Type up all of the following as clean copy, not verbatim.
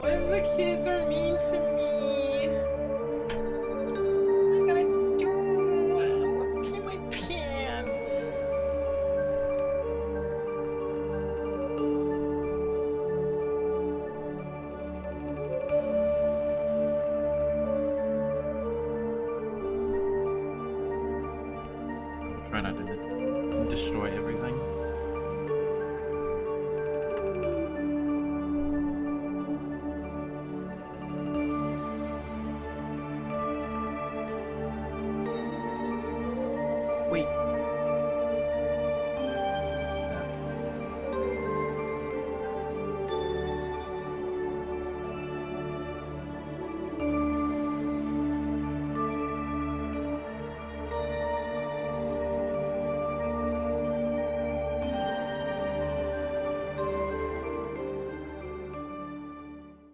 What if the kids are mean to me? What am I gonna do? I'm gonna pee my pants. Try not to destroy everything. Wait.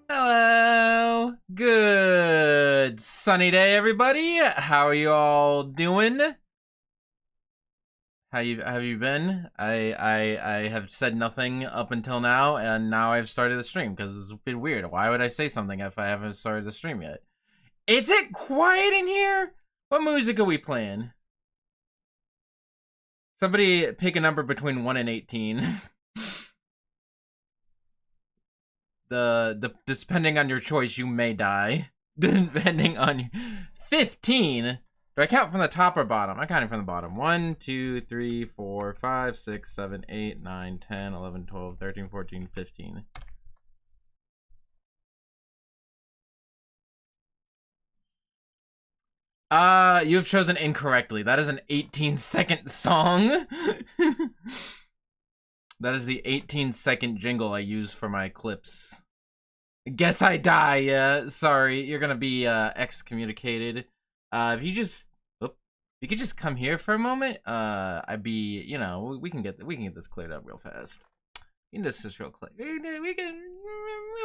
Hello. Good sunny day, everybody. How are you all doing? Have you been? I have said nothing up until now, and now I've started the stream because it's been weird. Why would I say something if I haven't started the stream yet? Is it quiet in here? What music are we playing? Somebody pick a number between 1 and 18. Depending on your choice, you may die. Depending on 15. Do I count from the top or bottom? I'm counting from the bottom. 1, 2, 3, 4, 5, 6, 7, 8, 9, 10, 11, 12, 13, 14, 15. You've chosen incorrectly. That is an 18-second song. That is the 18-second jingle I use for my clips. Guess I die, yeah. Sorry, you're gonna be excommunicated. If you could just come here for a moment, I'd be, you know, we can get this cleared up real fast. You can just real quick. We can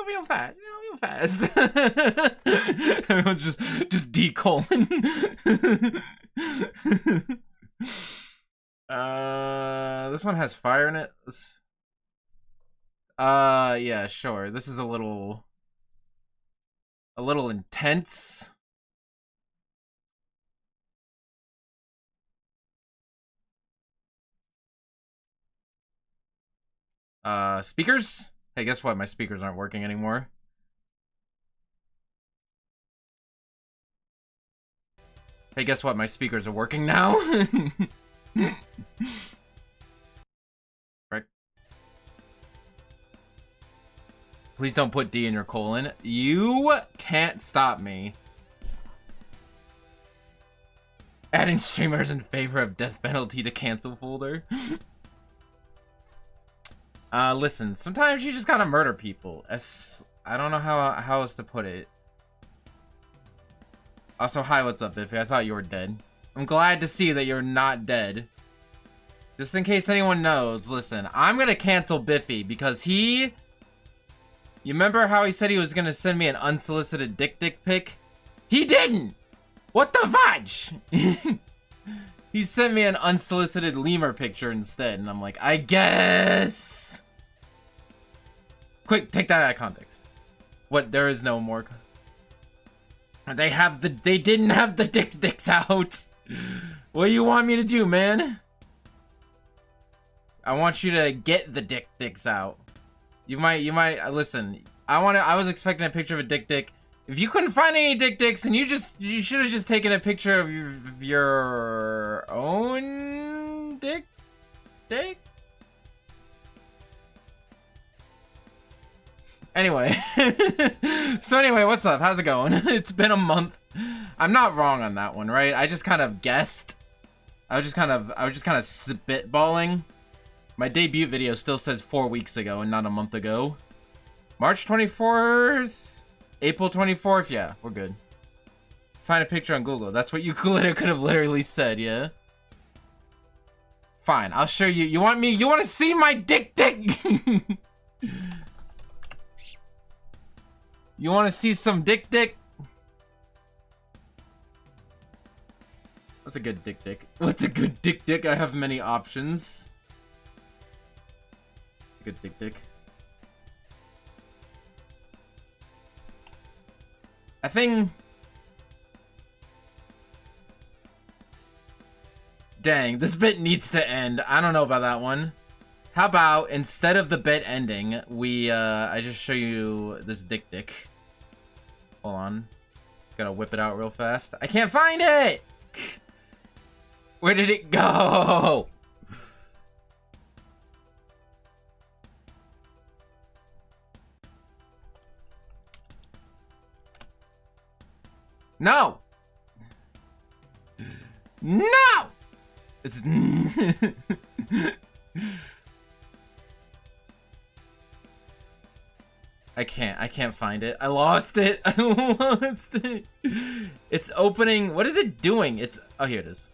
real fast, real fast. just D:. This one has fire in it. Yeah, sure. This is a little intense. Speakers? Hey, guess what? My speakers aren't working anymore. Hey, guess what? My speakers are working now. Right. Please don't put D in your colon. You can't stop me. Adding streamers in favor of death penalty to cancel folder. Listen, sometimes you just gotta murder people. I don't know how else to put it. Also, hi, what's up, Biffy? I thought you were dead. I'm glad to see that you're not dead. Just in case anyone knows, listen, I'm gonna cancel Biffy because he... You remember how he said he was gonna send me an unsolicited dick pic? He didn't! What the fudge? He sent me an unsolicited lemur picture instead, and I'm like, I guess... Quick, take that out of context. What, there is no more... They didn't have the dicks out! What do you want me to do, man? I want you to get the dicks out. You might, listen, I was expecting a picture of a dick. If you couldn't find any dicks, then you should have just taken a picture of your own dick? Anyway. So anyway, what's up? How's it going? It's been a month. I'm not wrong on that one, right? I just kind of guessed. I was just kind of spitballing. My debut video still says 4 weeks ago and not a month ago. March 24th? April 24th? Yeah, we're good. Find a picture on Google. That's what you could have literally said, yeah? Fine, I'll show you. You want to see my dick? You want to see some dick? What's a good dick? What's a good dick? I have many options. Good dick. I think... Dang, this bit needs to end. I don't know about that one. How about, instead of the bit ending, we, I just show you this dick. Hold on. Just gotta whip it out real fast. I can't find it! Where did it go? No! No! It's... I can't find it. I lost it. I lost it. It's opening. What is it doing? It's, oh, here it is.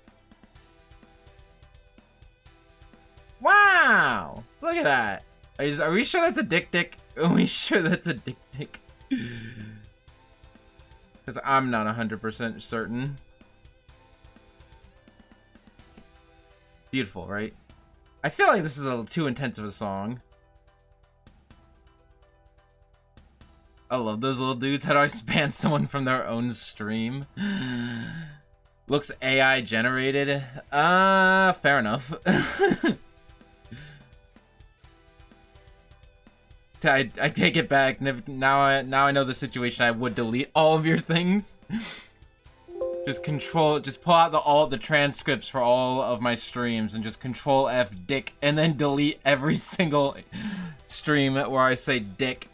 Wow. Look at that. Are we sure that's a dick? Are we sure that's a dick? Because I'm not 100% certain. Beautiful, right? I feel like this is a little too intense of a song. I love those little dudes. How do I ban someone from their own stream? Looks AI generated. Fair enough. I take it back. Now I know the situation. I would delete all of your things. Just pull out all the transcripts for all of my streams and just Control F dick and then delete every single stream where I say dick.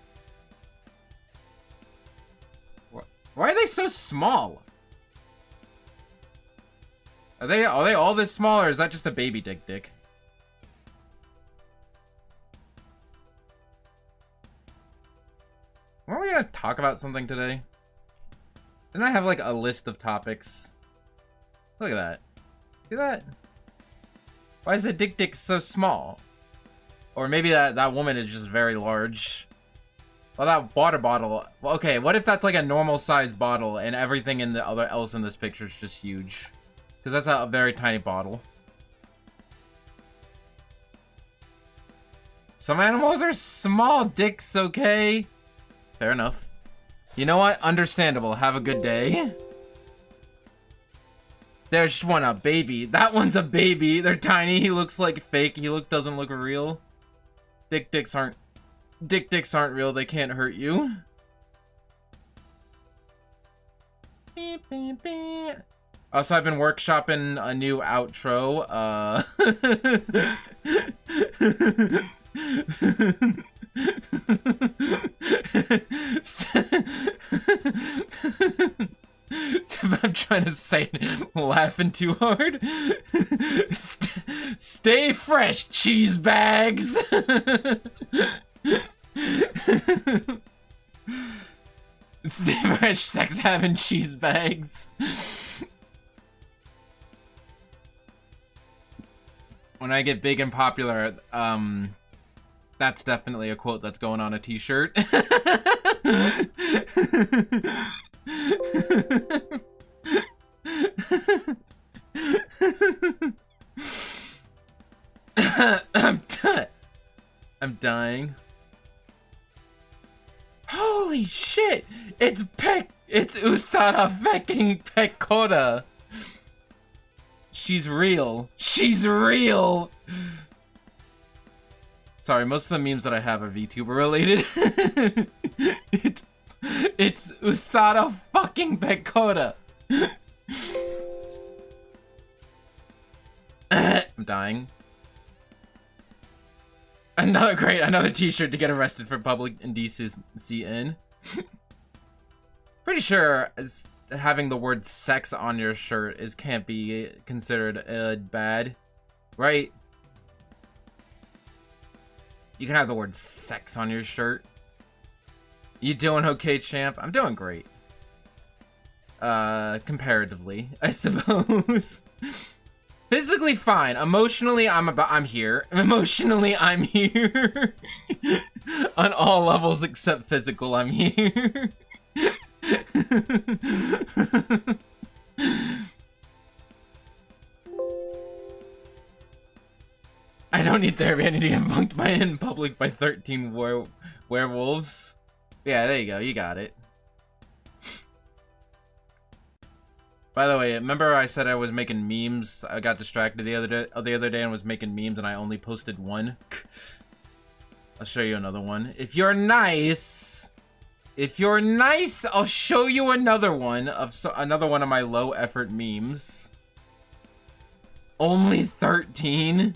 Why are they so small? Are they all this small, or is that just a baby dick? Weren't we gonna talk about something today? Didn't I have like a list of topics? Look at that. See that? Why is the dick so small? Or maybe that woman is just very large. Well, that water bottle. Well, okay, what if that's like a normal sized bottle and everything in the other else in this picture is just huge? Because that's a very tiny bottle. Some animals are small dicks, okay? Fair enough. You know what? Understandable. Have a good day. There's one, a baby. That one's a baby. They're tiny. He looks like fake. Doesn't look real. Dicks aren't real. They can't hurt you. Beep, beep, beep. Also, I've been workshopping a new outro. I'm trying to say it, laughing too hard. Stay fresh, cheese bags. Stay fresh, sex having cheese bags. When I get big and popular, that's definitely a quote that's going on a t-shirt. I'm dying. Holy shit! It's Usada fucking Pekora. She's real. She's real! Sorry, most of the memes that I have are VTuber related. It's Usada fucking Pekora. I'm dying. Another t-shirt to get arrested for public indecency in. Pretty sure having the word sex on your shirt can't be considered bad, right? You can have the word sex on your shirt. You doing okay, champ? I'm doing great. Comparatively, I suppose. Physically fine. Emotionally, I'm here. Emotionally, I'm here. On all levels except physical, I'm here. I don't need therapy. I need to get punked in public by 13 werewolves. Yeah, there you go. You got it. By the way, remember I said I was making memes? I got distracted the other day and was making memes and I only posted one. I'll show you another one. If you're nice, I'll show you another one of my low effort memes. Only 13.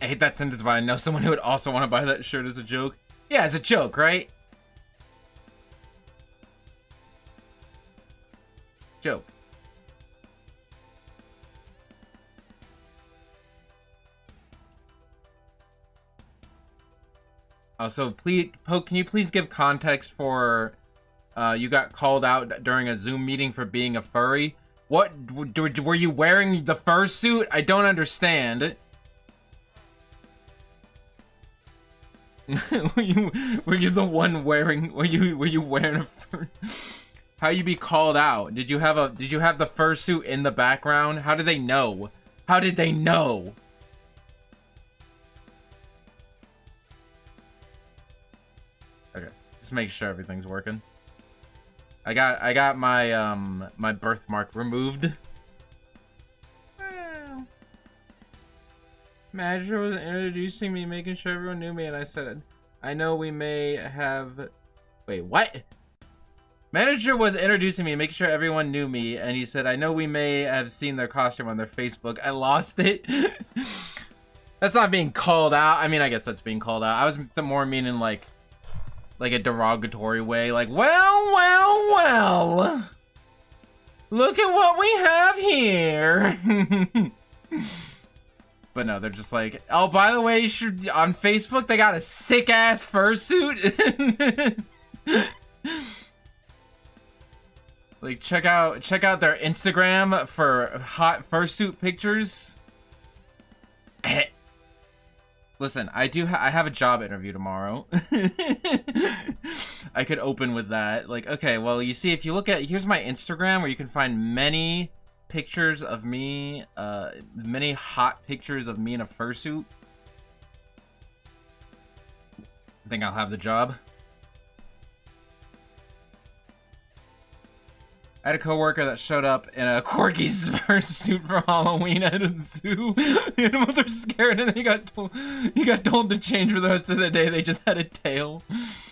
I hate that sentence, but I know someone who would also want to buy that shirt as a joke. Yeah, it's a joke, right? Joke. Also, please, Poke, can you please give context for you got called out during a Zoom meeting for being a furry? What, were you wearing the fursuit? I don't understand. were you the one wearing, were you wearing a fur? How you be called out? Did you have the fursuit in the background? How did they know? How did they know? Okay, just make sure everything's working. I got my my birthmark removed. Manager was introducing me, making sure everyone knew me, and I said, I know we may have... Wait, what? Manager was introducing me, making sure everyone knew me, and he said, I know we may have seen their costume on their Facebook. I lost it. That's not being called out. I mean, I guess that's being called out. I was more meaning like a derogatory way. Like, well. Look at what we have here. But no, they're just like, oh, by the way, on Facebook, they got a sick-ass fursuit. Like, check out their Instagram for hot fursuit pictures. Listen, I have a job interview tomorrow. I could open with that. Like, okay, well, you see, if you look at, here's my Instagram where you can find many pictures of me, many hot pictures of me in a fursuit. I think I'll have the job. I had a coworker that showed up in a Corgi's fursuit for Halloween at a zoo. The animals are scared and he got told to change for the rest of the day. They just had a tail. It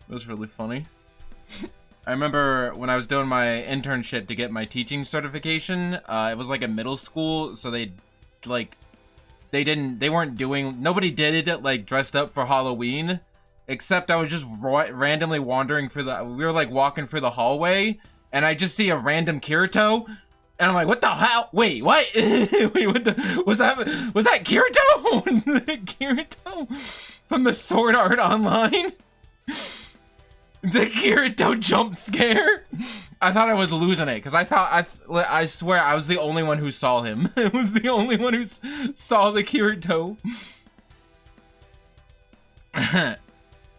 was really funny. I remember when I was doing my internship to get my teaching certification, it was like a middle school, so nobody did it like dressed up for Halloween, except I was just randomly wandering we were like walking through the hallway, and I just see a random Kirito, and I'm like, what the hell? Wait, what? Wait, what the, was that Kirito? Kirito from the Sword Art Online? The Kirito jump scare? I thought I was losing it, because I swear I was the only one who saw him. I was the only one who saw the Kirito.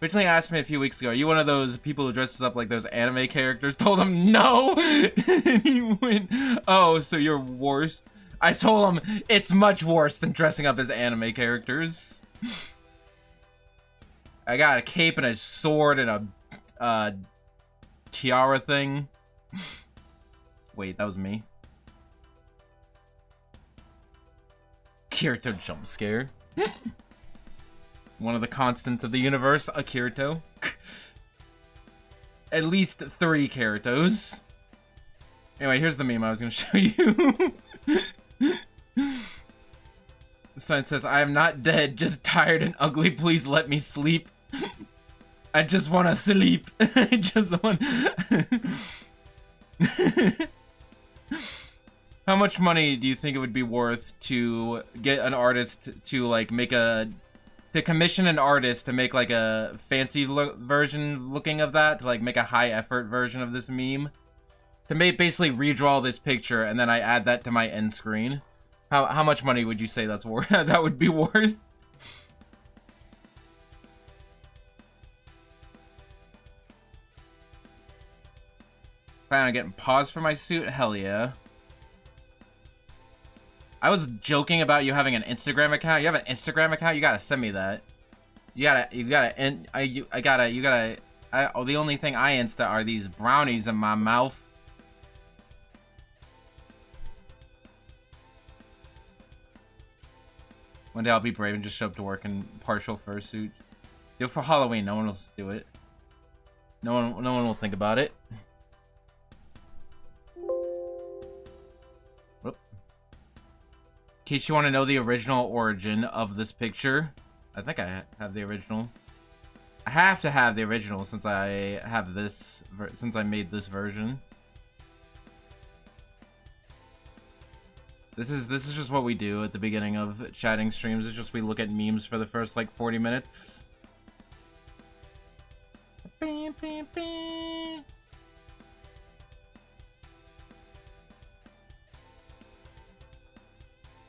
Originally asked me a few weeks ago, are you one of those people who dresses up like those anime characters? Told him no! And he went, oh, so you're worse? I told him, it's much worse than dressing up as anime characters. I got a cape and a sword and a tiara thing. Wait, that was me. Kirito jump scare. One of the constants of the universe, a Kirito. At least 3 Kiritos. Anyway, here's the meme I was gonna show you. The sign says, I am not dead, just tired and ugly, please let me sleep. I just want to sleep. I just want... How much money do you think it would be worth to get an artist to like to commission an artist to make like a fancy version looking of that, to like make a high effort version of this meme? To basically redraw this picture and then I add that to my end screen. How much money would you say that's worth? That would be worth? Plan on getting paused for my suit? Hell yeah. I was joking about you having an Instagram account. You have an Instagram account? You gotta send me that. I the only thing I insta are these brownies in my mouth. One day I'll be brave and just show up to work in partial fursuit. Do it for Halloween. No one else do it. No one will think about it. Whoop. In case you want to know the original origin of this picture, I think I have the original. I have to have the original since I have this, since I made this version. This is just what we do at the beginning of chatting streams. It's just we look at memes for the first like 40 minutes.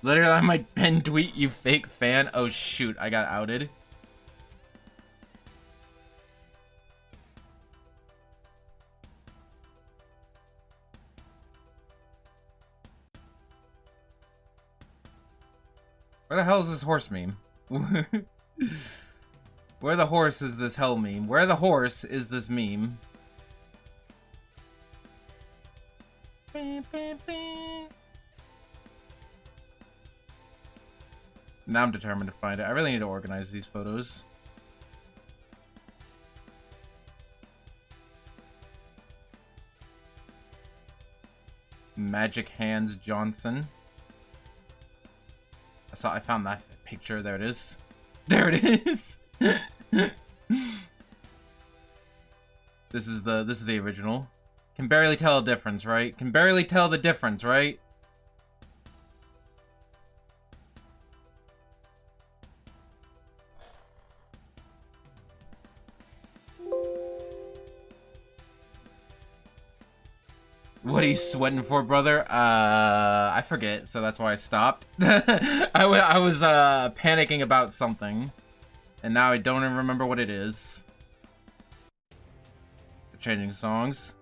Literally, I might pen tweet you fake fan. Oh shoot, I got outed. Where the hell is this horse meme? Where the horse is this hell meme? Where the horse is this meme? Now I'm determined to find it. I really need to organize these photos. Magic Hands Johnson. I found that picture. There it is. There it is. This is the original. Can barely tell the difference, right? Can barely tell the difference, right? What are you sweating for, brother? I forget, so that's why I stopped. I was panicking about something, and now I don't even remember what it is. Changing songs.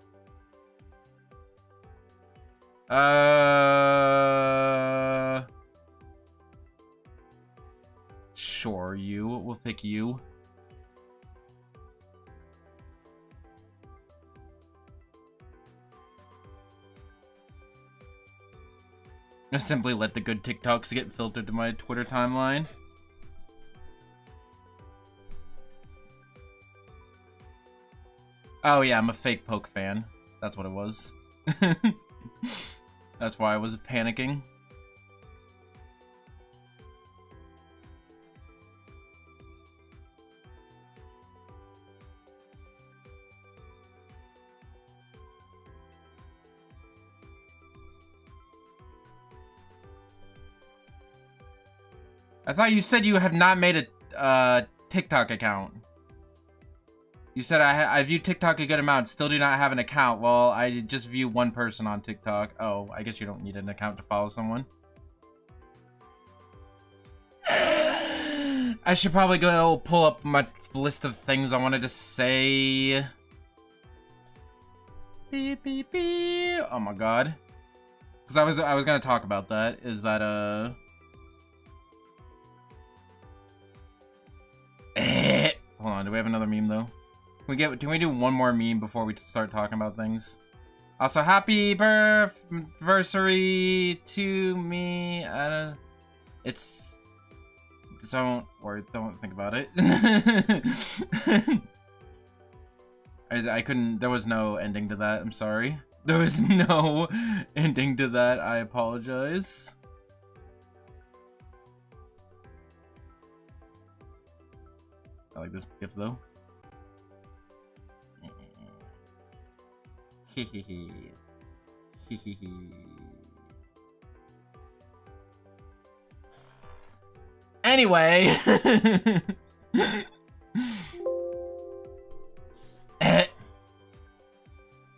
Sure, you. We'll pick you. I simply let the good TikToks get filtered to my Twitter timeline. Oh yeah, I'm a fake Poke fan. That's what it was. That's why I was panicking. I thought you said you have not made a TikTok account. You said I view TikTok a good amount, still do not have an account. Well, I just view one person on TikTok. Oh, I guess you don't need an account to follow someone. I should probably go pull up my list of things I wanted to say. Beep, beep, beep. Oh my god. Because I was gonna talk about that. Is that hold on, do we have another meme though? Can we do one more meme before we start talking about things? Also, happy birthday to me. It's don't worry, don't think about it. I couldn't. There was no ending to that. I'm sorry. There was no ending to that. I apologize. I like this gift though. Hehehe. Hehehe. Anyway.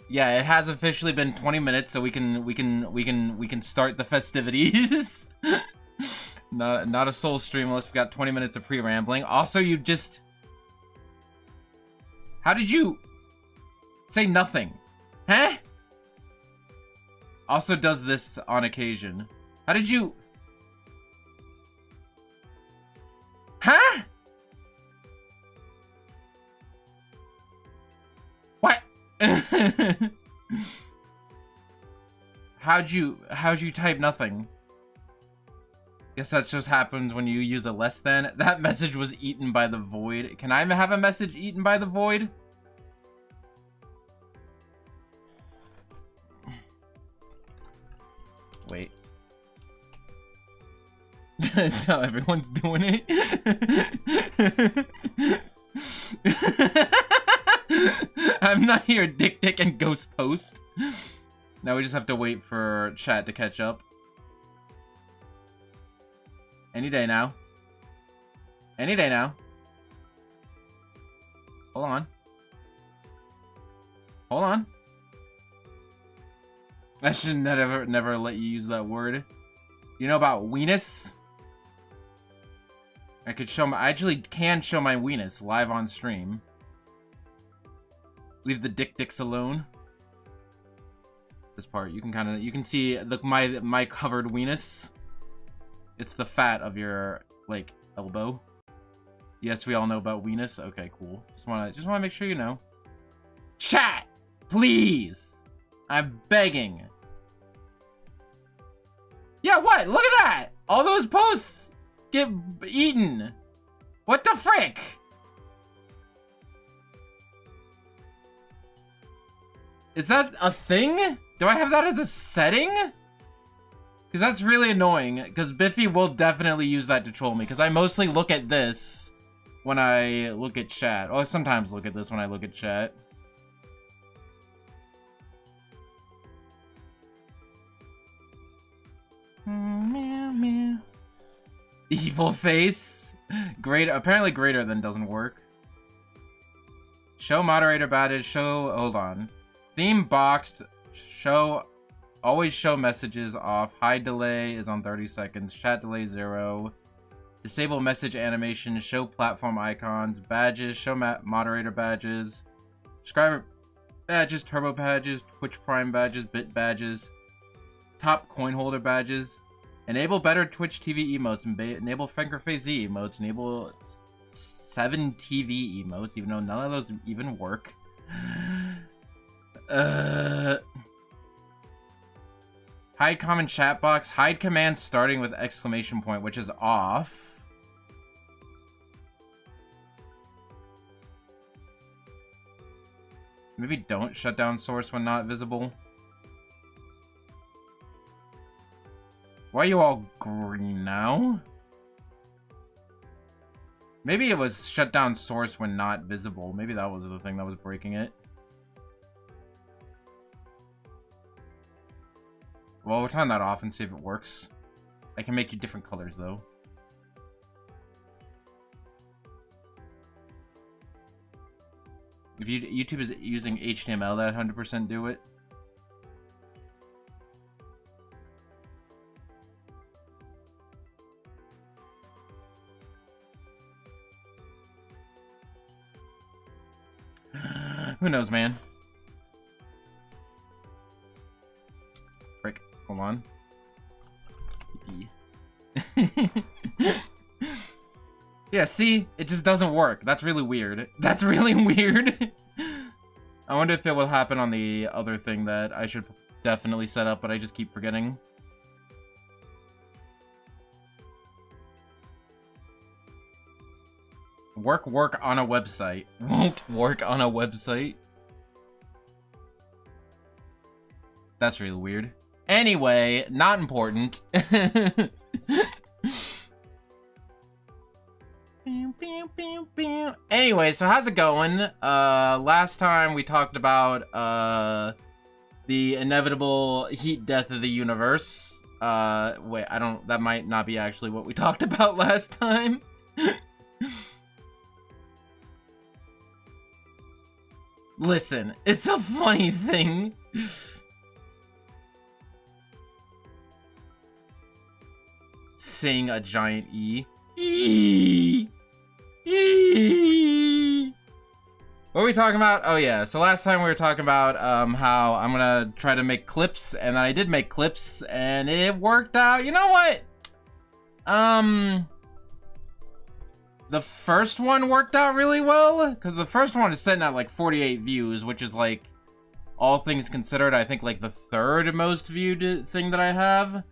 Yeah, it has officially been 20 minutes, so we can start the festivities. Not a soul stream unless we got 20 minutes of pre-rambling. Also, you just... How did you say nothing? Huh? Also does this on occasion. How did you... Huh? How'd you type nothing? Guess that just happened when you use a less than. That message was eaten by the void. Can I have a message eaten by the void? Wait. No, everyone's doing it. I'm not here, dick and ghost post. Now we just have to wait for chat to catch up. Any day now. Any day now. Hold on. Hold on. I should never let you use that word. You know about weenus? I actually can show my weenus live on stream. Leave the dicks alone. This part, you can see my covered weenus. It's the fat of your, like, elbow. Yes, we all know about weenus. Okay, cool. Just wanna make sure you know. Chat! Please! I'm begging. Yeah, what? Look at that! All those posts get eaten. What the frick? Is that a thing? Do I have that as a setting? Because that's really annoying, because Biffy will definitely use that to troll me, because I mostly look at this when I look at chat. Or I sometimes look at this when I look at chat. Evil face. Great. Apparently greater than doesn't work. Show moderator badges. Hold on. Theme boxed. Always show messages off. Hide delay is on 30 seconds. Chat delay 0. Disable message animation. Show platform icons. Badges. Show moderator badges. Subscriber badges. Turbo badges. Twitch Prime badges. Bit badges. Top coin holder badges. Enable better Twitch TV emotes. Enable Frankerface Z emotes. Enable 7 TV emotes, even though none of those even work. Hide common chat box. Hide command starting with exclamation point, which is off. Maybe don't shut down source when not visible. Why are you all green now? Maybe it was shut down source when not visible. Maybe that was the thing that was breaking it. Well, we'll turn that off and see if it works. I can make you different colors, though. If YouTube is using HTML, that 100% do it. Who knows, man? Frick. Hold on. Yeah, see? It just doesn't work. That's really weird. That's really weird. I wonder if it will happen on the other thing that I should definitely set up, but I just keep forgetting. Work on a website. Won't work on a website. That's really weird. Anyway, not important. Anyway, so how's it going? Last time we talked about the inevitable heat death of the universe. Wait, that might not be actually what we talked about last time. Listen, it's a funny thing. Sing a giant E. E. E. What were we talking about? Oh yeah, so last time we were talking about how I'm gonna try to make clips, and then I did make clips, and it worked out. You know what? The first one worked out really well, because the first one is sitting at like 48 views, which is like all things considered, I think like the third most viewed thing that I have.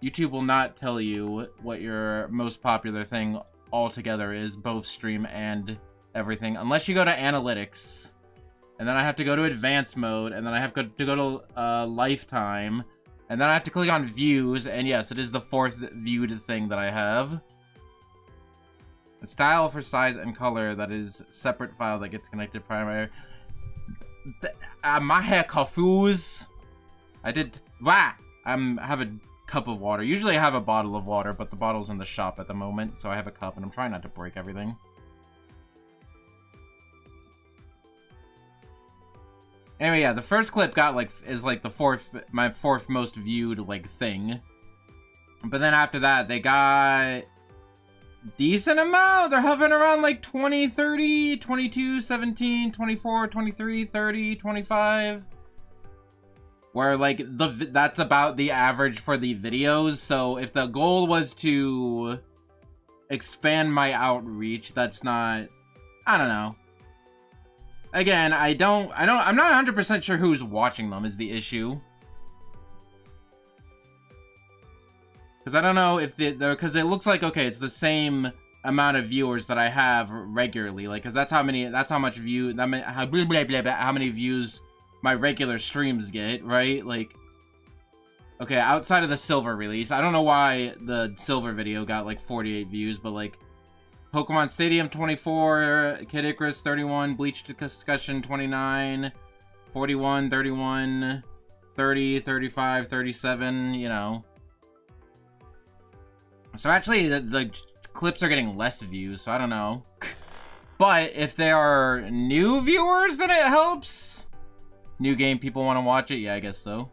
YouTube will not tell you what your most popular thing altogether is, both stream and everything, unless you go to analytics. And then I have to go to advanced mode, and then I have to go to lifetime, and then I have to click on views, and yes, it is the fourth viewed thing that I have. A style for size and color that is separate file that gets connected primary. My hair confused. I have a cup of water. Usually I have a bottle of water, but the bottle's in the shop at the moment, so I have a cup, and I'm trying not to break everything. Anyway, yeah, the first clip got is my fourth most viewed thing. But then after that, they got decent amount. They're hovering around 20, 30, 22, 17, 24, 23, 30, 25. Where that's about the average for the videos. So if the goal was to expand my outreach, that's not, I don't know. Again, I'm not 100% sure who's watching them is the issue. Because I don't know if because it looks like, okay, it's the same amount of viewers that I have regularly. Because that's how many views my regular streams get, right? Okay, outside of the silver release, I don't know why the silver video got 48 views, but Pokemon Stadium 24, Kid Icarus 31, Bleach Discussion 29, 41, 31, 30, 35, 37, you know. So actually, the clips are getting less views, so I don't know. But if there are new viewers, then it helps. New game, people want to watch it? Yeah, I guess so.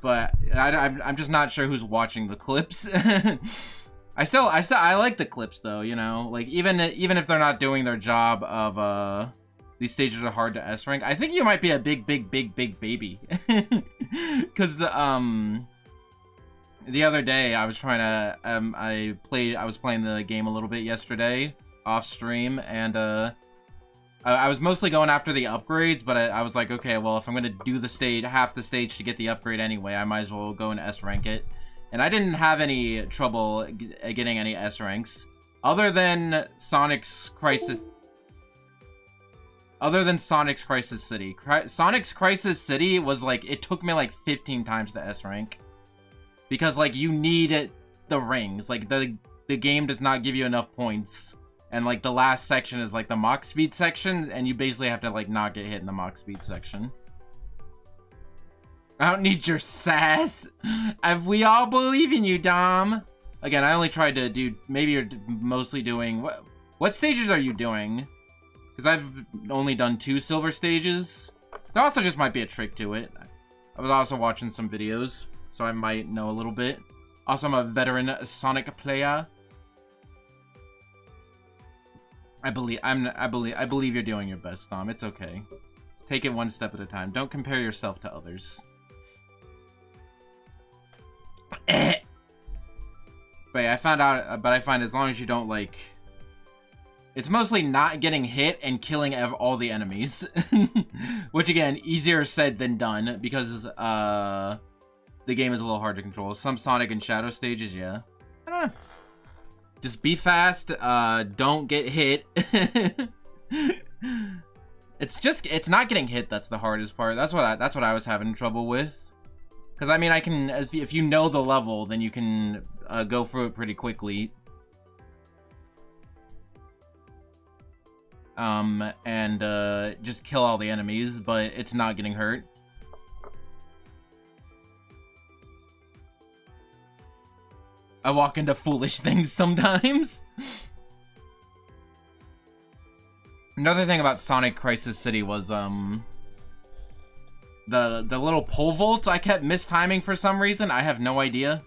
But I'm just not sure who's watching the clips. I like the clips though, you know, even if they're not doing their job of these stages are hard to S rank. I think you might be a big baby, because the other day I was trying to I was playing the game a little bit yesterday off stream, and I was mostly going after the upgrades, but I was like, okay, well, if I'm gonna do half the stage to get the upgrade anyway, I might as well go and S rank it. And I didn't have any trouble getting any S ranks, other than Sonic's Crisis. Sonic's Crisis City. Sonic's Crisis City was it took me 15 times to S rank, because you need the rings. The game does not give you enough points, and the last section is the Mach Speed section, and you basically have to not get hit in the Mach Speed section. I don't need your sass. We all believe in you, Dom. Again, I only tried to do... Maybe you're mostly doing... What stages are you doing? Because I've only done 2 silver stages. There also just might be a trick to it. I was also watching some videos, so I might know a little bit. Also, I'm a veteran Sonic player. I believe you're doing your best, Dom. It's okay. Take it one step at a time. Don't compare yourself to others. But yeah, I find as long as you don't it's mostly not getting hit and killing all the enemies. Which again, easier said than done, because the game is a little hard to control. Some Sonic and Shadow stages, yeah. I don't know. Just be fast, don't get hit. It's not getting hit that's the hardest part. That's what I was having trouble with. Because, I mean, if you know the level, then you can go through it pretty quickly. And just kill all the enemies, but it's not getting hurt. I walk into foolish things sometimes. Another thing about Sonic Crisis City was, the little pole vaults I kept mistiming for some reason. I have no idea.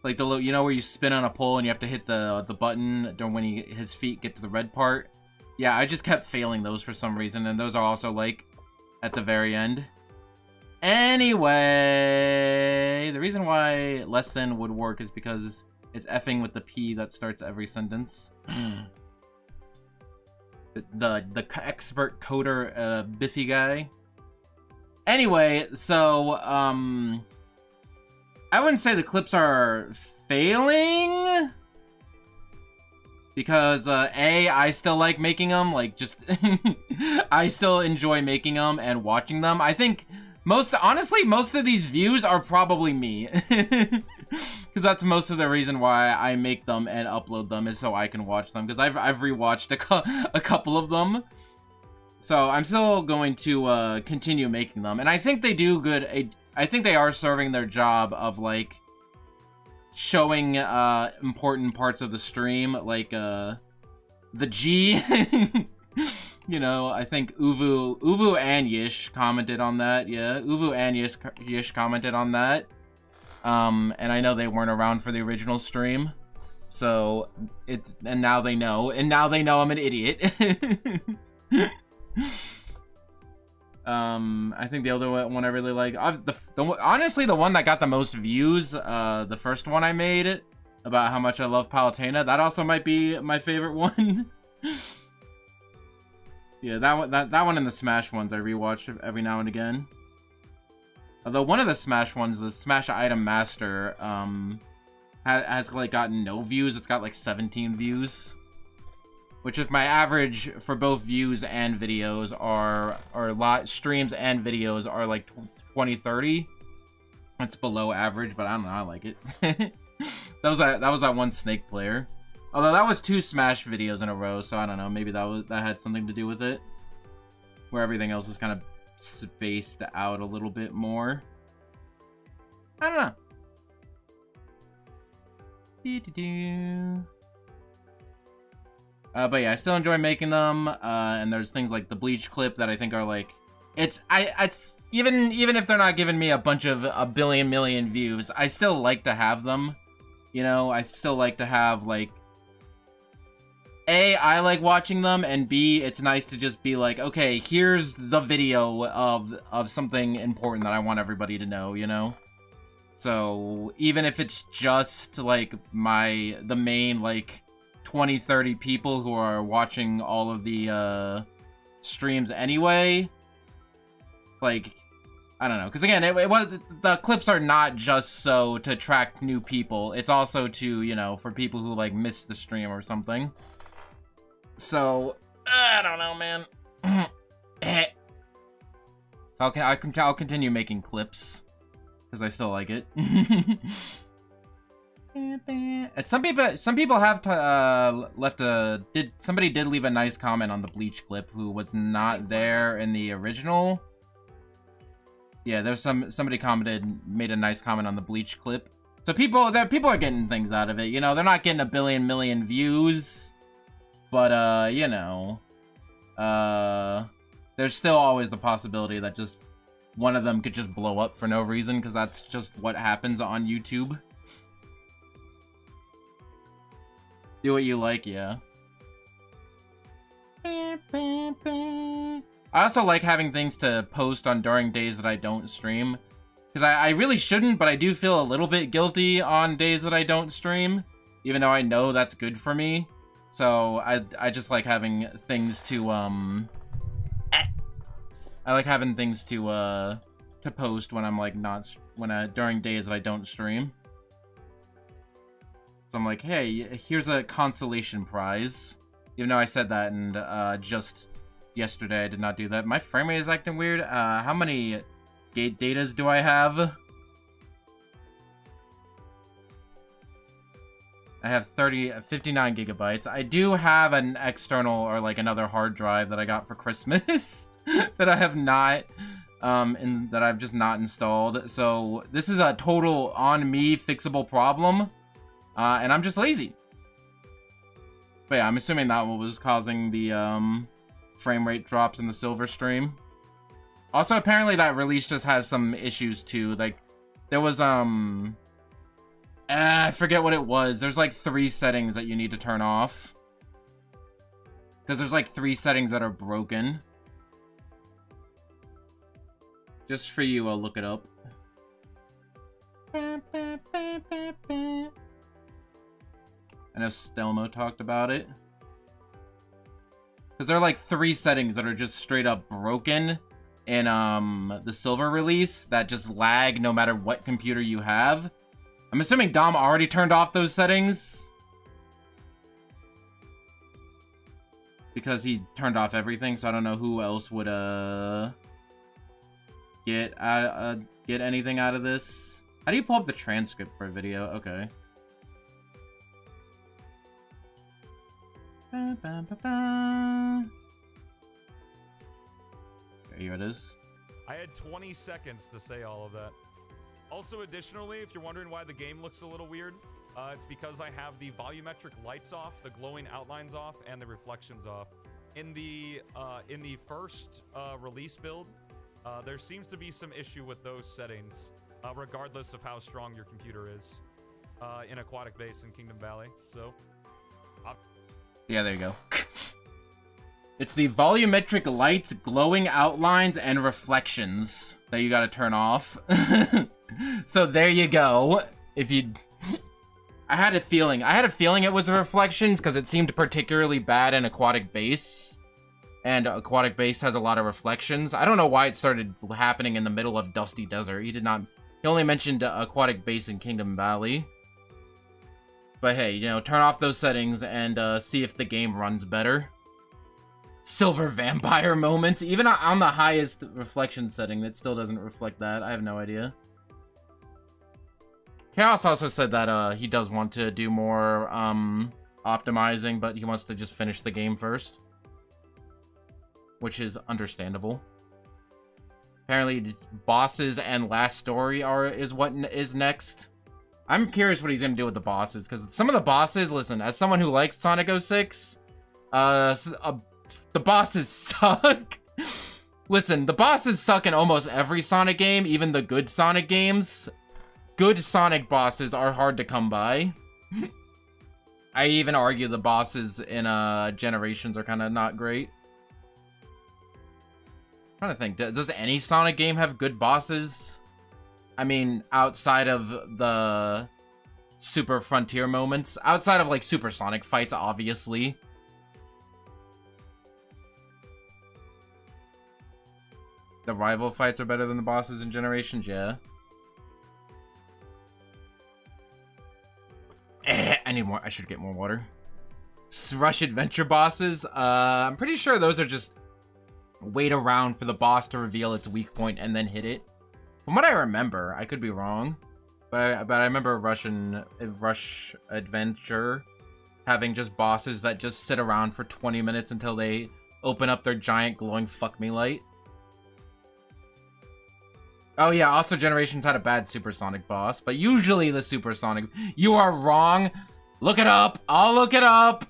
The little, you know, where you spin on a pole and you have to hit the button when his feet get to the red part. Yeah, I just kept failing those for some reason, and those are also at the very end. Anyway, the reason why less than would work is because it's effing with the P that starts every sentence. the expert coder Biffy guy. Anyway, so I wouldn't say the clips are failing, because I still like making them, like, just I still enjoy making them and watching them. I think honestly most of these views are probably me, because that's most of the reason why I make them and upload them, is so I can watch them, because I've rewatched a couple of them. So I'm still going to continue making them, and I think they do good. I think they are serving their job of, like, showing important parts of the stream, like the G. You know, I think Uvu and Yish commented on that. Yeah, Uvu and Yish commented on that. And I know they weren't around for the original stream, so and now they know I'm an idiot. I think the other one I really like, honestly, the one that got the most views, the first one I made about how much I love Palutena, that also might be my favorite one. Yeah, that one and the Smash ones I rewatch every now and again. Although one of the Smash ones, the Smash Item Master, has like gotten no views. It's got like 17 views. Which, if my average for both views and videos streams and videos are like 20, 30, that's below average, but I don't know, I like it. that was that one Snake player. Although that was 2 Smash videos in a row, so I don't know, maybe that had something to do with it. Where everything else is kind of spaced out a little bit more. I don't know. But yeah, I still enjoy making them, and there's things like the Bleach clip that I think are like, it's even if they're not giving me a bunch of a billion million views, I still like to have them. You know, I still like to have, like, A, I like watching them, and B, it's nice to just be like, okay, here's the video of something important that I want everybody to know, you know? So even if it's just like the main, like, 20, 30 people who are watching all of the streams anyway, like, I don't know, because again, the clips are not just so to attract new people, it's also to, you know, for people who like missed the stream or something. So I don't know, man. So I'll continue making clips because I still like it. And some people have somebody did leave a nice comment on the Bleach clip who was not there in the original. Yeah, there's somebody made a nice comment on the Bleach clip. So people are getting things out of it, you know. They're not getting a billion million views, but you know, there's still always the possibility that just one of them could just blow up for no reason, because that's just what happens on YouTube. Do what you like, yeah. I also like having things to post on during days that I don't stream. Because I really shouldn't, but I do feel a little bit guilty on days that I don't stream. Even though I know that's good for me. So I just like having things to, I like having things to post when I'm like during days that I don't stream. So I'm like, hey, here's a consolation prize. Even though I said that and just yesterday I did not do that. My frame rate is acting weird. How many gate datas do I have? I have 59 gigabytes. I do have an external or like another hard drive that I got for Christmas that I have not that I've just not installed. So this is a total on me fixable problem. And I'm just lazy. But yeah, I'm assuming that was causing the frame rate drops in the silver stream. Also, apparently that release just has some issues too. Like, there was I forget what it was. There's like 3 settings that you need to turn off. Because there's like 3 settings that are broken. Just for you, I'll look it up. I know Stelmo talked about it. Because there are like 3 settings that are just straight up broken in the silver release that just lag no matter what computer you have. I'm assuming Dom already turned off those settings. Because he turned off everything, so I don't know who else would get anything out of this. How do you pull up the transcript for a video? Okay. Here it is. I had 20 seconds to say all of that. Also, additionally, if you're wondering why the game looks a little weird, it's because I have the volumetric lights off, the glowing outlines off, and the reflections off. In the first release build, there seems to be some issue with those settings, regardless of how strong your computer is in Aquatic Base in Kingdom Valley. So, yeah, there you go. It's the volumetric lights, glowing outlines, and reflections that you gotta turn off. So there you go. If you... I had a feeling it was the reflections because it seemed particularly bad in Aquatic Base. And Aquatic Base has a lot of reflections. I don't know why it started happening in the middle of Dusty Desert. He only mentioned Aquatic Base in Kingdom Valley. But hey, you know, turn off those settings and see if the game runs better. Silver vampire moments. Even on the highest reflection setting, that still doesn't reflect that. I have no idea. Chaos also said that he does want to do more optimizing, but he wants to just finish the game first. Which is understandable. Apparently, bosses and last story is what is next. I'm curious what he's going to do with the bosses, because some of the bosses, listen, as someone who likes Sonic 06, the bosses suck. Listen, the bosses suck in almost every Sonic game, even the good Sonic games. Good Sonic bosses are hard to come by. I even argue the bosses in Generations are kind of not great. I'm trying to think, does any Sonic game have good bosses? I mean, outside of the Super Frontier moments. Outside of, like, Super Sonic fights, obviously. The rival fights are better than the bosses in Generations, yeah. I need more. I should get more water. Rush Adventure bosses. I'm pretty sure those are just wait around for the boss to reveal its weak point and then hit it. From what I remember, I could be wrong, but I remember Rush Adventure having just bosses that just sit around for 20 minutes until they open up their giant glowing fuck me light. Oh yeah, also Generations had a bad Supersonic boss, but usually the Supersonic... You are wrong! Look it up! I'll look it up!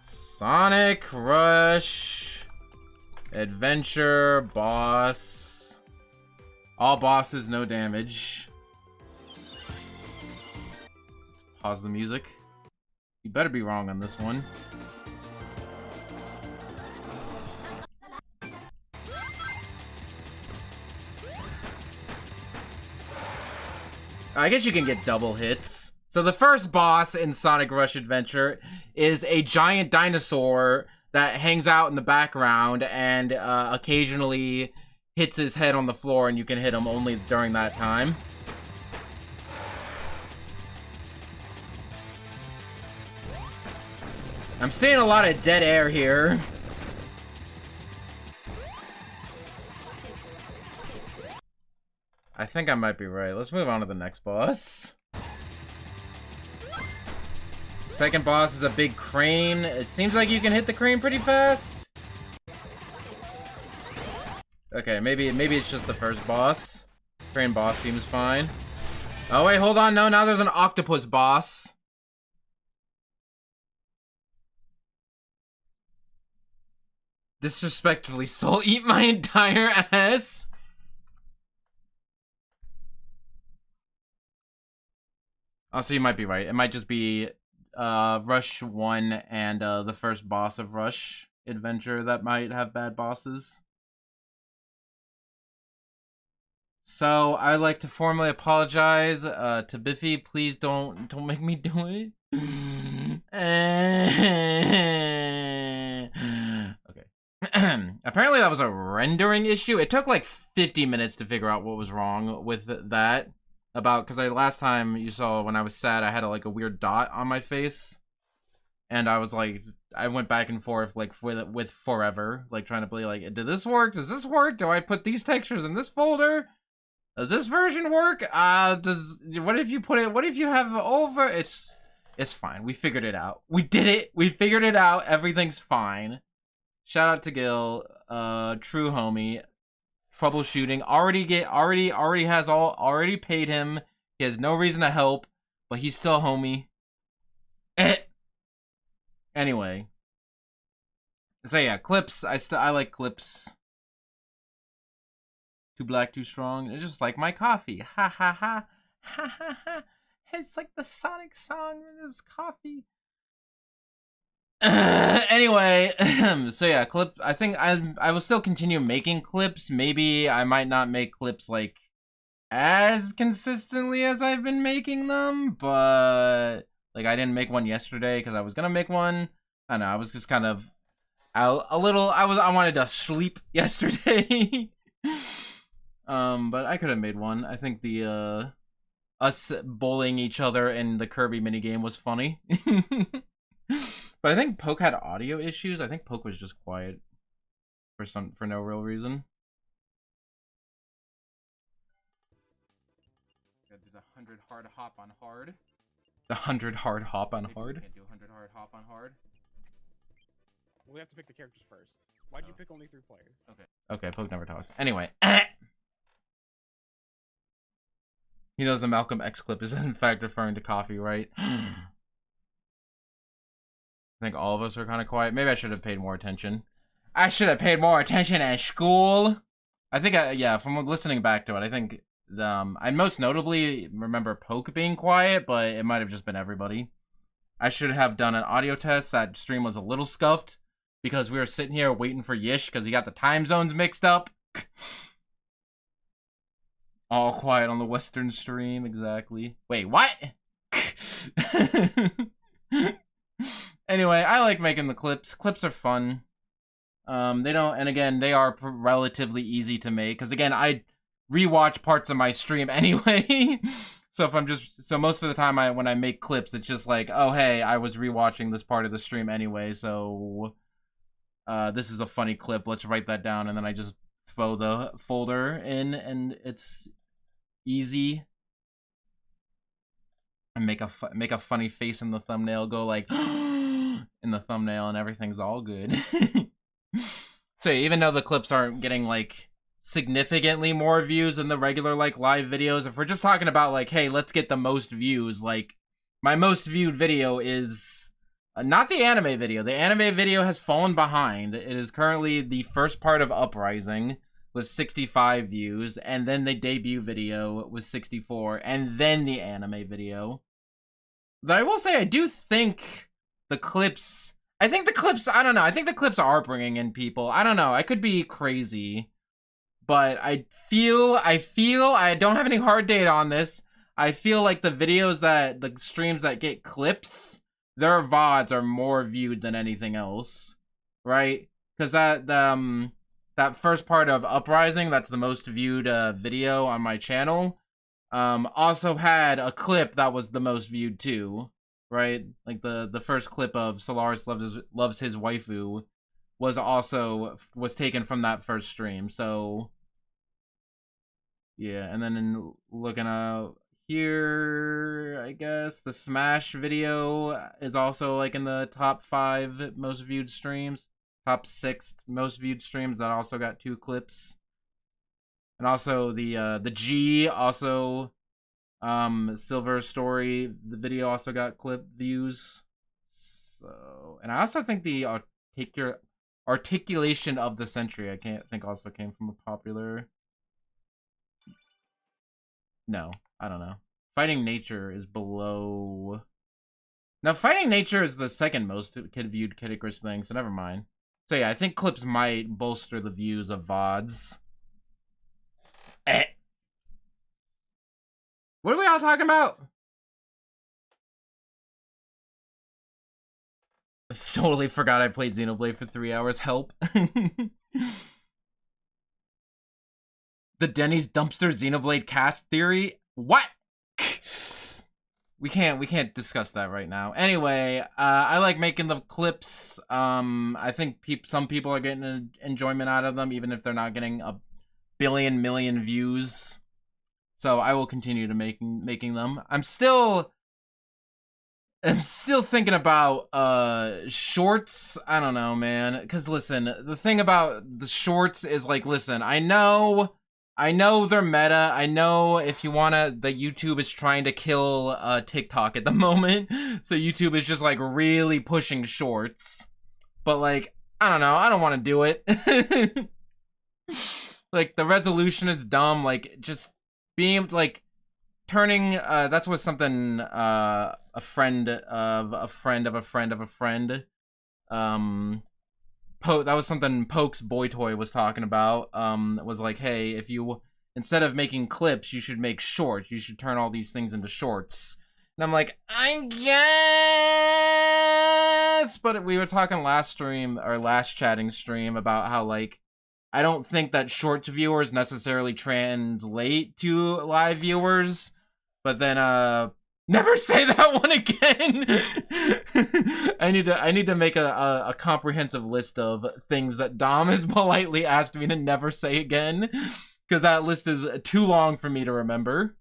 Sonic Rush Adventure boss. All bosses, no damage. Let's pause the music. You better be wrong on this one. I guess you can get double hits. So the first boss in Sonic Rush Adventure is a giant dinosaur that hangs out in the background and occasionally hits his head on the floor, and you can hit him only during that time. I'm seeing a lot of dead air here. I think I might be right. Let's move on to the next boss. Second boss is a big crane. It seems like you can hit the crane pretty fast. Okay, maybe it's just the first boss. Crane boss seems fine. Oh wait, hold on. No, now there's an octopus boss. Disrespectfully, Soul, eat my entire ass. Also, you might be right. It might just be Rush 1 and the first boss of Rush Adventure that might have bad bosses. So, I'd like to formally apologize to Biffy. Please don't make me do it. Apparently that was a rendering issue. It took like 50 minutes to figure out what was wrong with that. Because last time you saw when I was sad, I had like a weird dot on my face. And I was like, I went back and forth like with forever, like trying to play like, did this work? Does this work? Do I put these textures in this folder? Does this version work? What if you have over? It's fine. We figured it out. We did it. We figured it out. Everything's fine. Shout out to Gil, true homie. Troubleshooting. Already paid him. He has no reason to help, but he's still a homie. Anyway. So yeah, clips. I like clips. Too black, too strong. It's just like my coffee. Ha ha ha. Ha ha ha. It's like the Sonic song. It's coffee. Anyway, so yeah, clips. I think I will still continue making clips. Maybe I might not make clips like as consistently as I've been making them, but like I didn't make one yesterday because I was gonna make one. I don't know. I was just kind of a little. I wanted to sleep yesterday. But I could have made one. I think the us bullying each other in the Kirby minigame was funny. But I think Poke had audio issues. I think Poke was just quiet for no real reason. Gotta do the 100 hard hop on hard. The 100 hard hop on hard. Can't do 100 hard hop on hard. We have to pick the characters first. Why'd you pick only 3 players? Okay, Poke never talks. Anyway. He knows the Malcolm X clip is in fact referring to coffee, right? I think all of us are kind of quiet. Maybe I should have paid more attention. I should have paid more attention at school. I think, yeah, from listening back to it, I think I most notably remember Poke being quiet, but it might have just been everybody. I should have done an audio test. That stream was a little scuffed because we were sitting here waiting for Yish because he got the time zones mixed up. All quiet on the Western stream, exactly. Wait, what? Anyway, I like making the clips. Clips are fun. They don't, and again, they are relatively easy to make. Because again, I rewatch parts of my stream anyway. So most of the time when I make clips, it's just like, oh hey, I was rewatching this part of the stream anyway, so this is a funny clip. Let's write that down, and then I just throw the folder in, and it's easy. And make a funny face in the thumbnail, go like in the thumbnail, and everything's all good. So even though the clips aren't getting like significantly more views than the regular like live videos, if we're just talking about like, hey, let's get the most views, like my most viewed video is not the anime video. The anime video has fallen behind. It is currently the first part of Uprising with 65 views, and then the debut video was 64, and then the anime video. Though I will say, I do think the clips, I don't know, I think the clips are bringing in people. I don't know, I could be crazy, but I don't have any hard data on this. I feel like the streams that get clips, their VODs are more viewed than anything else, right? Because that first part of Uprising, that's the most viewed video on my channel, also had a clip that was the most viewed too, right? Like the first clip of Solaris loves his waifu was taken from that first stream. So yeah, and then looking here, I guess the Smash video is also like in the top 5 most viewed streams. Top 6 most viewed streams that also got 2 clips. And also the G also Silver Story, the video also got clip views. So, and I also think the articulation of the century, I can't think, also came from a popular. No, I don't know. Fighting Nature is below. Now, Fighting Nature is the second most viewed Kid Icarus thing, so never mind. So yeah, I think clips might bolster the views of VODs. What are we all talking about? Totally forgot I played Xenoblade for 3 hours. Help. The Denny's dumpster Xenoblade cast theory? What? We can't discuss that right now. Anyway, I like making the clips. I think some people are getting enjoyment out of them, even if they're not getting a billion million views. So I will continue to making them. I'm still thinking about shorts. I don't know, man. Cause listen, the thing about the shorts is like, listen, I know they're meta. I know if you wanna, the YouTube is trying to kill TikTok at the moment. So YouTube is just like really pushing shorts. But like, I don't know, I don't wanna do it. Like the resolution is dumb, like just being like turning that's what something a friend of a friend of a friend of a friend that was something Poke's Boy Toy was talking about. It was like, hey, if you, instead of making clips, you should make shorts. You should turn all these things into shorts. And I'm like, I guess, but we were talking last stream, or last chatting stream, about how like I don't think that shorts viewers necessarily translate to live viewers. But then, never say that one again. I need to make a comprehensive list of things that Dom has politely asked me to never say again, because that list is too long for me to remember.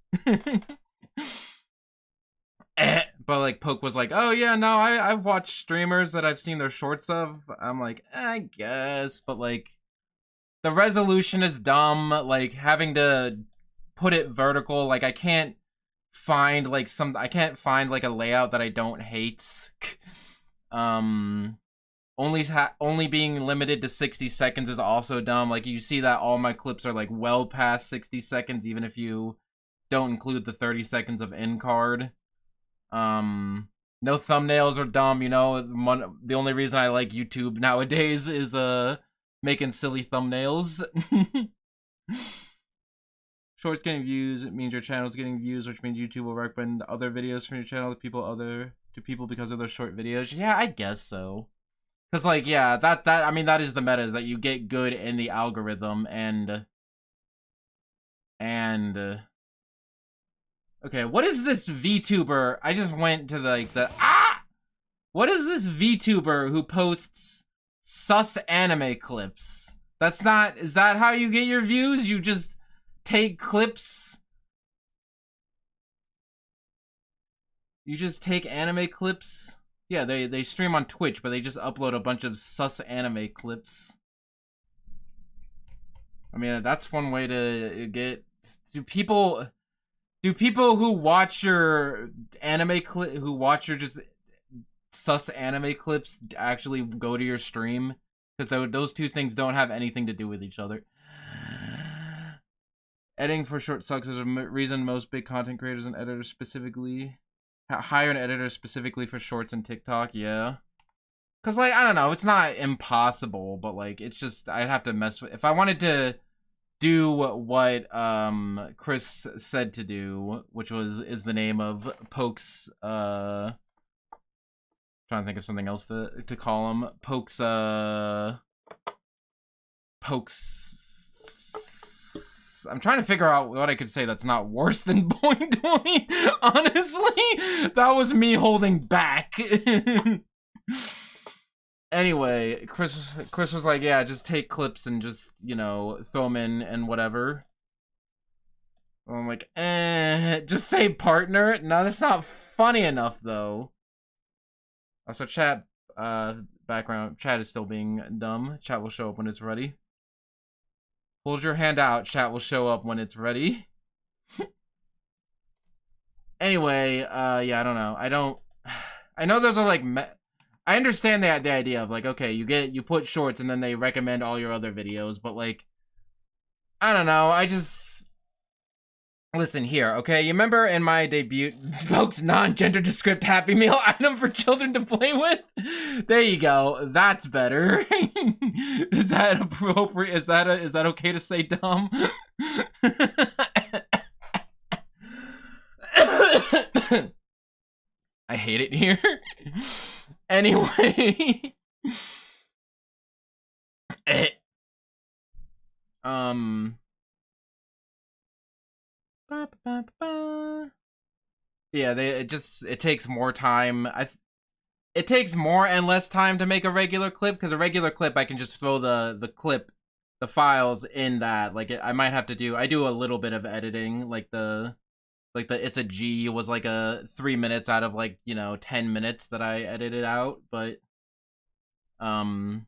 But like Poke was like, oh yeah, no, I've watched streamers that I've seen their shorts of. I'm like, I guess, but like the resolution is dumb. Like having to put it vertical, like I can't find like a layout that I don't hate. Only being limited to 60 seconds is also dumb. Like you see that all my clips are like well past 60 seconds, even if you don't include the 30 seconds of end card. No thumbnails are dumb, you know. The only reason I like YouTube nowadays is making silly thumbnails. Shorts getting views, it means your channel's getting views, which means YouTube will recommend other videos from your channel to people because of those short videos. Yeah, I guess so. Cause like, yeah, I mean that is the meta, is that you get good in the algorithm and okay, what is this VTuber? I just went to what is this VTuber who posts sus anime clips? Is that how you get your views? You just take clips? You just take anime clips? Yeah, they stream on Twitch, but they just upload a bunch of sus anime clips. I mean, that's one way to get... Do people who watch your anime who watch your just sus anime clips actually go to your stream? Because those two things don't have anything to do with each other. Editing for short sucks is a reason most big content creators and editors specifically hire an editor specifically for shorts and TikTok. Yeah, because like I don't know, it's not impossible, but like it's just I'd have to mess with, if I wanted to do what Chris said to do, which is the name of Poke's trying to think of something else to call him. Poke's I'm trying to figure out what I could say that's not worse than Boing Doing. Honestly, that was me holding back. Anyway, Chris was like, yeah, just take clips and just, you know, throw them in and whatever. I'm like, just say partner. No, that's not funny enough though. Also, chat background chat is still being dumb. Chat will show up when it's ready. Hold your hand out. Chat will show up when it's ready. Anyway, yeah, I don't know. I know those are like, I understand the idea of like, okay, you put shorts and then they recommend all your other videos, but like, I don't know. Listen here, okay? You remember in my debut, folks, non-gender descript Happy Meal item for children to play with? There you go. That's better. Is that appropriate? Is that okay to say, Dom? I hate it here. Anyway. Ba, ba, ba, ba. Yeah, it takes more time. It takes more and less time to make a regular clip, because a regular clip I can just throw the files in that. Like I might have to I do a little bit of editing, like the It's a G was like a 3 minutes out of like, 10 minutes that I edited out, but so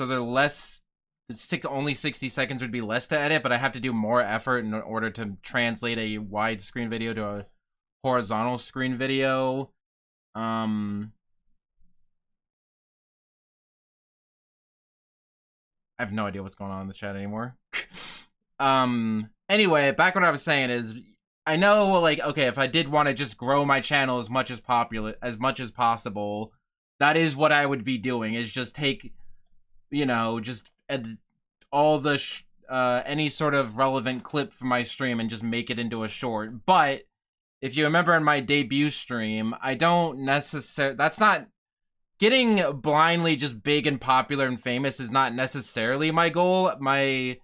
they're less. Only 60 seconds would be less to edit, but I have to do more effort in order to translate a widescreen video to a horizontal screen video. I have no idea what's going on in the chat anymore. Anyway, back what I was saying is, I know, like, okay, if I did want to just grow my channel as much as possible, that is what I would be doing, is just take, just all the any sort of relevant clip from my stream and just make it into a short. But if you remember in my debut stream, I don't necessarily, that's not, getting blindly just big and popular and famous is not necessarily my goal. My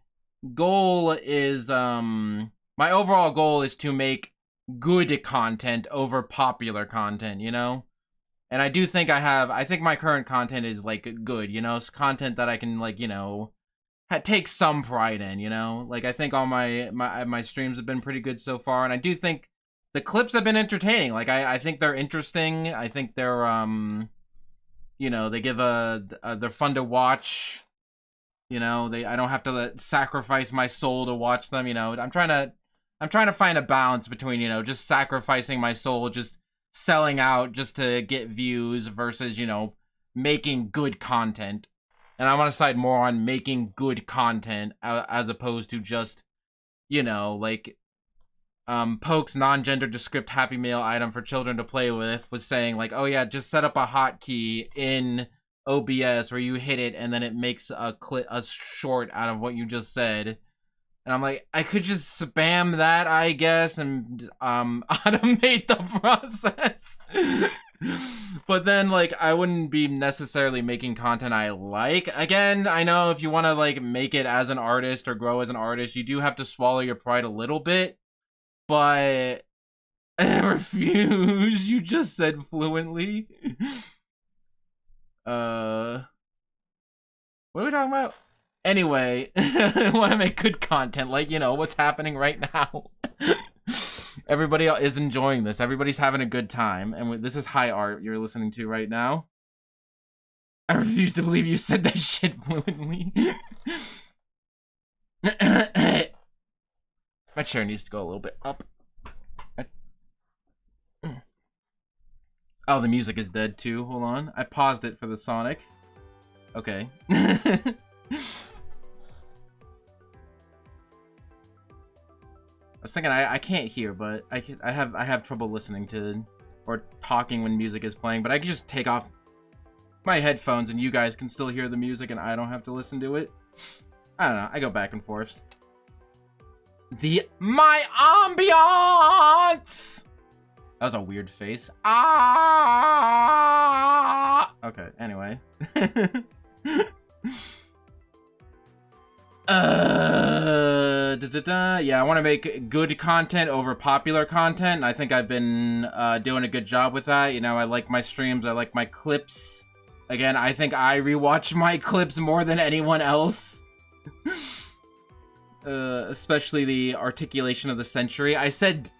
goal is, my overall goal is to make good content over popular content, And I do think I think my current content is, like, good, It's content that I can, like, take some pride in, Like, I think all my streams have been pretty good so far, and I do think the clips have been entertaining. Like, I think they're interesting. I think they're, they give they're fun to watch. I don't have to sacrifice my soul to watch them, I'm trying to find a balance between, just sacrificing my soul, just selling out just to get views versus, making good content. And I want to side more on making good content as opposed to just, like, Poke's non-gender descript Happy Meal item for children to play with was saying, like, oh yeah, just set up a hotkey in OBS where you hit it and then it makes a short out of what you just said. And I'm like, I could just spam that, I guess, and automate the process. But then, like, I wouldn't be necessarily making content I like. Again, I know if you want to, like, make it as an artist or grow as an artist, you do have to swallow your pride a little bit. But I refuse. You just said fluently. What are we talking about? Anyway, I want to make good content, like, what's happening right now. Everybody is enjoying this. Everybody's having a good time. And this is high art you're listening to right now. I refuse to believe you said that shit fluently. My chair needs to go a little bit up. Oh, the music is dead too. Hold on. I paused it for the Sonic. Okay. I was thinking I can't hear, but I have trouble listening to or talking when music is playing, but I can just take off my headphones and you guys can still hear the music and I don't have to listen to it. I don't know. I go back and forth. My ambiance. That was a weird face. Ah. Okay. Anyway. Yeah, I want to make good content over popular content, and I think I've been doing a good job with that. I like my streams, I like my clips. Again, I think I rewatch my clips more than anyone else. Especially the articulation of the century. I said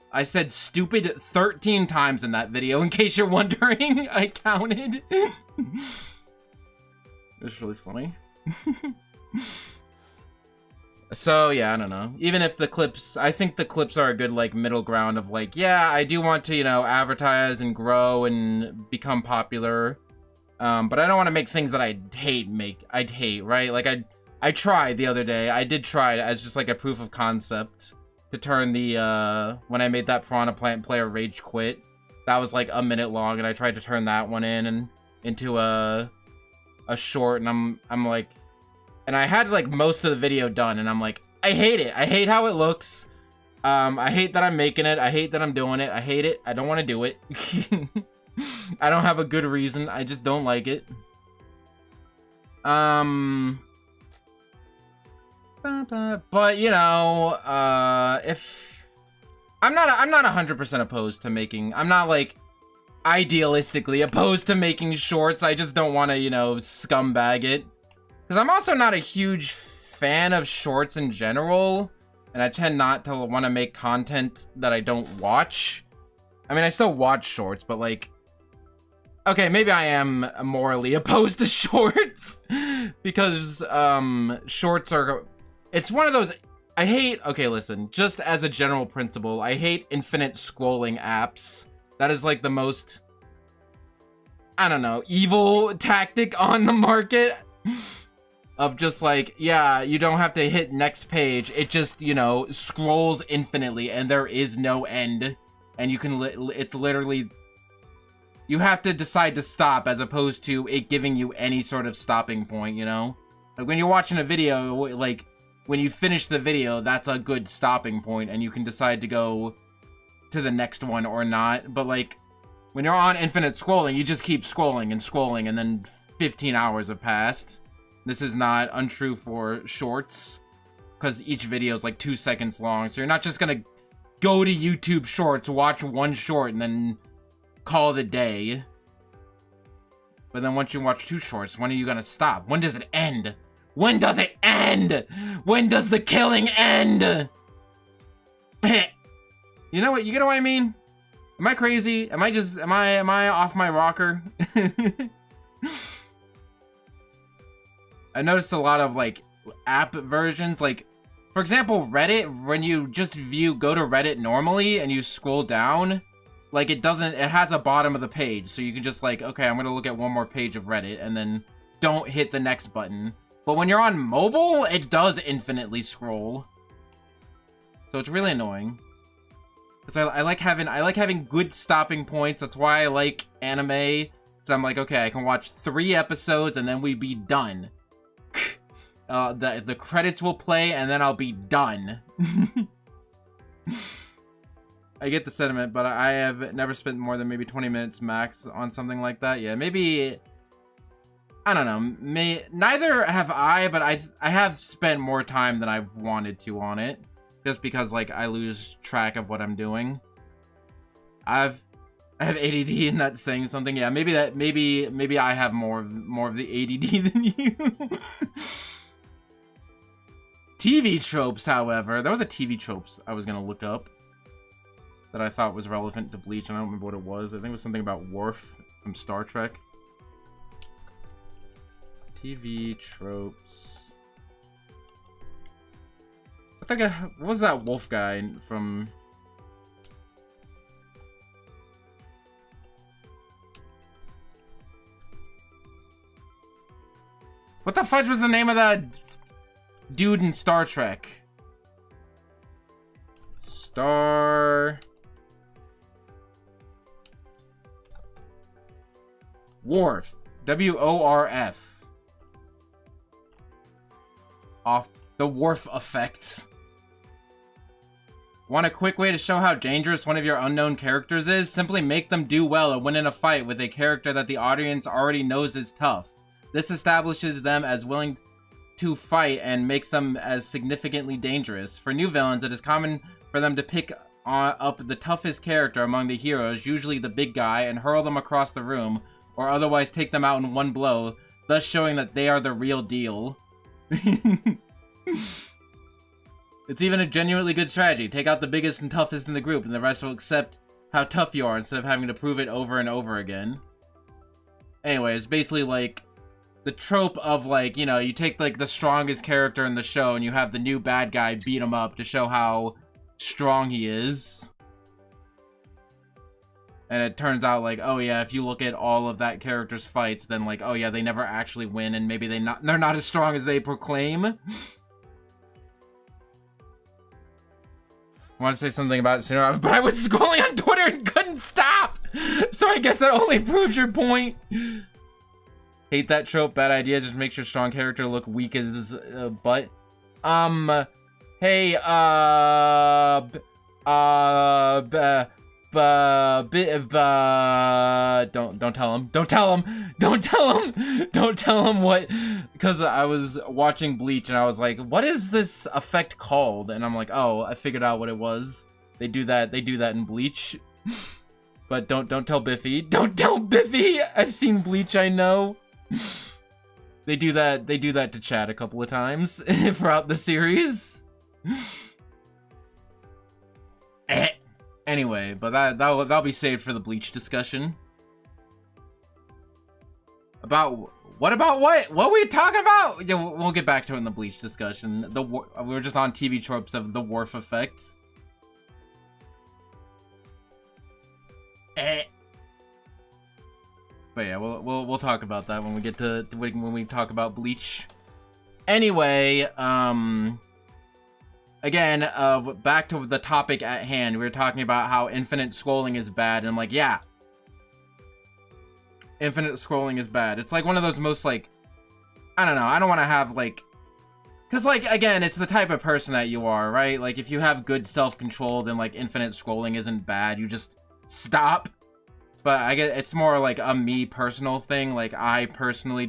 stupid 13 times in that video, in case you're wondering. I counted. It's really funny. So, yeah, I don't know. Even if the clips, I think the clips are a good, like, middle ground of, like, yeah, I do want to, advertise and grow and become popular. But I don't want to make things that I'd hate, right? Like, I tried the other day. I did try it as just, like, a proof of concept to turn the, when I made that Piranha Plant player rage quit. That was, like, a minute long, and I tried to turn that one into a short, and I'm like, and I had, like, most of the video done, and I'm like, I hate it. I hate how it looks. I hate that I'm making it. I hate that I'm doing it. I hate it. I don't want to do it. I don't have a good reason. I just don't like it. But you know, if I'm not 100% opposed to making. I'm not like idealistically opposed to making shorts. I just don't want to, you know, scumbag it. Because I'm also not a huge fan of shorts in general, and I tend not to want to make content that I don't watch. I mean, I still watch shorts, but like, okay, maybe I am morally opposed to shorts because shorts are, it's one of those, I hate, okay, listen, just as a general principle, I hate infinite scrolling apps. That is like the most, I don't know, evil tactic on the market. Of just like, yeah, you don't have to hit next page. It just, you know, scrolls infinitely and there is no end. And you can, it's literally, you have to decide to stop as opposed to it giving you any sort of stopping point, you know? Like when you're watching a video, like when you finish the video, that's a good stopping point and you can decide to go to the next one or not. But like when you're on infinite scrolling, you just keep scrolling and scrolling and then 15 hours have passed. This is not untrue for shorts, because each video is like 2 seconds long. So you're not just gonna go to YouTube Shorts, watch one short, and then call it a day. But then once you watch 2 shorts, when are you gonna stop? When does it end? When does it end? When does the killing end? You know what? You get what I mean? Am I crazy? Am I off my rocker? I noticed a lot of like app versions, like for example Reddit, when you just go to Reddit normally and you scroll down, like it has a bottom of the page, so you can just like, okay, I'm gonna look at one more page of Reddit and then don't hit the next button. But when you're on mobile, it does infinitely scroll, so it's really annoying. Because I like having good stopping points. That's why I like anime, so I'm like, okay, I can watch 3 episodes and then we be done. The credits will play and then I'll be done. I get the sentiment, but I have never spent more than maybe 20 minutes max on something like that. Yeah, maybe, I don't know. Neither have I, but I have spent more time than I've wanted to on it, just because like I lose track of what I'm doing. I have ADD, and that's saying something. Yeah, maybe I have more of the ADD than you. TV tropes, however, there was a TV tropes I was gonna look up that I thought was relevant to Bleach, and I don't remember what it was. I think it was something about Worf from Star Trek. TV tropes. I think what was that wolf guy from? What the fudge was the name of that dude in Star Trek? Worf. W-O-R-F. Off the Worf effect. Want a quick way to show how dangerous one of your unknown characters is? Simply make them do well and win in a fight with a character that the audience already knows is tough. This establishes them as willing to fight and makes them as significantly dangerous. For new villains, it is common for them to pick up the toughest character among the heroes, usually the big guy, and hurl them across the room, or otherwise take them out in one blow, thus showing that they are the real deal. It's even a genuinely good strategy. Take out the biggest and toughest in the group, and the rest will accept how tough you are instead of having to prove it over and over again. Anyway, it's basically like the trope of like, you know, you take like the strongest character in the show and you have the new bad guy beat him up to show how strong he is. And it turns out like, oh yeah, if you look at all of that character's fights, then like, oh yeah, they never actually win, and maybe they're not as strong as they proclaim. I want to say something about it sooner, but I was scrolling on Twitter and couldn't stop! So I guess that only proves your point. Hate that trope, bad idea, just makes your strong character look weak as butt. Hey, don't tell him. Don't tell him. Don't tell him. Don't tell him what. Because I was watching Bleach and I was like, what is this effect called? And I'm like, oh, I figured out what it was. They do that in Bleach. But don't tell Biffy. Don't tell Biffy. I've seen Bleach. I know. They do that to Chad a couple of times throughout the series. Anyway, but that'll be saved for the Bleach discussion. What were we talking about? Yeah, we'll get back to it in the Bleach discussion. We were just on TV tropes of the Worf effect. But yeah, we'll talk about that when we get to when we talk about Bleach. Anyway, again, back to the topic at hand. We were talking about how infinite scrolling is bad, and I'm like, yeah, infinite scrolling is bad. It's like one of those most, like, I don't know, I don't want to have, like, because, like, again, it's the type of person that you are, right? Like, if you have good self-control, then, like, infinite scrolling isn't bad. You just stop. But I get it's more like a me personal thing. Like, I personally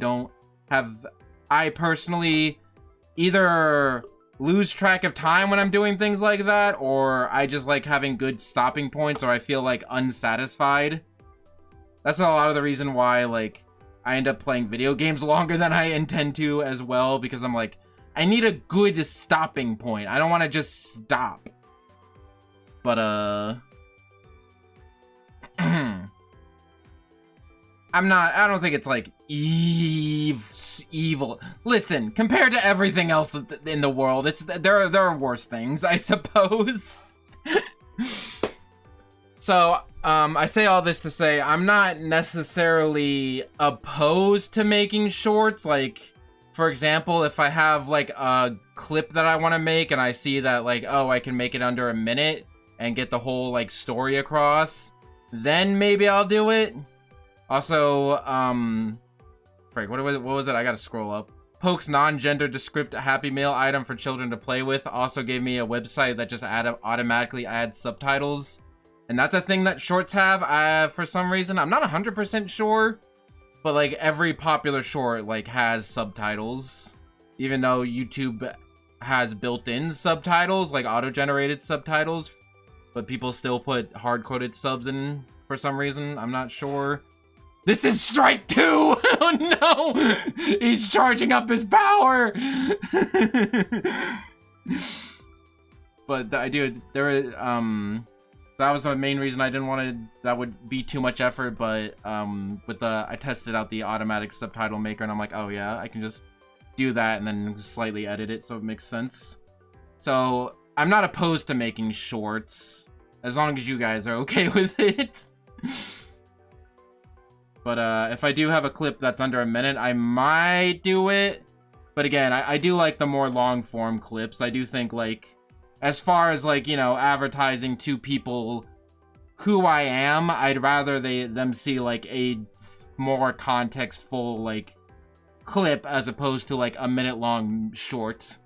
either lose track of time when I'm doing things like that, or I just like having good stopping points, or I feel like unsatisfied. That's a lot of the reason why, like, I end up playing video games longer than I intend to as well, because I'm like, I need a good stopping point. I don't want to just stop. But, I don't think it's like evil. Listen, compared to everything else in the world, there are worse things, I suppose. So, I say all this to say I'm not necessarily opposed to making shorts. Like, for example, if I have like a clip that I want to make and I see that, like, oh, I can make it under a minute and get the whole like story across, then maybe I'll do it. Also, Frank, what was it? I gotta scroll up. Poke's non-gender descript Happy Meal item for children to play with also gave me a website that just automatically adds subtitles. And that's a thing that shorts have, for some reason. I'm not 100% sure, but like every popular short like has subtitles. Even though YouTube has built-in subtitles, like auto-generated subtitles, but people still put hard-coded subs in for some reason. I'm not sure. This is strike 2! Oh no! He's charging up his power! But that was the main reason I didn't want to, that would be too much effort, but I tested out the automatic subtitle maker and I'm like, oh yeah, I can just do that and then slightly edit it so it makes sense. So I'm not opposed to making shorts, as long as you guys are okay with it. But if I do have a clip that's under a minute, I might do it. But again, I do like the more long-form clips. I do think, like, as far as, like, you know, advertising to people who I am, I'd rather them see, like, a more context-full, like, clip as opposed to, like, a minute-long short.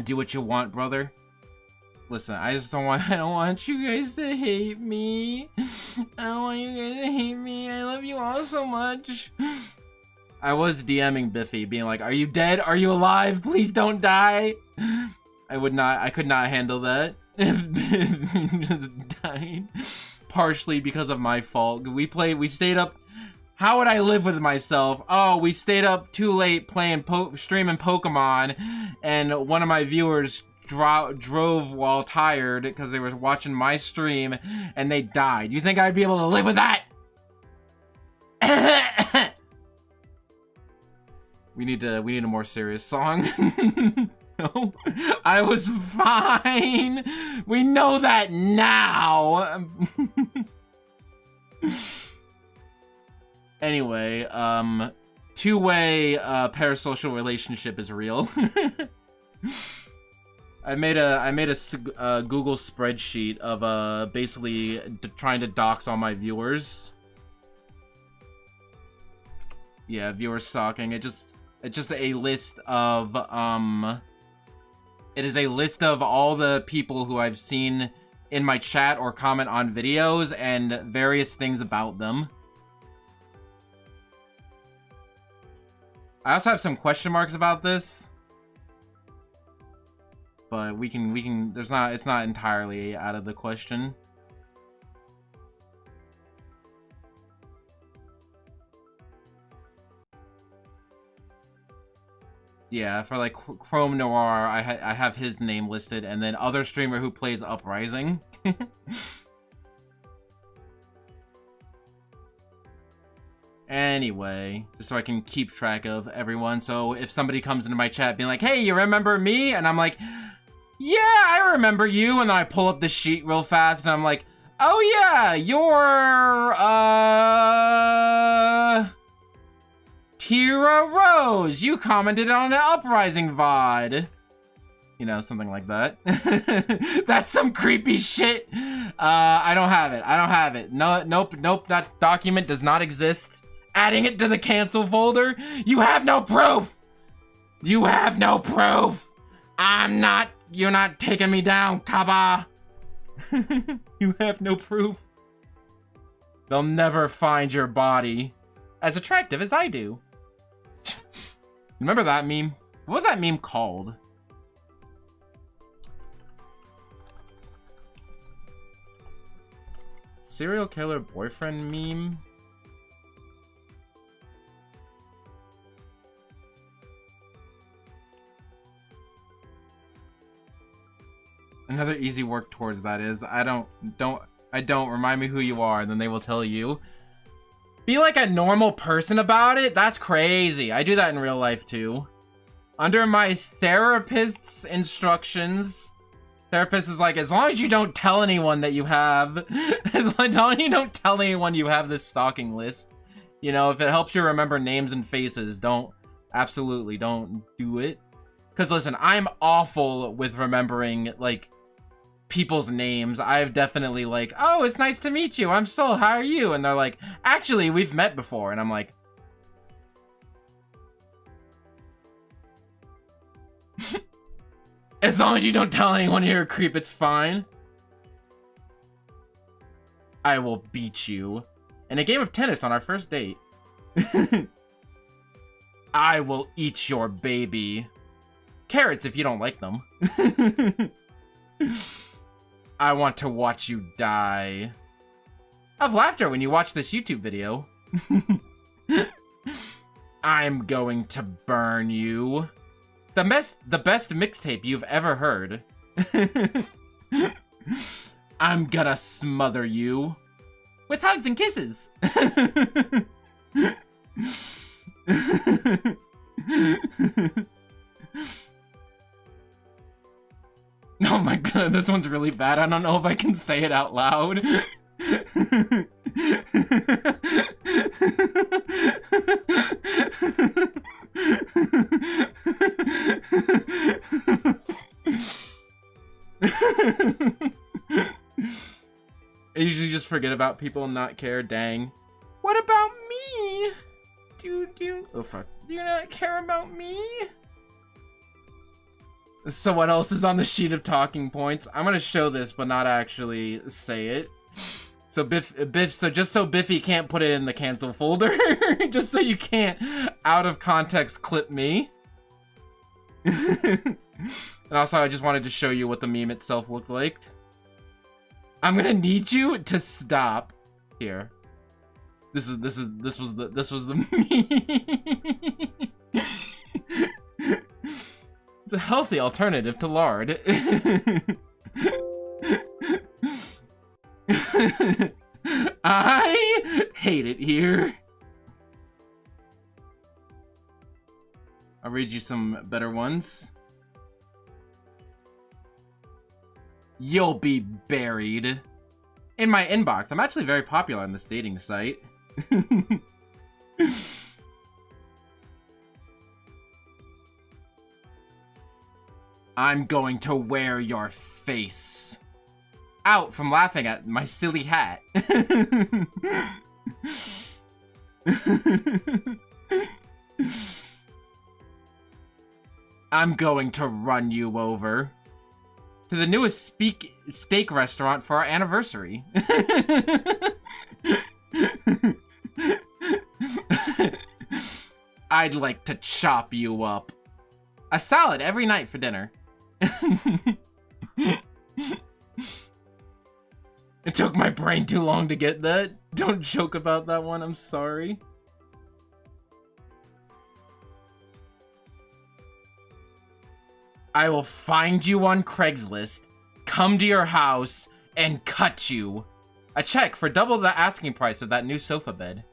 Do what you want, brother. Listen, I don't want you guys to hate me. I don't want you guys to hate me. I love you all so much. I was DMing Biffy, being like, are you dead? Are you alive? Please don't die. I could not handle that. Just died. Partially because of my fault. We stayed up. How would I live with myself? Oh, we stayed up too late playing, streaming Pokemon, and one of my viewers drove while tired because they were watching my stream and they died. You think I'd be able to live with that? We need a more serious song. No, I was fine. We know that now. Anyway, two-way parasocial relationship is real. I made a Google spreadsheet of basically trying to dox all my viewers. Yeah, viewer stalking. It's just a list of it is a list of all the people who I've seen in my chat or comment on videos and various things about them. I also have some question marks about this, but we can it's not entirely out of the question. Yeah, for like Chrome Noir, I have his name listed, and then other streamer who plays Uprising. Anyway, just so I can keep track of everyone. So if somebody comes into my chat being like, hey, you remember me? And I'm like, yeah, I remember you. And then I pull up the sheet real fast and I'm like, oh yeah, you're, Tira Rose. You commented on an Uprising VOD. You know, something like that. That's some creepy shit. I don't have it. I don't have it. No, nope. That document does not exist. Adding it to the cancel folder. You have no proof. You have no proof. You're not taking me down, Kaba. You have no proof. They'll never find your body as attractive as I do. Remember that meme? What was that meme called? Serial killer boyfriend meme? Another easy work towards that is I don't remind me who you are, and then they will tell you. Be like a normal person about it. That's crazy. I do that in real life too. Under my therapist's instructions, therapist is like, as long as you don't tell anyone that you have, as long as you don't tell anyone you have this stalking list, you know, if it helps you remember names and faces, absolutely don't do it. Because listen, I'm awful with remembering, like, people's names. I've definitely like, oh, it's nice to meet you. I'm Sol, how are you? And they're like, actually, we've met before. And I'm like, as long as you don't tell anyone you're a creep, it's fine. I will beat you in a game of tennis on our first date. I will eat your baby. Carrots if you don't like them. I want to watch you die. Of laughter when you watch this YouTube video. I'm going to burn you. The best mixtape you've ever heard. I'm gonna smother you. With hugs and kisses. Oh my god, this one's really bad. I don't know if I can say it out loud. I usually just forget about people and not care, dang. What about me? Oh fuck. Do you not care about me? So what else is on the sheet of talking points? I'm gonna show this, but not actually say it. So just so Biffy can't put it in the cancel folder. Just so you can't out of context clip me. And also I just wanted to show you what the meme itself looked like. I'm gonna need you to stop. Here. This was the meme. It's a healthy alternative to lard. I hate it here. I'll read you some better ones. You'll be buried. In my inbox. I'm actually very popular on this dating site. I'm going to wear your face out from laughing at my silly hat. I'm going to run you over. to the newest steak restaurant for our anniversary. I'd like to chop you up. A salad every night for dinner. It took my brain too long to get that. Don't joke about that one, I'm sorry. I will find you on Craigslist, come to your house, and cut you. A check for double the asking price of that new sofa bed.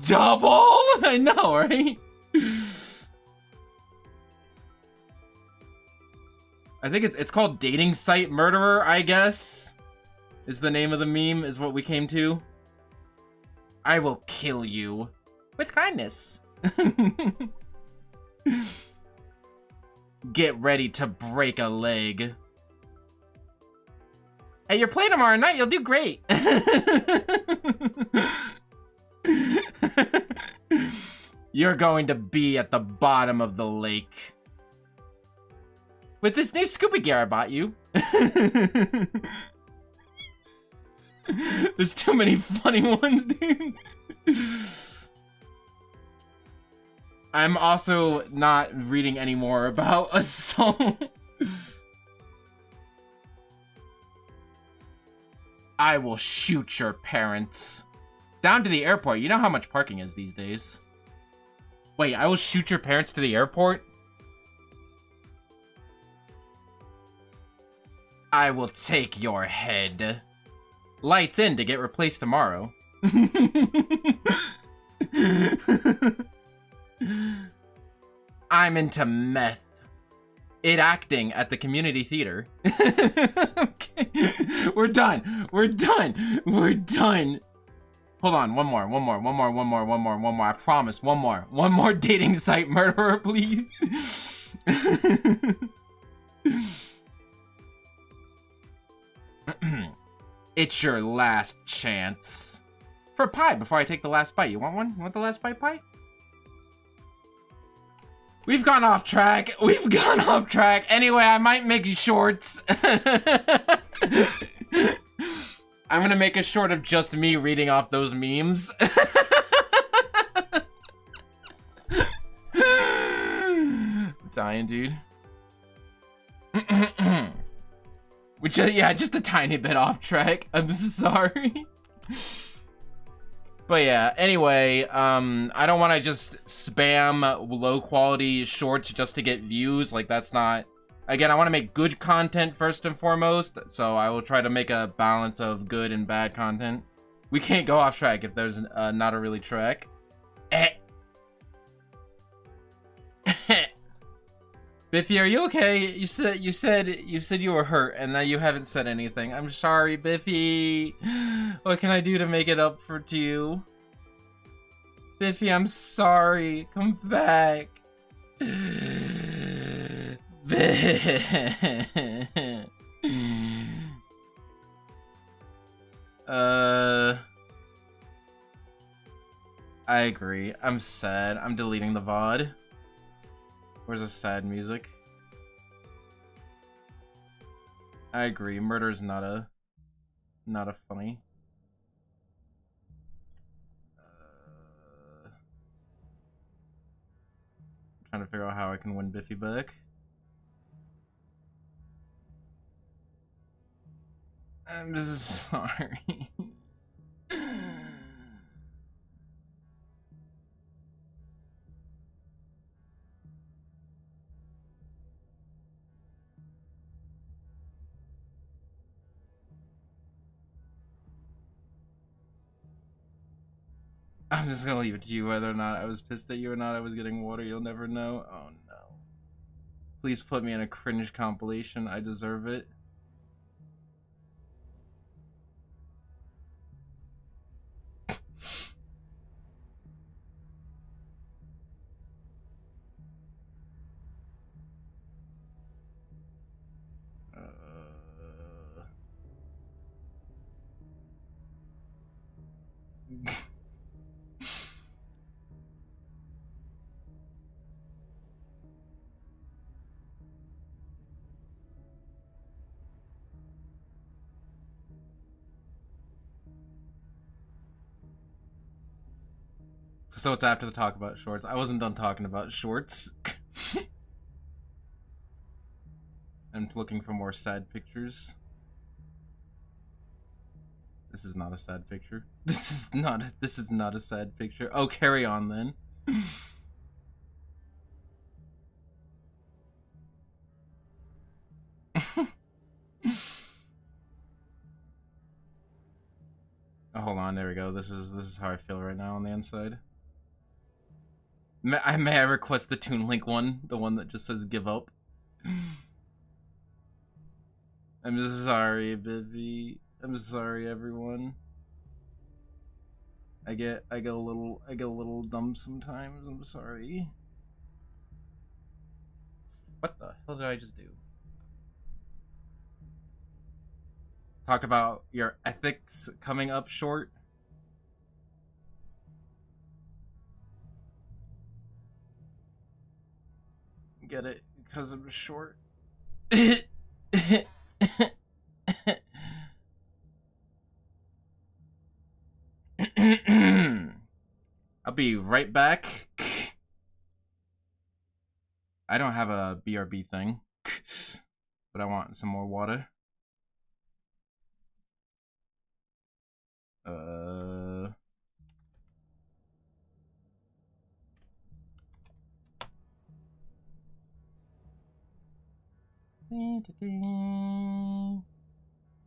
Double? I know, right? I think it's called Dating Site Murderer, I guess. Is the name of the meme, is what we came to. I will kill you. With kindness. Get ready to break a leg. Hey, you're playing tomorrow night, you'll do great. You're going to be at the bottom of the lake. With this new scuba gear I bought you. There's too many funny ones, dude. I'm also not reading any more about a song. I will shoot your parents. Down to the airport. You know how much parking is these days. Wait, I will shoot your parents to the airport? I will take your head. Lights in to get replaced tomorrow. I'm into meth. It acting at the community theater. Okay. We're done. We're done. We're done. Hold on. One more. I promise. One more. One more dating site murderer, please. It's your last chance. For pie before I take the last bite. You want one? You want the last bite pie? We've gone off track. We've gone off track. Anyway, I might make shorts. I'm gonna make a short of just me reading off those memes. I'm dying, dude. Which, yeah, just a tiny bit off track. I'm sorry. But yeah, anyway, I don't want to just spam low quality shorts just to get views. Like, that's not... Again, I want to make good content first and foremost, so I will try to make a balance of good and bad content. We can't go off track if there's not a really track. Biffy, are you okay? You said you were hurt, and now you haven't said anything. I'm sorry, Biffy. What can I do to make it up to you? Biffy, I'm sorry. Come back. I agree. I'm sad. I'm deleting the VOD. Where's the sad music? I agree. Murder's not a funny. I'm trying to figure out how I can win Biffy back. I'm just sorry. I'm just gonna leave it to you whether or not I was pissed at you or not. I was getting water. You'll never know. Oh no. Please put me in a cringe compilation. I deserve it. So it's after the talk about shorts. I wasn't done talking about shorts. I'm looking for more sad pictures. This is not a sad picture. This is not a sad picture. Oh, carry on then. Oh, hold on, there we go. This is how I feel right now on the inside. May I request the Toon Link one? The one that just says give up? I'm sorry, Bibby. I'm sorry, everyone. I get a little dumb sometimes. I'm sorry. What the hell did I just do? Talk about your ethics coming up short. Get it? Because I'm short. I'll be right back. I don't have a BRB thing, but I want some more water.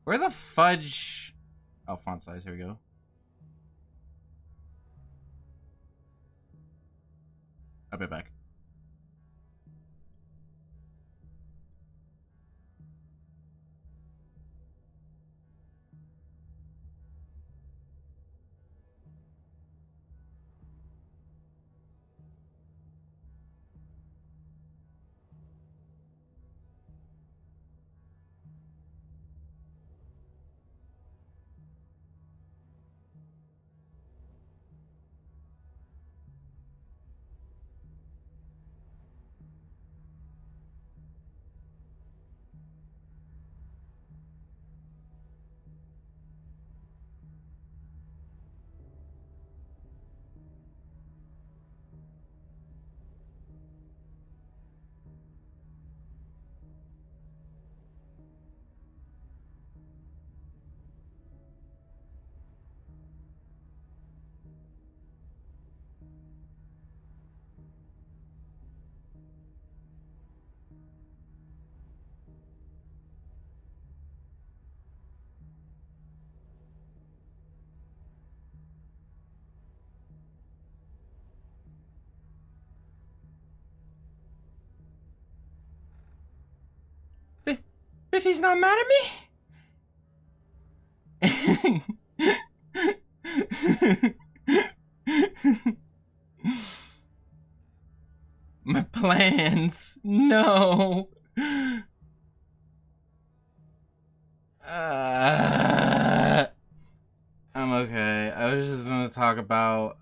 Where the fudge? Oh, font size. Here we go. I'll be back. Biffy's not mad at me? My plans. No. I'm okay. I was just gonna talk about,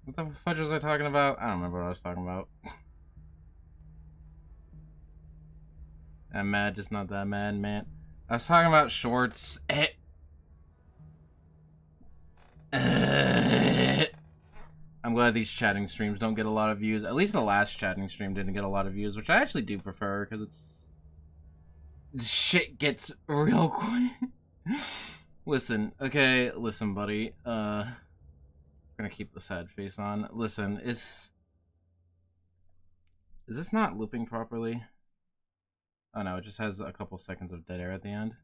what the fudge was I talking about? I don't remember what I was talking about. I'm mad, just not that mad, man. I was talking about shorts. I'm glad these chatting streams don't get a lot of views. At least the last chatting stream didn't get a lot of views, which I actually do prefer, because it's... shit gets real quick. Listen, okay? Listen, buddy. I'm gonna keep the sad face on. Listen, is this not looping properly? Oh no, it just has a couple seconds of dead air at the end.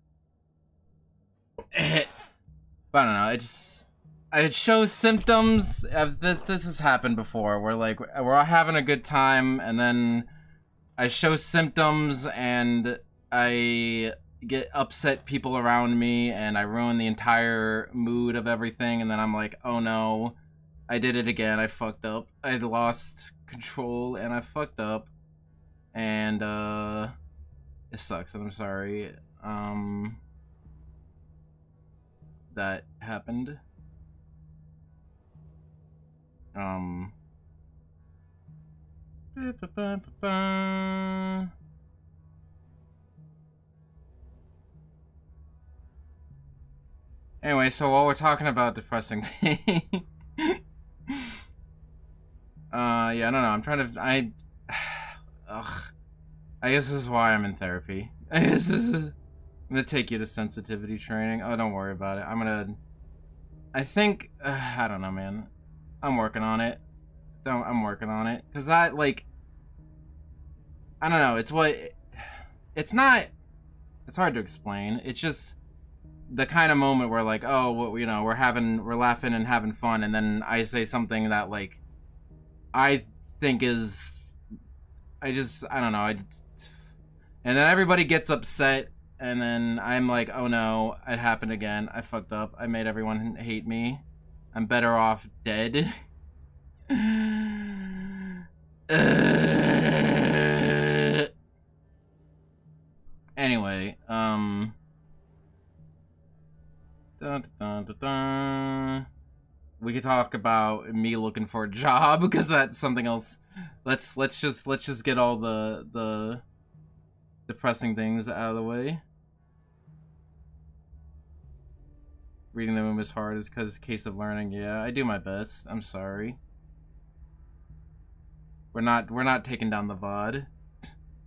But I don't know, it shows symptoms of this has happened before where like we're having a good time and then I show symptoms and I get upset people around me and I ruin the entire mood of everything, and then I'm like, oh no, I did it again, I fucked up. I lost control and I fucked up. And it sucks and I'm sorry. That happened. Anyway, so while we're talking about depressing things, yeah, I don't know. I'm trying to, ugh. I guess this is why I'm in therapy. I guess this is, I'm gonna take you to sensitivity training. Oh, don't worry about it. I think, I don't know, man. I'm working on it. I'm working on it. Cause I don't know. It's not, it's hard to explain. It's just the kind of moment where like, oh, well, you know, we're laughing and having fun. And then I say something that like, I think is, I don't know. And then everybody gets upset. And then I'm like, oh no, it happened again. I fucked up. I made everyone hate me. I'm better off dead. Anyway, we could talk about me looking for a job because that's something else. Let's just get all the depressing things out of the way. Reading the room is hard is because it's a case of learning. Yeah, I do my best. I'm sorry. We're not taking down the VOD.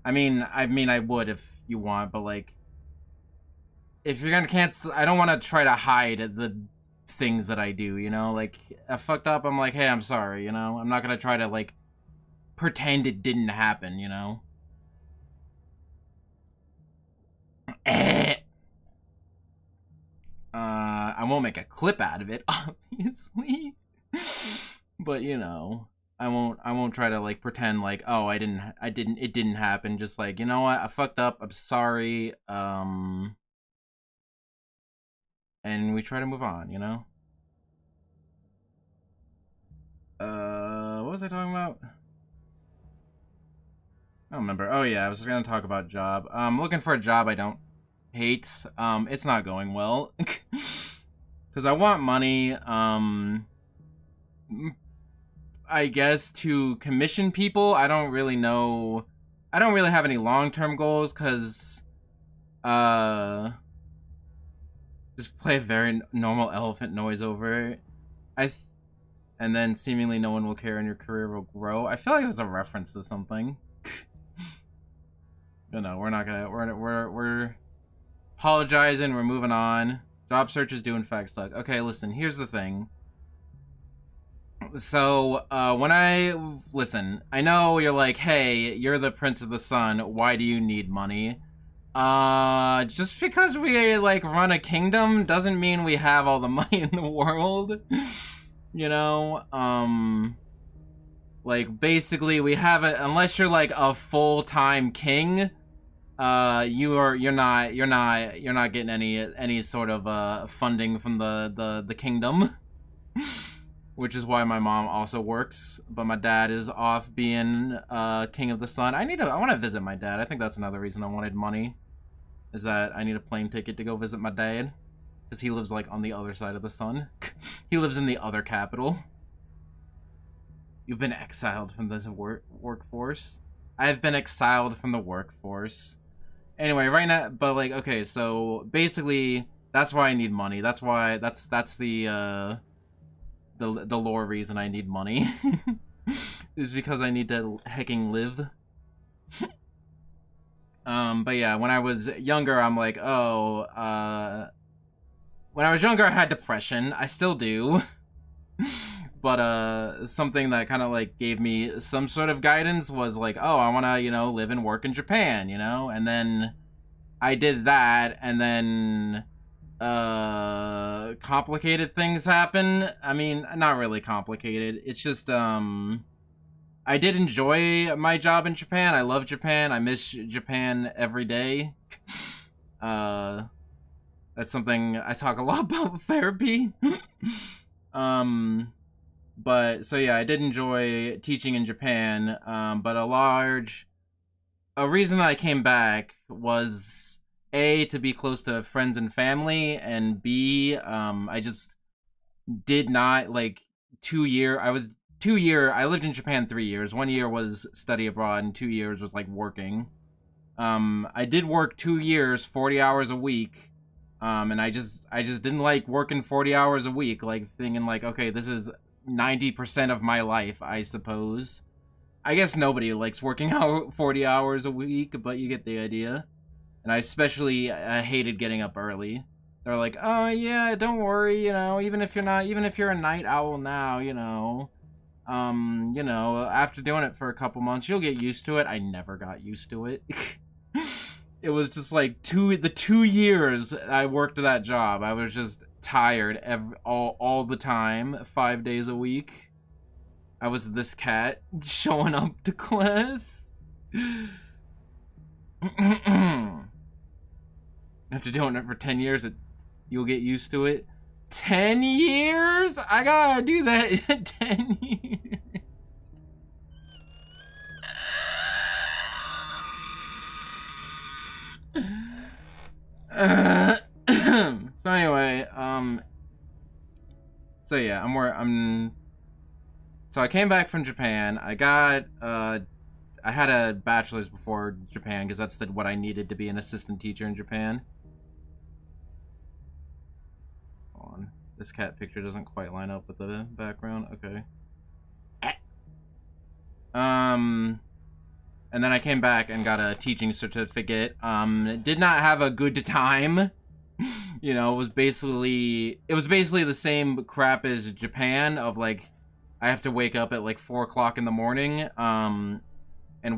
I mean I would if you want, but like if you're gonna cancel, I don't want to try to hide the things that I do, you know? Like, I fucked up, I'm like, hey, I'm sorry, you know? I'm not gonna try to, like, pretend it didn't happen, you know? I won't make a clip out of it, obviously. But, you know, I won't try to, like, pretend like, oh, it didn't happen. Just like, you know what? I fucked up. I'm sorry. And we try to move on, you know? What was I talking about? I don't remember. Oh yeah, I was gonna talk about job. Looking for a job I don't hate. It's not going well. Cause I want money, I guess to commission people. I don't really know. I don't really have any long-term goals, cause, just play a very normal elephant noise over it. And then seemingly no one will care and your career will grow. I feel like that's a reference to something. No, we're not gonna. We're apologizing. We're moving on. Job searches do in fact suck. Okay, listen. Here's the thing. So listen, I know you're like, hey, you're the Prince of the Sun. Why do you need money? Just because we like run a kingdom doesn't mean we have all the money in the world. You know, like basically we have it unless you're like a full-time king. You're not getting any sort of funding from the kingdom. Which is why my mom also works, but my dad is off being king of the sun. I want to visit my dad. I think that's another reason I wanted money, is that I need a plane ticket to go visit my dad, because he lives like on the other side of the sun. He lives in the other capital. You've been exiled from this workforce. I've been exiled from the workforce. Anyway, right now, but like, okay, so basically, that's why I need money. That's why that's the lore reason I need money. Is because I need to hecking live. But yeah, when I was younger, I'm like, oh, when I was younger, I had depression. I still do. But, something that kind of, like, gave me some sort of guidance was, like, oh, I want to, you know, live and work in Japan, you know? And then I did that, and then, complicated things happen. I mean, not really complicated. It's just, I did enjoy my job in Japan. I love Japan. I miss Japan every day. That's something I talk a lot about with therapy. But, so yeah, I did enjoy teaching in Japan, but a reason that I came back was, A, to be close to friends and family, and B, I just did not, like, I lived in Japan 3 years. 1 year was study abroad, and 2 years was, like, working. I did work 2 years, 40 hours a week, And I just didn't like working 40 hours a week, like thinking like, okay, this is 90% of my life, I suppose. I guess nobody likes working out 40 hours a week, but you get the idea. And I especially hated getting up early. They're like, oh yeah, don't worry, you know, even if you're a night owl now, you know, after doing it for a couple months, you'll get used to it. I never got used to it. It was just like the 2 years I worked that job, I was just tired all the time, 5 days a week. I was this cat showing up to class. After doing it for 10 years, you'll get used to it. 10 years? I gotta do that in 10 years. So anyway, so yeah, so I came back from Japan. I had a bachelor's before Japan because that's what I needed to be an assistant teacher in Japan. Hold on, this cat picture doesn't quite line up with the background. Okay. And then I came back and got a teaching certificate. Did not have a good time. You know, it was basically the same crap as Japan of like, I have to wake up at like 4 o'clock in the morning, and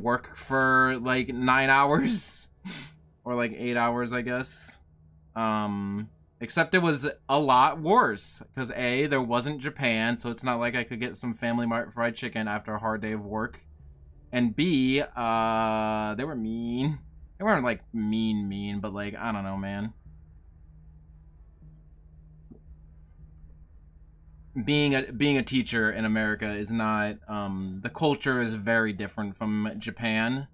work for like 9 hours or like 8 hours, I guess. Except it was a lot worse because A, there wasn't Japan, so it's not like I could get some Family Mart fried chicken after a hard day of work. And B, they were mean. They weren't like mean, but like, I don't know, man. Being a teacher in America is not, the culture is very different from Japan.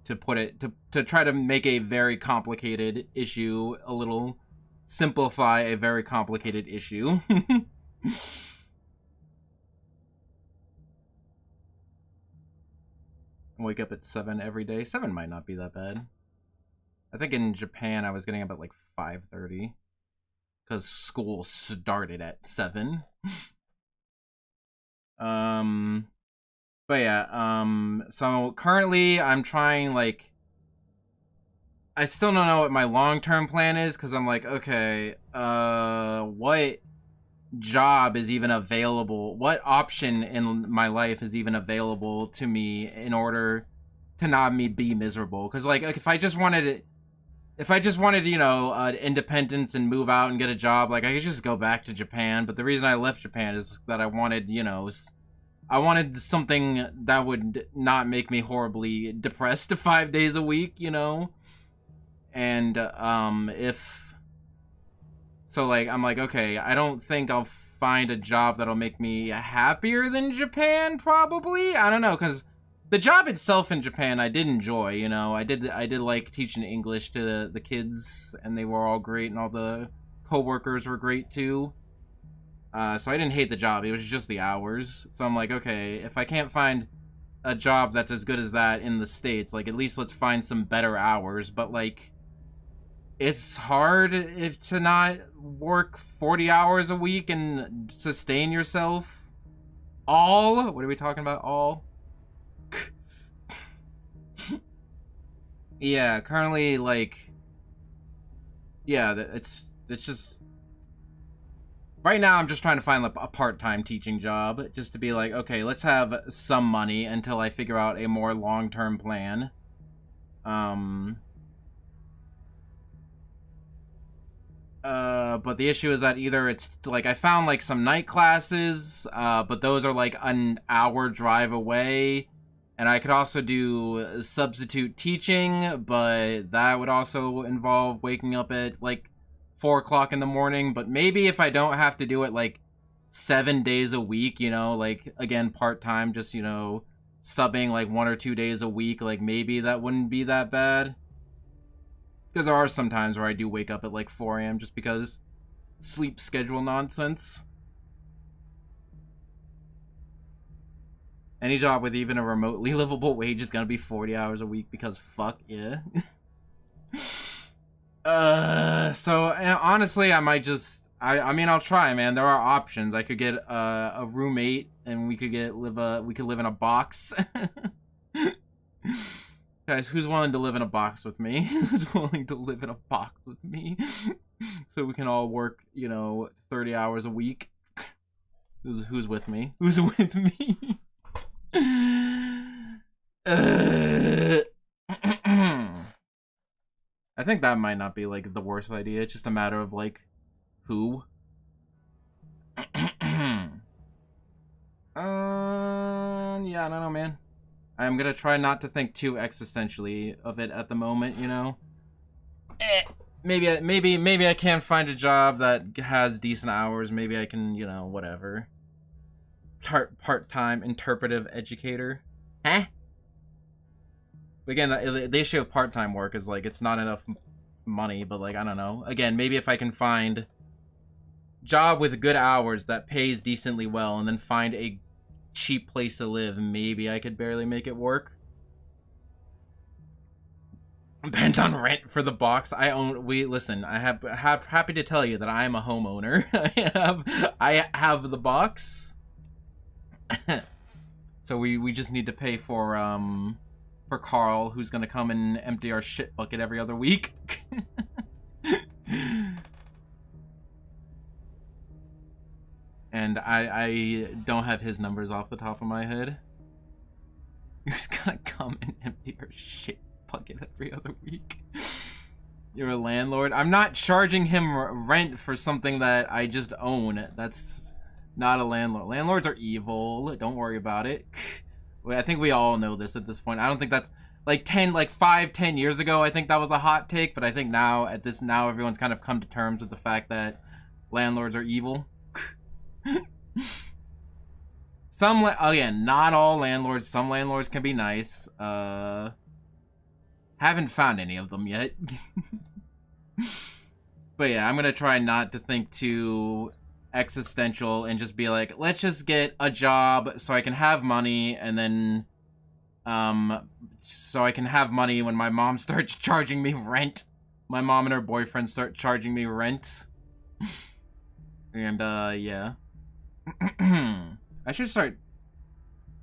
To put it, to try to make a very complicated issue a little, simplify a very complicated issue. Wake up at 7 every day. 7 might not be that bad. I think in Japan I was getting up at like 5:30 because school started at 7. But yeah, so currently I'm trying, like, I still don't know what my long-term plan is because I'm like, okay, what job is even available? What option in my life is even available to me in order to not be miserable? Because like if I just wanted, you know, independence and move out and get a job, like I could just go back to Japan. But the reason I left Japan is that I wanted, you know, I wanted something that would not make me horribly depressed 5 days a week, you know. And so like I'm like, okay, I don't think I'll find a job that'll make me happier than Japan, probably. I don't know, because the job itself in Japan I did enjoy, you know. I did like teaching English to the kids, and they were all great, and all the co-workers were great too. So I didn't hate the job, it was just the hours. So I'm like, okay, if I can't find a job that's as good as that in the States, like at least let's find some better hours. But like, it's hard to not work 40 hours a week and sustain yourself. What are we talking about? All? Yeah, currently, like, yeah, it's just, right now I'm just trying to find a part-time teaching job, just to be like, okay, let's have some money until I figure out a more long-term plan. But the issue is that either it's, like, I found, like, some night classes, but those are, like, an hour drive away, and I could also do substitute teaching, but that would also involve waking up at, like, 4 o'clock in the morning. But maybe if I don't have to do it, like, 7 days a week, you know, like, again, part-time, just, you know, subbing, like, 1 or 2 days a week, like, maybe that wouldn't be that bad. Because there are some times where I do wake up at like 4 a.m. just because sleep schedule nonsense. Any job with even a remotely livable wage is gonna be 40 hours a week because fuck yeah. So honestly, I might just. I mean, I'll try, man. There are options. I could get a roommate, and we could live in a box. Guys, who's willing to live in a box with me? Who's willing to live in a box with me? So we can all work, 30 hours a week. Who's with me? Who's with me? I think that might not be, like, the worst idea. It's just a matter of, like, who? Yeah, I don't know, man. I'm gonna try not to think too existentially of it at the moment, Maybe I can find a job that has decent hours. Maybe I can, whatever. Part-time interpretive educator. Huh? But again, the issue of part-time work is, like, it's not enough money, but, like, I don't know. Again, maybe if I can find job with good hours that pays decently well and then find a cheap place to live, maybe I could barely make it work. Depends on rent for the box. Listen, I have happy to tell you that I am a homeowner. I have the box. So we just need to pay for Carl, who's gonna come and empty our shit bucket every other week. And I don't have his numbers off the top of my head. Who's gonna come and empty our shit bucket every other week? You're a landlord. I'm not charging him rent for something that I just own. That's not a landlord. Landlords are evil. Don't worry about it. I think we all know this at this point. I don't think that's like 5-10 years ago. I think that was a hot take, but I think now everyone's kind of come to terms with the fact that landlords are evil. Again, not all landlords. Some landlords can be nice. Haven't found any of them yet. But yeah, I'm gonna try not to think too existential and just be like, let's just get a job so I can have money, and then so I can have money when my mom starts charging me rent. My mom and her boyfriend start charging me rent. And yeah. I should start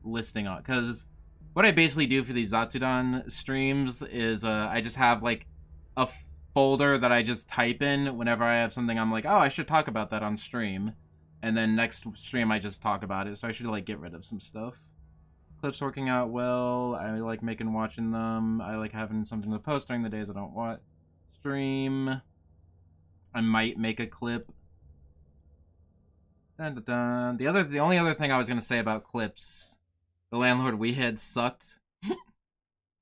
listing on, because what I basically do for these Zatsudan streams is I just have like a folder that I just type in whenever I have something I'm like, oh, I should talk about that on stream, and then next stream I just talk about it. So I should like get rid of some stuff. Clips working out well. I like watching them. I like having something to post during the days I don't watch stream. I might make a clip. Dun, dun, dun. The only other thing I was gonna say about clips, the landlord we had sucked.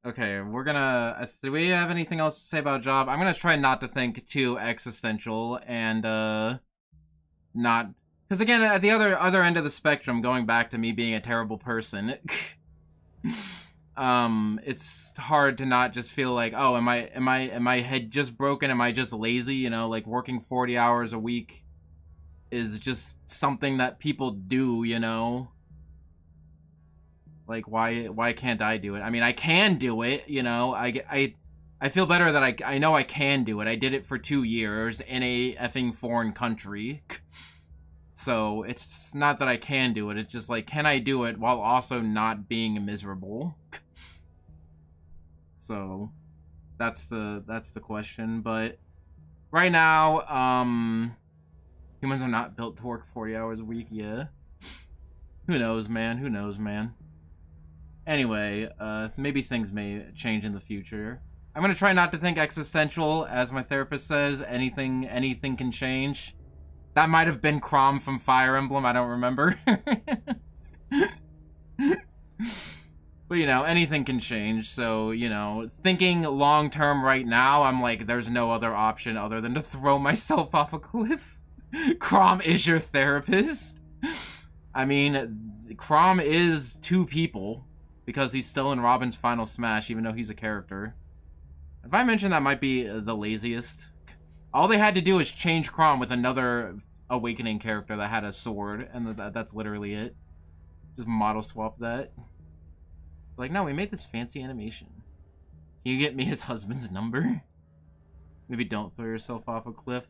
Okay, we're gonna. Do we have anything else to say about job? I'm gonna try not to think too existential and not, because again, at the other end of the spectrum, going back to me being a terrible person, it's hard to not just feel like, oh, am I head just broken? Am I just lazy? Like working 40 hours a week is just something that people do, Like, why can't I do it? I mean, I can do it, I feel better that I know I can do it. I did it for 2 years in a effing foreign country. So, it's not that I can do it. It's just like, can I do it while also not being miserable? So, that's the question. But right now, humans are not built to work 40 hours a week, yeah. Who knows, man? Who knows, man? Anyway, maybe things may change in the future. I'm gonna try not to think existential, as my therapist says. Anything can change. That might have been Crom from Fire Emblem, I don't remember. But, anything can change, so, thinking long-term right now, I'm like, there's no other option other than to throw myself off a cliff. Crom is your therapist? I mean, Crom is 2 people, because he's still in Robin's final smash, even though he's a character. If I mentioned that might be the laziest. All they had to do is change Crom with another Awakening character that had a sword, and that's literally it. Just model swap that. Like, no, we made this fancy animation. Can you get me his husband's number? Maybe don't throw yourself off a cliff.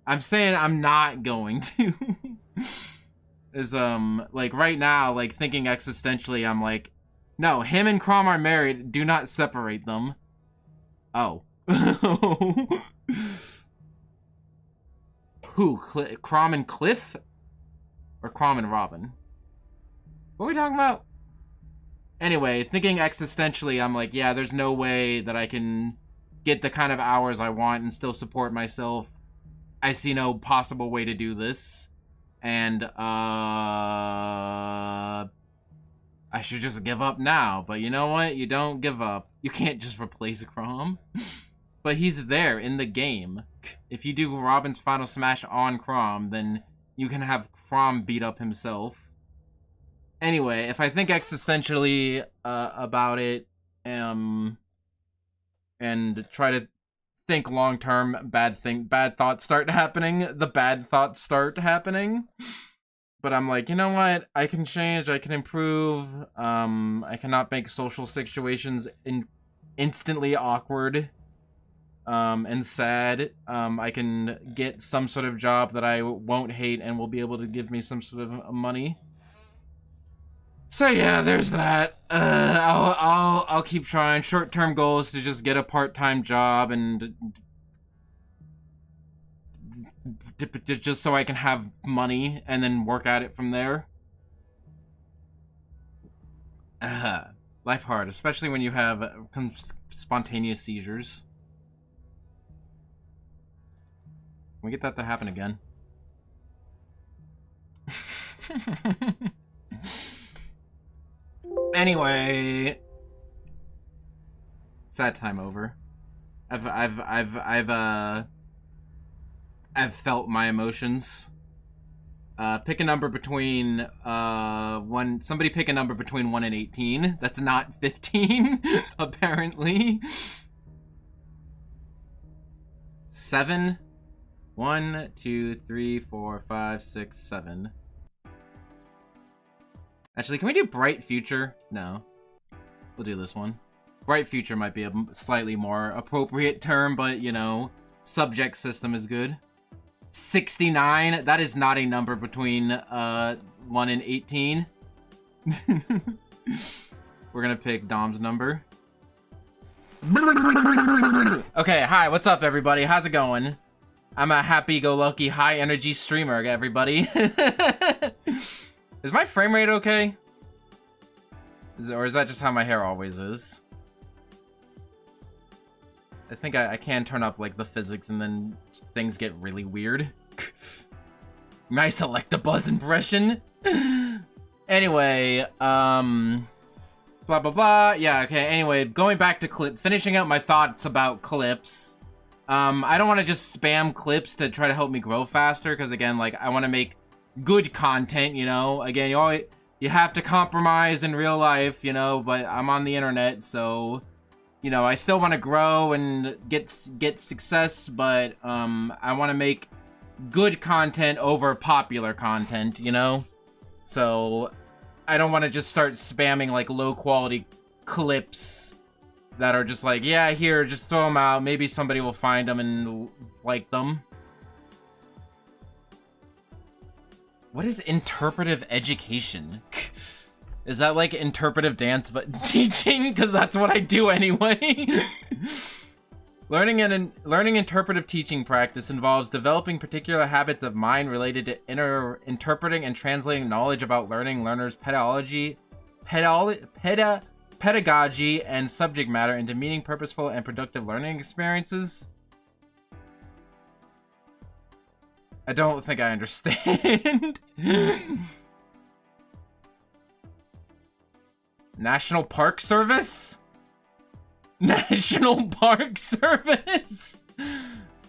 I'm saying I'm not going to. Is, like, right now, like, thinking existentially, I'm like, no, him and Crom are married. Do not separate them. Oh. Who? Crom and Cliff? Or Crom and Robin? What are we talking about? Anyway, thinking existentially, I'm like, yeah, there's no way that I can get the kind of hours I want and still support myself. I see no possible way to do this. And, I should just give up now. But you know what? You don't give up. You can't just replace Crom. But he's there in the game. If you do Robin's final smash on Crom, then you can have Crom beat up himself. Anyway, if I think existentially about it, and try to think long term, bad thoughts start happening. The bad thoughts start happening. But I'm like, you know what? I can change. I can improve. I cannot make social situations instantly awkward. And sad. I can get some sort of job that I won't hate and will be able to give me some sort of money. So yeah, there's that. I'll keep trying. Short-term goal is to just get a part-time job and just so I can have money and then work at it from there. Life hard, especially when you have spontaneous seizures. Can we get that to happen again? Anyway, sad time over. I've felt my emotions. Pick a number between somebody pick a number between 1 and 18. That's not 15, apparently. 7. 1, 2, 3, 4, 5, 6, 7. Actually, can we do Bright Future? No. We'll do this one. Bright Future might be a slightly more appropriate term, but, you know, subject system is good. 69? That is not a number between 1 and 18. We're gonna pick Dom's number. Okay, hi, what's up, everybody? How's it going? I'm a happy-go-lucky, high-energy streamer, everybody. Is my frame rate okay? Or is that just how my hair always is? I think I can turn up, like, the physics and then things get really weird. Nice Electabuzz impression. Anyway, blah, blah, blah. Yeah, okay, anyway, going back to finishing out my thoughts about clips. I don't want to just spam clips to try to help me grow faster, because, again, like, I want to make good content, you know? Again, you have to compromise in real life, you know, but I'm on the internet, so, you know, I still want to grow and get success, but, I want to make good content over popular content, you know? So, I don't want to just start spamming, like, low-quality clips that are just like, yeah, here, just throw them out, maybe somebody will find them and like them. What is interpretive education? Is that like interpretive dance but teaching? Because that's what I do anyway. Learning interpretive teaching practice involves developing particular habits of mind related to interpreting and translating knowledge about learners' pedagogy, and subject matter into meaning, purposeful, and productive learning experiences. I don't think I understand. National Park Service? National Park Service?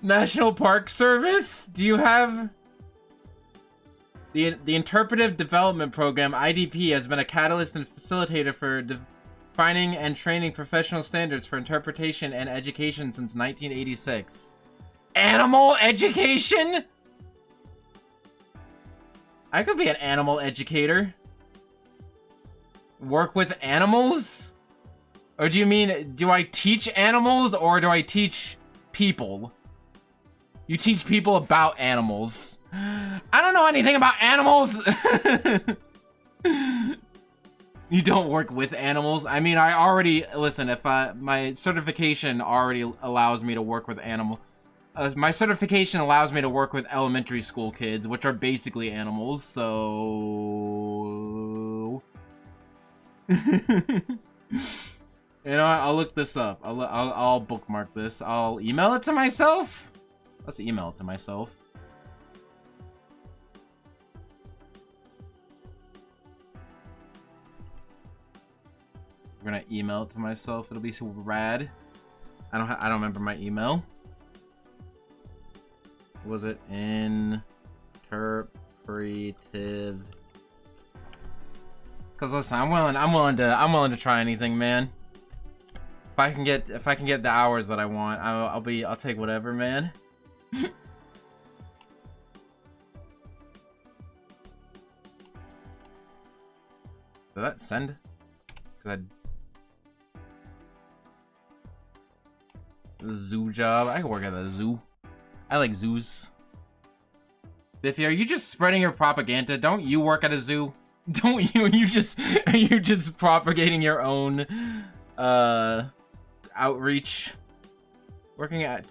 National Park Service? Do you have... The Interpretive Development Program, IDP, has been a catalyst and facilitator for defining and training professional standards for interpretation and education since 1986. Animal education? I could be an animal educator. Work with animals? Or do you mean, do I teach animals or do I teach people? You teach people about animals. I don't know anything about animals. You don't work with animals. I mean, I already, listen, if my certification already allows me to work with my certification allows me to work with elementary school kids, which are basically animals, so... You know what? I'll look this up. I'll bookmark this. I'll email it to myself. Let's email it to myself. I'm gonna email it to myself. It'll be so rad. I don't remember my email. Was it interpretive? Cause listen, I'm willing to try anything, man. If I can get the hours that I want, I'll take whatever, man. Did that send? Cause the zoo job. I can work at the zoo. I like zoos. Biffy, are you just spreading your propaganda? Don't you work at a zoo? Don't you? Are you just propagating your own outreach? I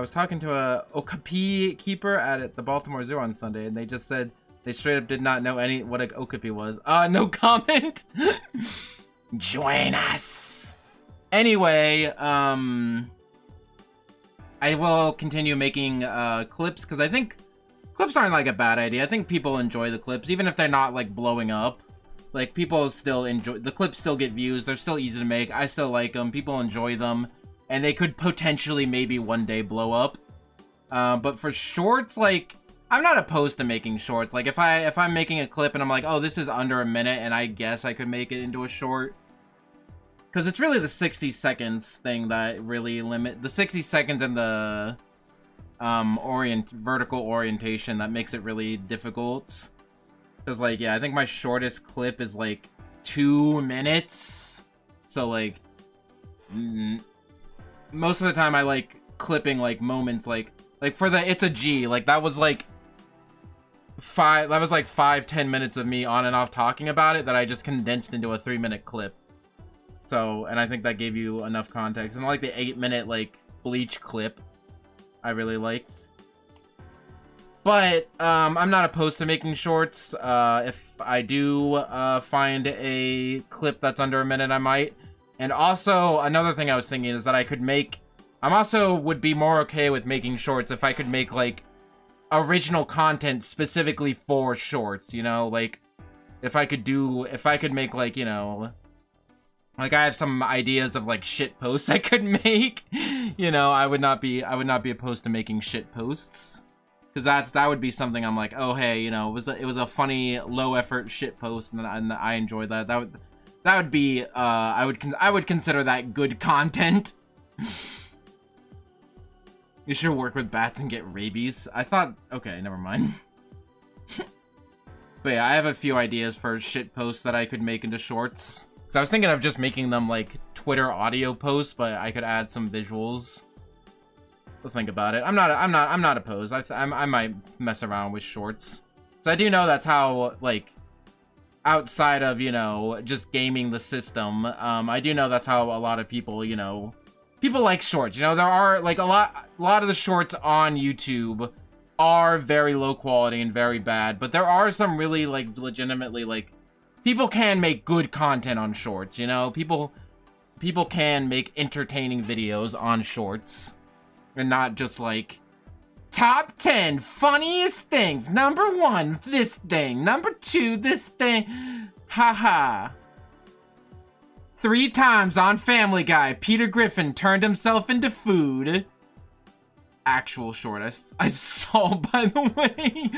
was talking to a okapi keeper at the Baltimore Zoo on Sunday, and they just said they straight up did not know what an okapi was. No comment. Join us. Anyway, I will continue making clips because I think clips aren't like a bad idea. I think people enjoy the clips, even if they're not like blowing up. Like people still enjoy the clips, still get views. They're still easy to make. I still like them. People enjoy them, and they could potentially maybe one day blow up. But for shorts, like I'm not opposed to making shorts. Like if I'm making a clip and I'm like, oh, this is under a minute, and I guess I could make it into a short. Because it's really the 60 seconds thing that really the 60 seconds and the vertical orientation that makes it really difficult. Because like, yeah, I think my shortest clip is like 2 minutes. So like, most of the time I like clipping like moments like for the It's a G, like that was like 5-10 minutes of me on and off talking about it that I just condensed into a 3-minute clip. So, and I think that gave you enough context. And I like the 8-minute, like, Bleach clip. I really liked. But, I'm not opposed to making shorts. If I do, find a clip that's under a minute, I might. And also, another thing I was thinking is that would be more okay with making shorts if I could make, like, original content specifically for shorts, you know? Like, if I could make, like, you know... Like I have some ideas of like shit posts I could make, you know. I would not be opposed to making shit posts, because that would be something I'm like, oh hey, you know, it was a funny low effort shit post, and I enjoyed that. That would be I would consider that good content. You should work with bats and get rabies. I thought, okay, never mind. But yeah, I have a few ideas for shit posts that I could make into shorts. So I was thinking of just making them like Twitter audio posts, but I could add some visuals. Let's think about it. I'm not opposed. I might mess around with shorts. So I do know that's how, like, outside of, you know, just gaming the system, I do know that's how a lot of people, you know, people like shorts. You know, there are like a lot of the shorts on YouTube are very low quality and very bad, but there are some really like legitimately like people can make good content on shorts, you know? People can make entertaining videos on shorts. And not just like, top 10 funniest things. Number 1, this thing. Number 2, this thing. Haha. 3 times on Family Guy, Peter Griffin turned himself into food. Actual short. I saw, by the way.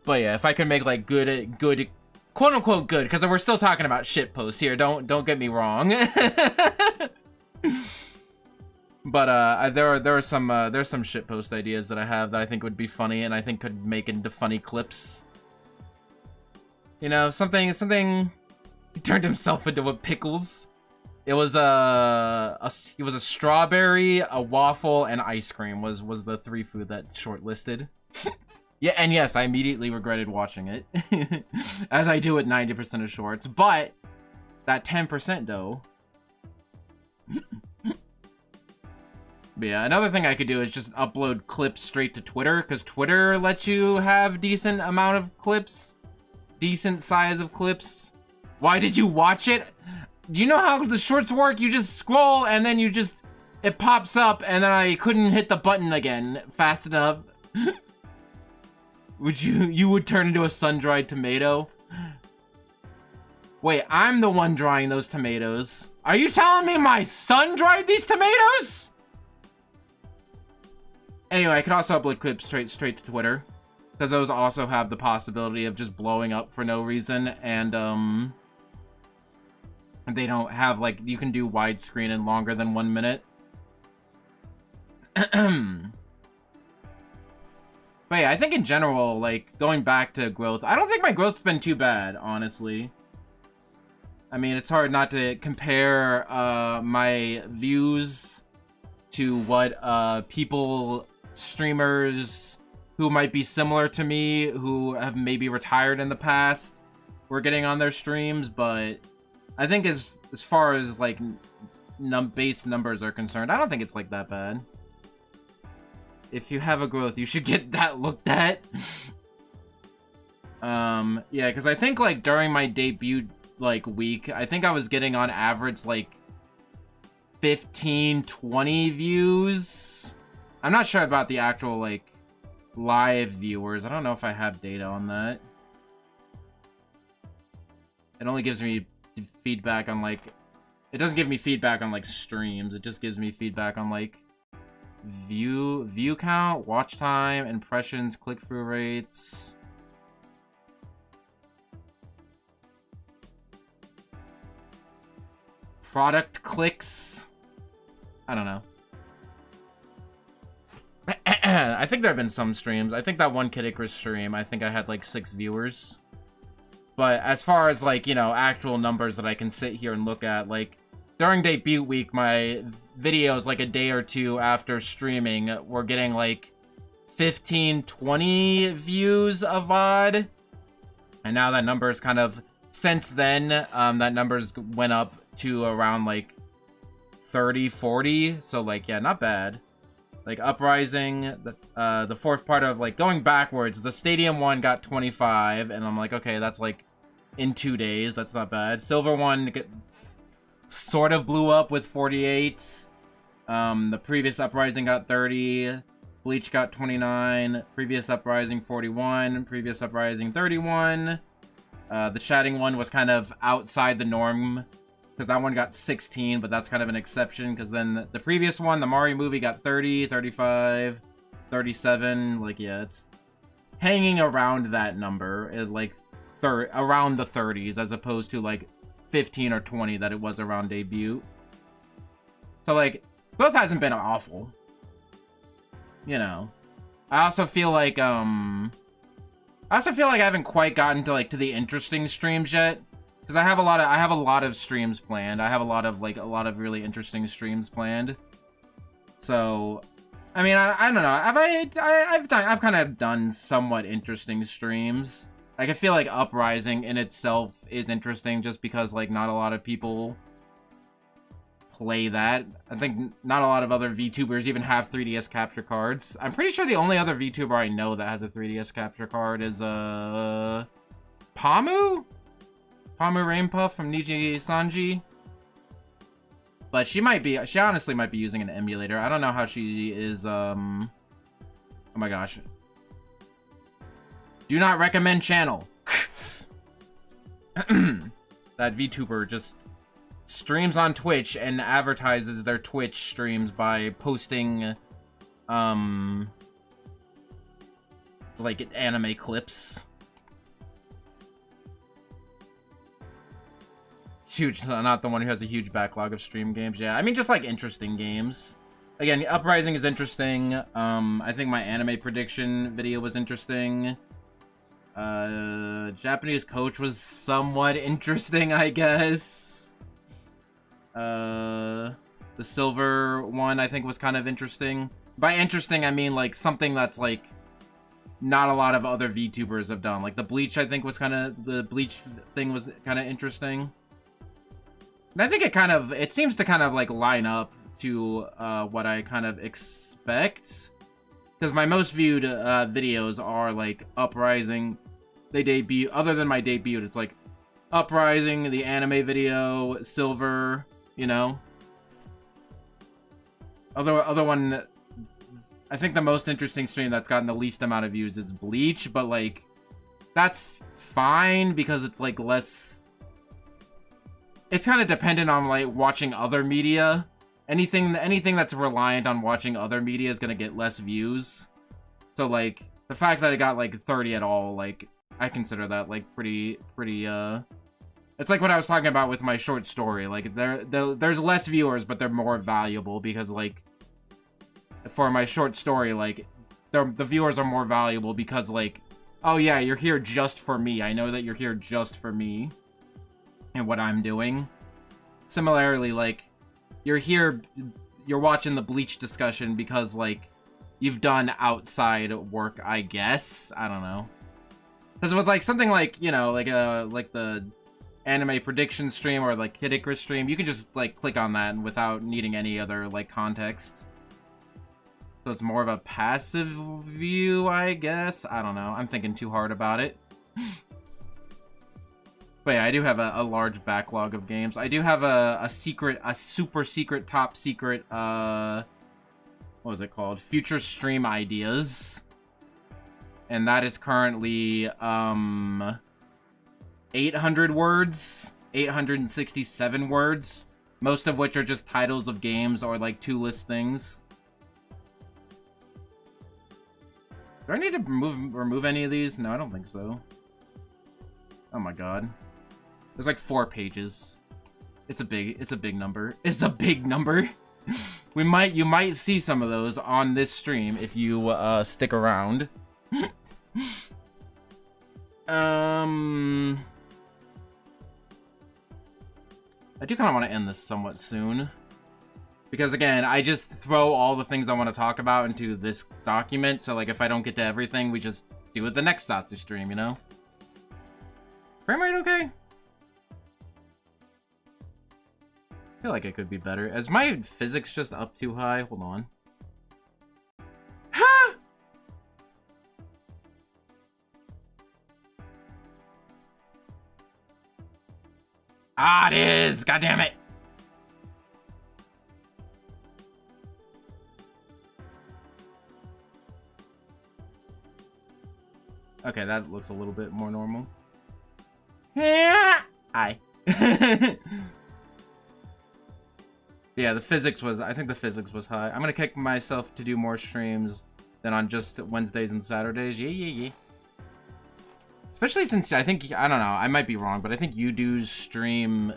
But yeah, if I could make like good, quote unquote good, because we're still talking about shit posts here. Don't get me wrong. But there's some shit post ideas that I have that I think would be funny and I think could make into funny clips. You know, something. He turned himself into a pickles. It was it was a strawberry, a waffle, and ice cream was the 3 food that shortlisted. Yeah, and yes, I immediately regretted watching it, as I do at 90% of shorts. But that 10% though. But yeah, another thing I could do is just upload clips straight to Twitter, because Twitter lets you have decent amount of clips, decent size of clips. Why did you watch it? Do you know how the shorts work? You just scroll and then it pops up, and then I couldn't hit the button again fast enough. You would turn into a sun-dried tomato? Wait, I'm the one drying those tomatoes. Are you telling me my son dried these tomatoes? Anyway, I could also upload clips straight to Twitter, because those also have the possibility of just blowing up for no reason, and they don't have, like, you can do widescreen and longer than 1 minute. But yeah, I think in general, like, going back to growth, I don't think my growth's been too bad, honestly. I mean, it's hard not to compare my views to what streamers who might be similar to me, who have maybe retired in the past, were getting on their streams, but I think as far as, like, base numbers are concerned, I don't think it's, like, that bad. If you have a growth, you should get that looked at. Yeah, because I think, like, during my debut, like, week, I think I was getting on average, like, 15, 20 views. I'm not sure about the actual, like, live viewers. I don't know if I have data on that. It only gives me feedback on, like, it doesn't give me feedback on, like, streams. It just gives me feedback on, like, view count, watch time, impressions, click-through rates. Product clicks. I don't know. I think there have been some streams. I think that one Kid Icarus stream, I think I had like 6 viewers. But as far as, like, you know, actual numbers that I can sit here and look at, like, during debut week, my videos, like, a day or two after streaming, were getting, like, 15, 20 views a VOD. And now that number's kind of, since then, that number's went up to around, like, 30, 40. So, like, yeah, not bad. Like, Uprising, the fourth part of, like, going backwards, the Stadium one got 25, and I'm like, okay, that's, like, in 2 days, that's not bad. Silver one sort of blew up with 48. The previous Uprising got 30. Bleach got 29. Previous Uprising 41. Previous Uprising 31. The Chatting one was kind of outside the norm, because that one got 16, but that's kind of an exception, because then the previous one, the Mario movie, got 30, 35, 37. Like, yeah, it's hanging around that number, like, around the 30s, as opposed to, like, 15 or 20 that it was around debut. So, like, growth hasn't been awful. You know. I also feel like, I haven't quite gotten to, like, to the interesting streams yet. Because I have a lot of streams planned. I have a lot of really interesting streams planned. So, I mean, I don't know. I've kind of done somewhat interesting streams. Like, I feel like Uprising in itself is interesting just because, like, not a lot of people play that. I think not a lot of other VTubers even have 3DS capture cards. I'm pretty sure the only other VTuber I know that has a 3DS capture card is, Pamu? Pamu Rainpuff from Niji Sanji. But she honestly might be using an emulator. I don't know how she is, oh my gosh. Do not recommend channel. That VTuber just streams on Twitch and advertises their Twitch streams by posting, like, anime clips. Huge, not the one who has a huge backlog of stream games. Yeah, I mean, just, like, interesting games. Again, Uprising is interesting. I think my anime prediction video was interesting. Japanese Coach was somewhat interesting, I guess. The silver one I think was kind of interesting. By interesting, I mean like something that's like not a lot of other VTubers have done. Like the Bleach, I think the Bleach thing was kind of interesting. And I think it seems to kind of like line up to what I kind of expect. Because my most viewed videos are like Uprising. They debut, other than my debut, it's like Uprising, the anime video, Silver, you know. Other one, I think the most interesting stream that's gotten the least amount of views is Bleach, but like, that's fine because it's like less, it's kind of dependent on like watching other media. Anything that's reliant on watching other media is gonna get less views. So like, the fact that it got like 30 at all, like, I consider that like pretty, it's like what I was talking about with my short story. Like, there's less viewers, but they're more valuable because, like, for my short story, like, the viewers are more valuable because, like, oh yeah, you're here just for me. I know that you're here just for me and what I'm doing. Similarly, like, you're watching the Bleach discussion because, like, you've done outside work, I guess. I don't know. Because with, like, something like, you know, like the anime prediction stream or like Kid Icarus stream, you can just like click on that without needing any other like context. So it's more of a passive view, I guess. I don't know. I'm thinking too hard about it. But yeah, I do have a large backlog of games. I do have a super secret, top secret, what was it called? Future stream ideas. And that is currently, 800 words, 867 words, most of which are just titles of games or like to-list things. Do I need to remove any of these? No, I don't think so. Oh my god. There's like 4 pages. It's a big number. It's a big number. You might see some of those on this stream if you stick around. I do kind of want to end this somewhat soon. Because, again, I just throw all the things I want to talk about into this document. So, like, if I don't get to everything, we just do it the next Zatsu stream, you know? Frame rate okay? I feel like it could be better. Is my physics just up too high? Hold on. Ha! Ah, it is! God damn it! Okay, that looks a little bit more normal. Yeah! Hi. Yeah, I think the physics was high. I'm gonna kick myself to do more streams than on just Wednesdays and Saturdays. Yeah. Especially since I don't know, I might be wrong, but I think you do stream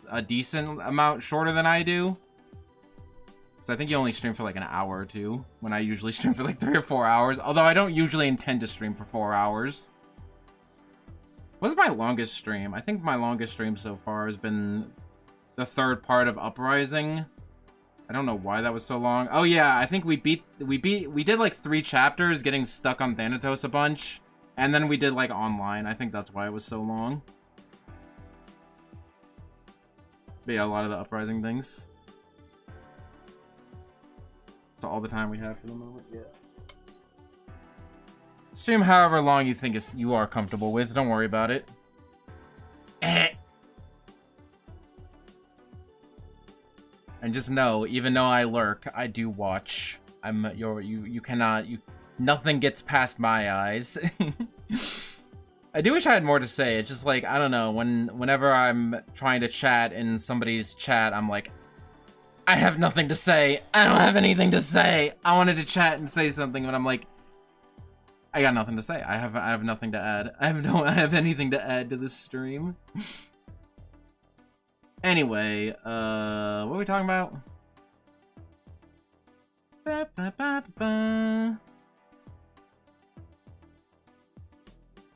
a decent amount shorter than I do. So I think you only stream for like an hour or two, when I usually stream for like 3 or 4 hours. Although I don't usually intend to stream for 4 hours. What's my longest stream? I think my longest stream so far has been the 3rd part of Uprising. I don't know why that was so long. Oh yeah, I think we did like 3 chapters, getting stuck on Thanatos a bunch. And then we did, like, online. I think that's why it was so long. But yeah, a lot of the Uprising things. That's all the time we have for the moment, yeah. Stream however long you think you are comfortable with. Don't worry about it. And just know, even though I lurk, I do watch. Nothing gets past my eyes. I do wish I had more to say. It's just like, I don't know, whenever I'm trying to chat in somebody's chat, I'm like, I have nothing to say. I don't have anything to say. I wanted to chat and say something, but I'm like, I got nothing to say. I have nothing to add. I have anything to add to this stream. Anyway, what are we talking about?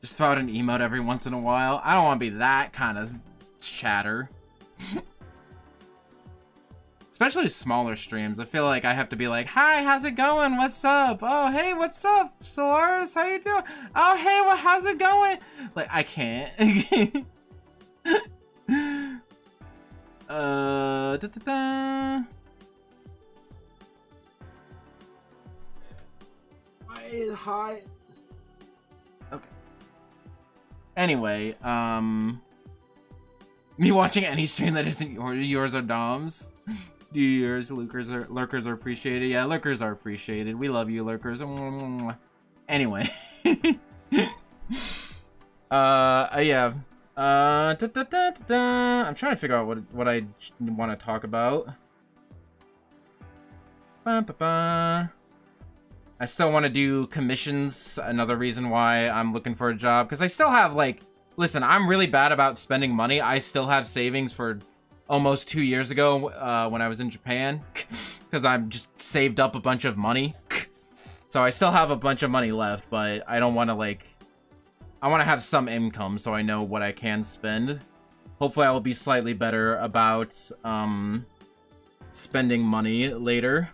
Just throw out an emote every once in a while. I don't want to be that kind of chatter. Especially smaller streams. I feel like I have to be like, hi, how's it going? What's up? Oh, hey, what's up? Solaris, how you doing? Oh, hey, well, how's it going? Like, I can't. Why is high? Okay. Anyway, me watching any stream that isn't yours or Dom's. Yours, lurkers are appreciated. Yeah, lurkers are appreciated. We love you, lurkers. Anyway. Yeah. I'm trying to figure out what I want to talk about. I still want to do commissions. Another reason why I'm looking for a job, because I still have, like, listen, I'm really bad about spending money. I still have savings for almost 2 years ago when I was in Japan, because I'm just saved up a bunch of money. So I still have a bunch of money left, but I don't want to, like, I want to have some income so I know what I can spend. Hopefully I will be slightly better about spending money later.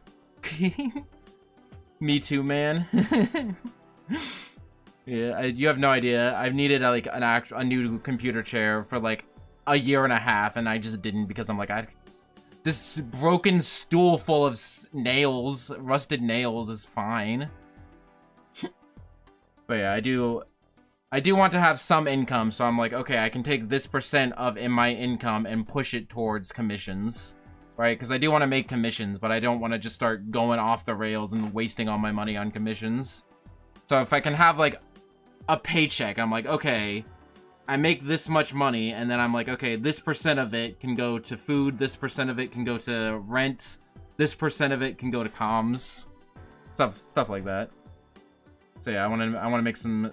Me too, man. Yeah, you have no idea. I've needed a new computer chair for like a year and a half, and I just didn't because I'm like, this broken stool full of nails, rusted nails is fine. But yeah, I do want to have some income, so I'm like, okay, I can take this % of my income and push it towards commissions, right? Because I do want to make commissions, but I don't want to just start going off the rails and wasting all my money on commissions. So if I can have like a paycheck, I'm like, okay, I make this much money, and then I'm like, okay, this % of it can go to food, this % of it can go to rent, this % of it can go to comms, stuff like that. So yeah, I want to make some.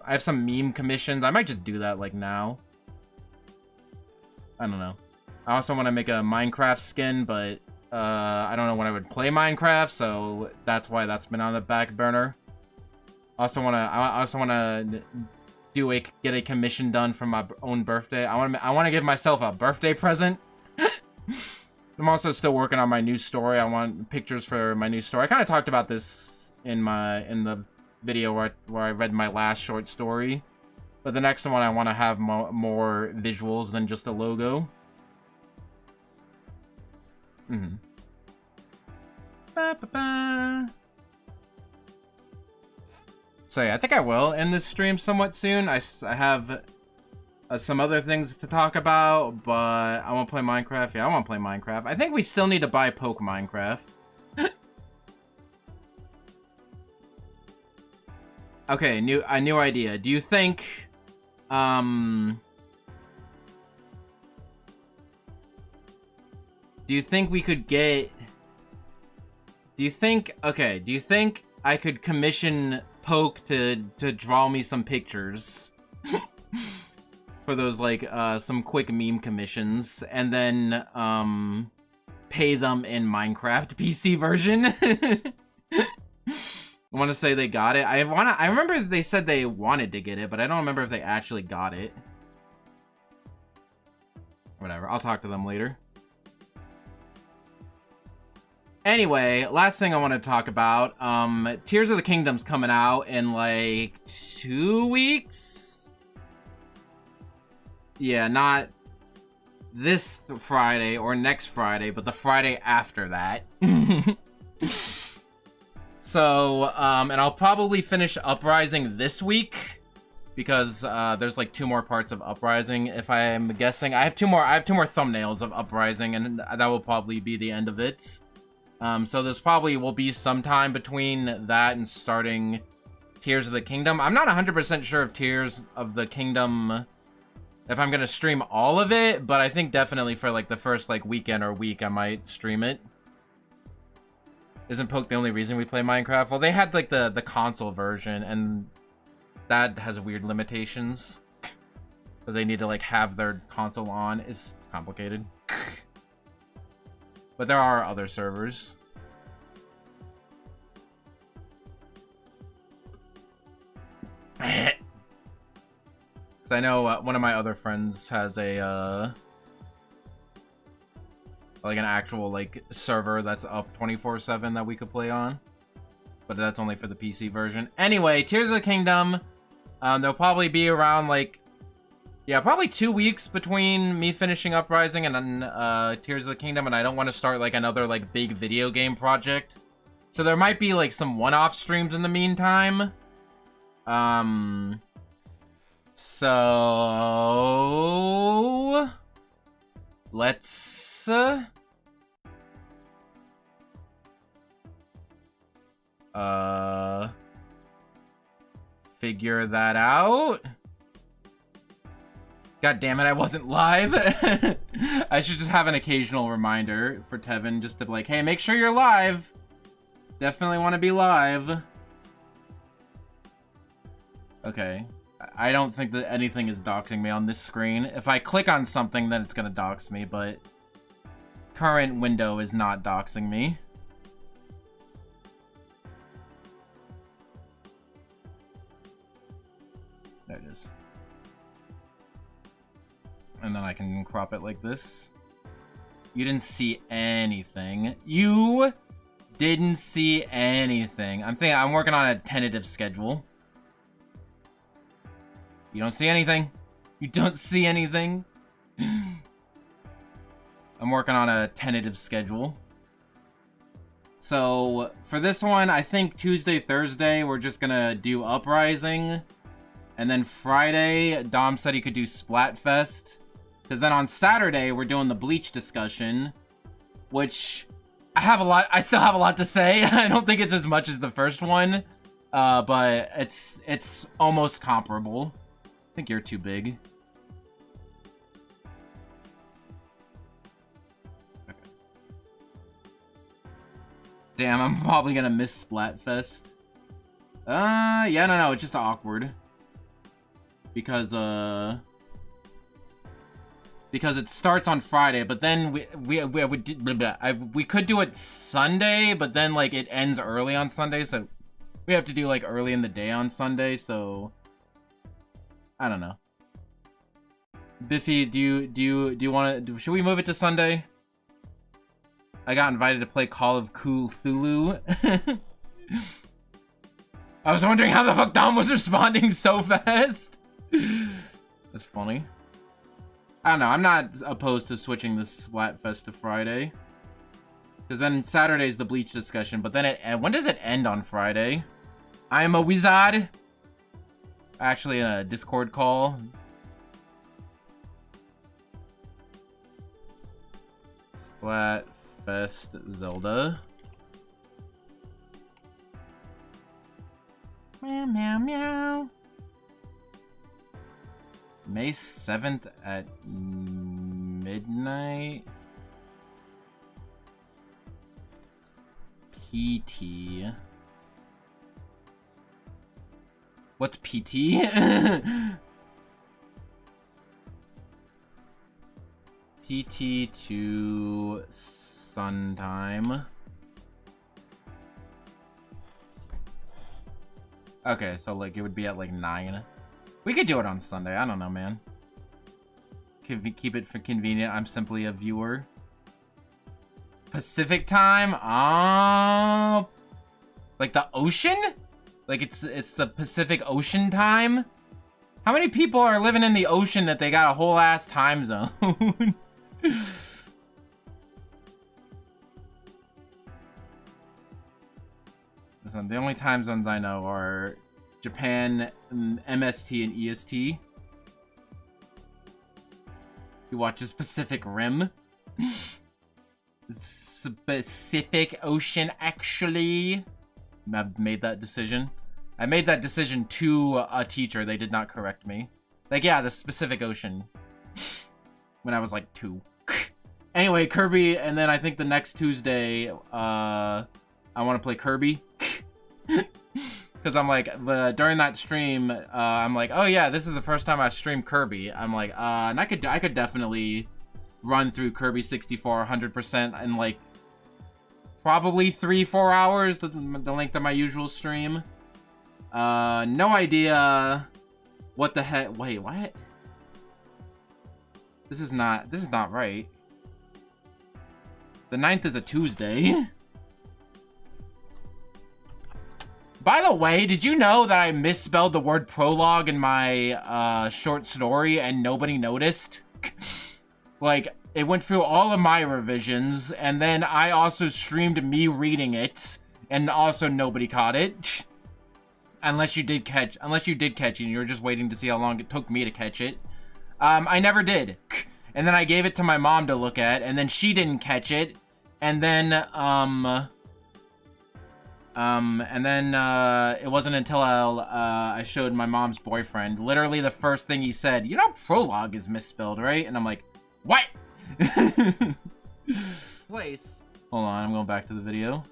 I have some meme commissions. I might just do that like now. I don't know. I also want to make a Minecraft skin, but I don't know when I would play Minecraft, so that's why that's been on the back burner. I also want to get a commission done for my own birthday. I want to give myself a birthday present. I'm also still working on my new story. I want pictures for my new story. I kind of talked about this in the video where I read my last short story, but the next one I want to have more visuals than just a logo. So yeah, I think I will end this stream somewhat soon. I have some other things to talk about, but I want to play Minecraft. Yeah, I want to play Minecraft. I think we still need to buy Poke Minecraft. Okay, a new idea. Do you think, do you think we could get, do you think I could commission Poke to draw me some pictures for those, like, some quick meme commissions, and then, pay them in Minecraft PC version? I want to say they got it. I remember they said they wanted to get it, but I don't remember if they actually got it. Whatever, I'll talk to them later. Anyway, last thing I want to talk about, Tears of the Kingdom's coming out in like 2 weeks? Yeah, not this Friday or next Friday, but the Friday after that. So, and I'll probably finish Uprising this week, because there's like 2 more parts of Uprising, if I'm guessing. I have two more thumbnails of Uprising, and that will probably be the end of it. So there's probably will be some time between that and starting Tears of the Kingdom. I'm not 100% sure if Tears of the Kingdom, if I'm gonna stream all of it, but I think definitely for like the first like weekend or week I might stream it. Isn't Poke the only reason we play Minecraft? Well, they had like the console version, and that has weird limitations because they need to like have their console on. It's complicated. But there are other servers. So I know one of my other friends has a Like an actual, like, server that's up 24/7 that we could play on. But that's only for the PC version. Anyway, Tears of the Kingdom. There'll probably be around, like... Yeah, probably 2 weeks between me finishing Uprising and then, Tears of the Kingdom. And I don't want to start, like, another, like, big video game project. So there might be, like, some one-off streams in the meantime. So... Let's... Figure that out. God damn it, I wasn't live. I should just have an occasional reminder for Tevin just to be like, hey, make sure you're live. Definitely want to be live. Okay. I don't think that anything is doxing me on this screen. If I click on something, then it's gonna dox me, but current window is not doxing me. There it is. And then I can crop it like this. You didn't see anything. You didn't see anything. I'm working on a tentative schedule. You don't see anything. You don't see anything. I'm working on a tentative schedule. So, for this one, I think Tuesday, Thursday, we're just gonna do Uprising. And then Friday, Dom said he could do Splatfest. Because then on Saturday, we're doing the Bleach discussion. Which, I still have a lot to say. I don't think it's as much as the first one. But it's almost comparable. I think you're too big. Okay. Damn, I'm probably gonna miss Splatfest. Yeah, no, it's just awkward. Because it starts on Friday, but then we could do it Sunday, but then like it ends early on Sunday, so we have to do like early in the day on Sunday, so I don't know. Biffy, do you want to? Should we move it to Sunday? I got invited to play Call of Cthulhu. I was wondering how the fuck Dom was responding so fast. That's funny. I don't know. I'm not opposed to switching this Splatfest to Friday. Because then Saturday's the Bleach discussion, but then when does it end on Friday? I am a wizard. Actually, in a Discord call. Splatfest Zelda. Meow, meow, meow. May 7th at midnight. PT. What's PT? PT to sun time. Okay, so like it would be at like 9. We could do it on Sunday. I don't know, man. Keep it for convenient. I'm simply a viewer. Pacific time? Oh, like the ocean? Like it's the Pacific Ocean time? How many people are living in the ocean that they got a whole ass time zone? Listen, the only time zones I know are Japan, MST, and EST. Who watches Pacific Rim? Pacific Ocean, actually. I've made that decision. I made that decision to a teacher. They did not correct me. Like, yeah, the Pacific Ocean. When I was like 2. Anyway, Kirby, and then I think the next Tuesday, I want to play Kirby. Because I'm like, during that stream, I'm like, oh yeah, this is the first time I've streamed Kirby. I'm like, and I could definitely run through Kirby 64 100% in like probably 3-4 hours, the length of my usual stream. No idea what the heck. Wait, what? This is not right. The 9th is a Tuesday. By the way, did you know that I misspelled the word prologue in my short story and nobody noticed? Like, it went through all of my revisions, and then I also streamed me reading it, and also nobody caught it. Unless you did catch it, and you were just waiting to see how long it took me to catch it. I never did. And then I gave it to my mom to look at, and then she didn't catch it. And then, it wasn't until I showed my mom's boyfriend. Literally the first thing he said, you know, prologue is misspelled, right? And I'm like, what? Place. Hold on, I'm going back to the video.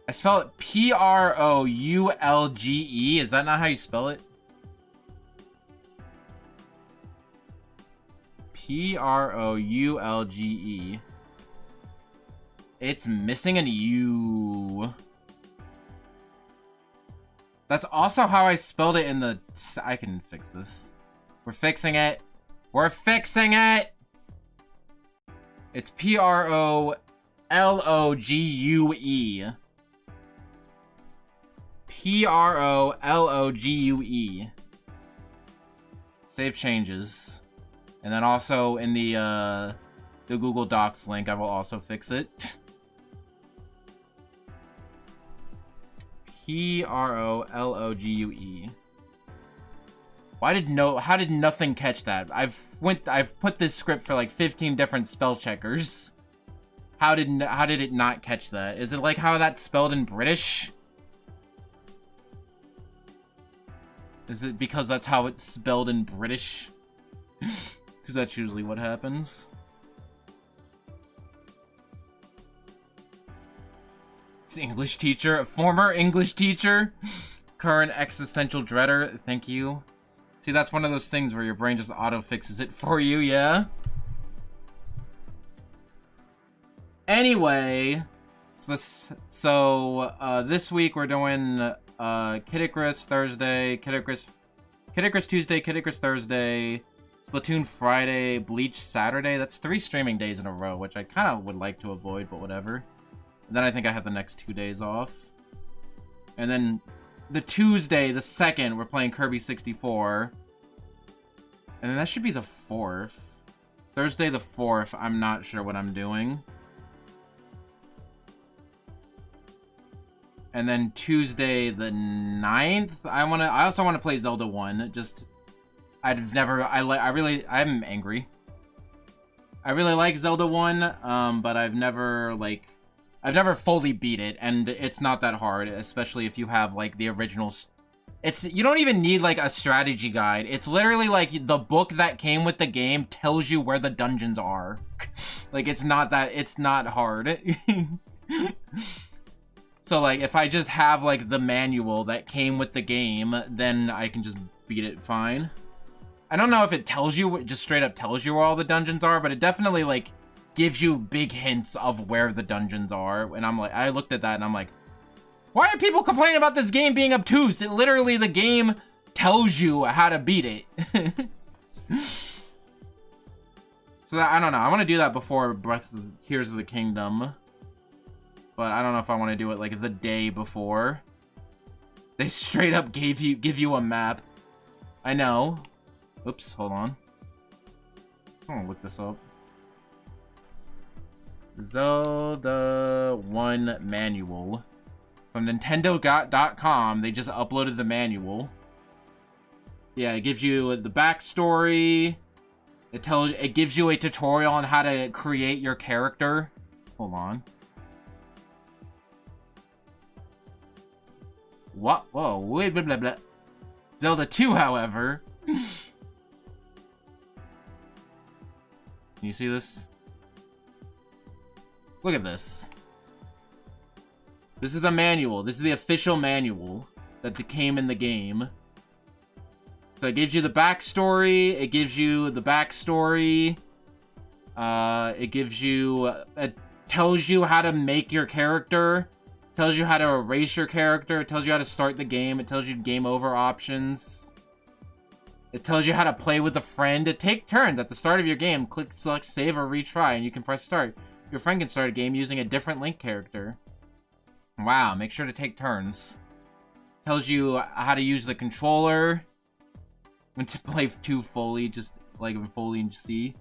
I spell it P-R-O-U-L-G-E. Is that not how you spell it? P-R-O-U-L-G-E. It's missing an U. That's also how I spelled it in the... I can fix this. We're fixing it. We're fixing it! It's P-R-O-L-O-G-U-E. P-R-O-L-O-G-U-E. Save changes. And then also in the Google Docs link, I will also fix it. P-R-O-L-O-G-U-E. How did nothing catch that? I've put this script for like 15 different spell checkers. How did it not catch that? Is it like how that's spelled in British? Is it because that's how it's spelled in British? Because that's usually what happens. It's English teacher, former English teacher, current existential dreader. Thank you. See, that's one of those things where your brain just auto-fixes it for you, yeah? Anyway, this week we're doing Kid Icarus Thursday, Kid Icarus Tuesday, Kid Icarus Thursday, Splatoon Friday, Bleach Saturday. That's 3 streaming days in a row, which I kind of would like to avoid, but whatever. And then I think I have the next 2 days off. And then the Tuesday, the 2nd, we're playing Kirby 64. And then that should be the 4th. Thursday the 4th, I'm not sure what I'm doing. And then Tuesday the 9th, I also want to play Zelda 1. I'm angry. I really like Zelda 1, but I've never fully beat it, and it's not that hard, especially if you have, like, the original... You don't even need, like, a strategy guide. It's literally, like, the book that came with the game tells you where the dungeons are. Like, it's not hard. So, like, if I just have, like, the manual that came with the game, then I can just beat it fine. I don't know if it tells you, just straight up tells you where all the dungeons are, but it definitely, like, gives you big hints of where the dungeons are. And I'm like, I looked at that and I'm like, why are people complaining about this game being obtuse? It literally, the game tells you how to beat it. So I don't know. I want to do that before Tears of the Kingdom. But I don't know if I want to do it like the day before. They straight up give you a map. I know. Oops, hold on. I'm gonna look this up. Zelda 1 manual. From Nintendo.com, they just uploaded the manual. Yeah, it gives you the backstory. It gives you a tutorial on how to create your character. Hold on. What? Whoa, wait, blah, blah, blah. Zelda 2, however. Can you see this? Look at this. This is the manual. This is the official manual that came in the game. So it gives you the backstory. It gives you the backstory. It gives you... It tells you how to make your character. It tells you how to erase your character. It tells you how to start the game. It tells you game over options. It tells you how to play with a friend. To take turns at the start of your game, click select save or retry, and you can press start. Your friend can start a game using a different Link character. Wow, make sure to take turns. Tells you how to use the controller. When to play 2 fully, just like in fully and C.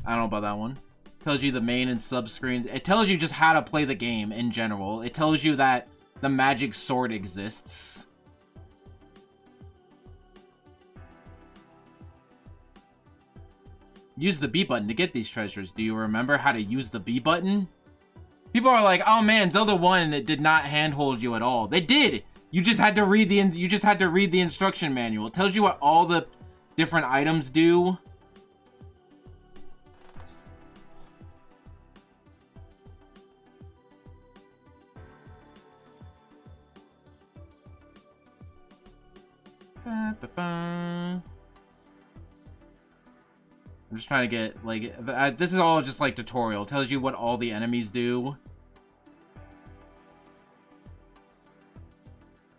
I don't know about that one. Tells you the main and sub screens. It tells you just how to play the game in general. It tells you that the magic sword exists. Use the B button to get these treasures. Do you remember how to use the B button? People are like, "Oh man, Zelda 1 did not handhold you at all." They did. You just had to read the instruction manual. It tells you what all the different items do. I'm just trying to get, like, this is all just, like, tutorial. It tells you what all the enemies do.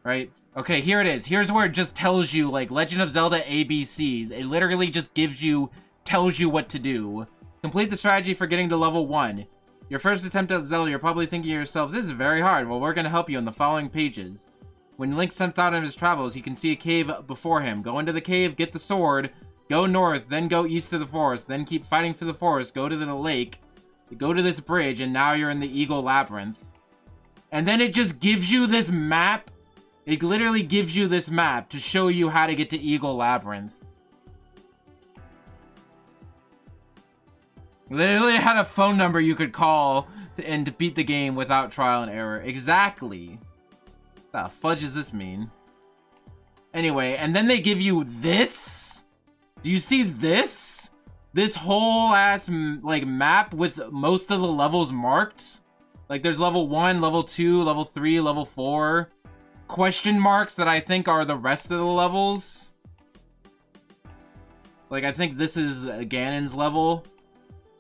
Right? Okay, here it is. Here's where it just tells you, like, Legend of Zelda ABCs. It literally just tells you what to do. Complete the strategy for getting to level 1. Your first attempt at Zelda, you're probably thinking to yourself, this is very hard. Well, we're going to help you in the following pages. When Link sets out on his travels, he can see a cave before him. Go into the cave, get the sword, go north, then go east to the forest, then keep fighting for the forest, go to the lake, go to this bridge, and now you're in the Eagle Labyrinth. And then it just gives you this map. It literally gives you this map to show you how to get to Eagle Labyrinth. Literally had a phone number you could call and to beat the game without trial and error. Exactly. What the fudge does this mean? Anyway, and then they give you this? Do you see this? This whole ass, like, map with most of the levels marked? Like, there's level 1, level 2, level 3, level 4. Question marks that I think are the rest of the levels. Like, I think this is Ganon's level.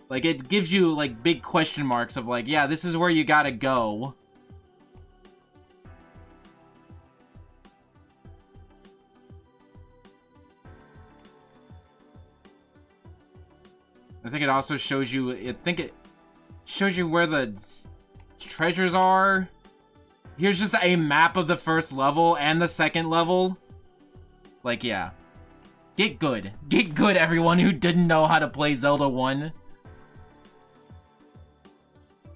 Like, it gives you, like, big question marks of, like, yeah, this is where you gotta go. I think it also shows you, it shows you where the treasures are. Here's just a map of the first level and the second level. Like, yeah. Get good. Get good, everyone who didn't know how to play Zelda 1.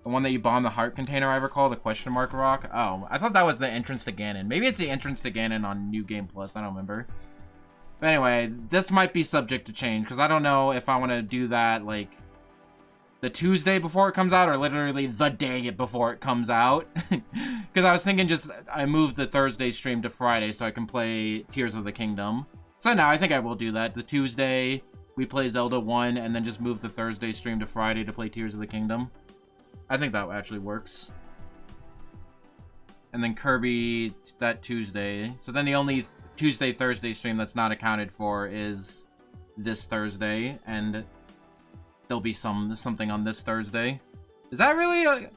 The one that you bombed the heart container, I recall, the question mark rock. Oh, I thought that was the entrance to Ganon. Maybe it's the entrance to Ganon on New Game Plus. I don't remember. But anyway, this might be subject to change, because I don't know if I want to do that, like, the Tuesday before it comes out, or literally the day before it comes out. Because I was thinking I moved the Thursday stream to Friday so I can play Tears of the Kingdom. So now I think I will do that. The Tuesday, we play Zelda 1, and then just move the Thursday stream to Friday to play Tears of the Kingdom. I think that actually works. And then Kirby that Tuesday. So then the only Tuesday, Thursday stream that's not accounted for is this Thursday, and there'll be something on this Thursday. Is that really a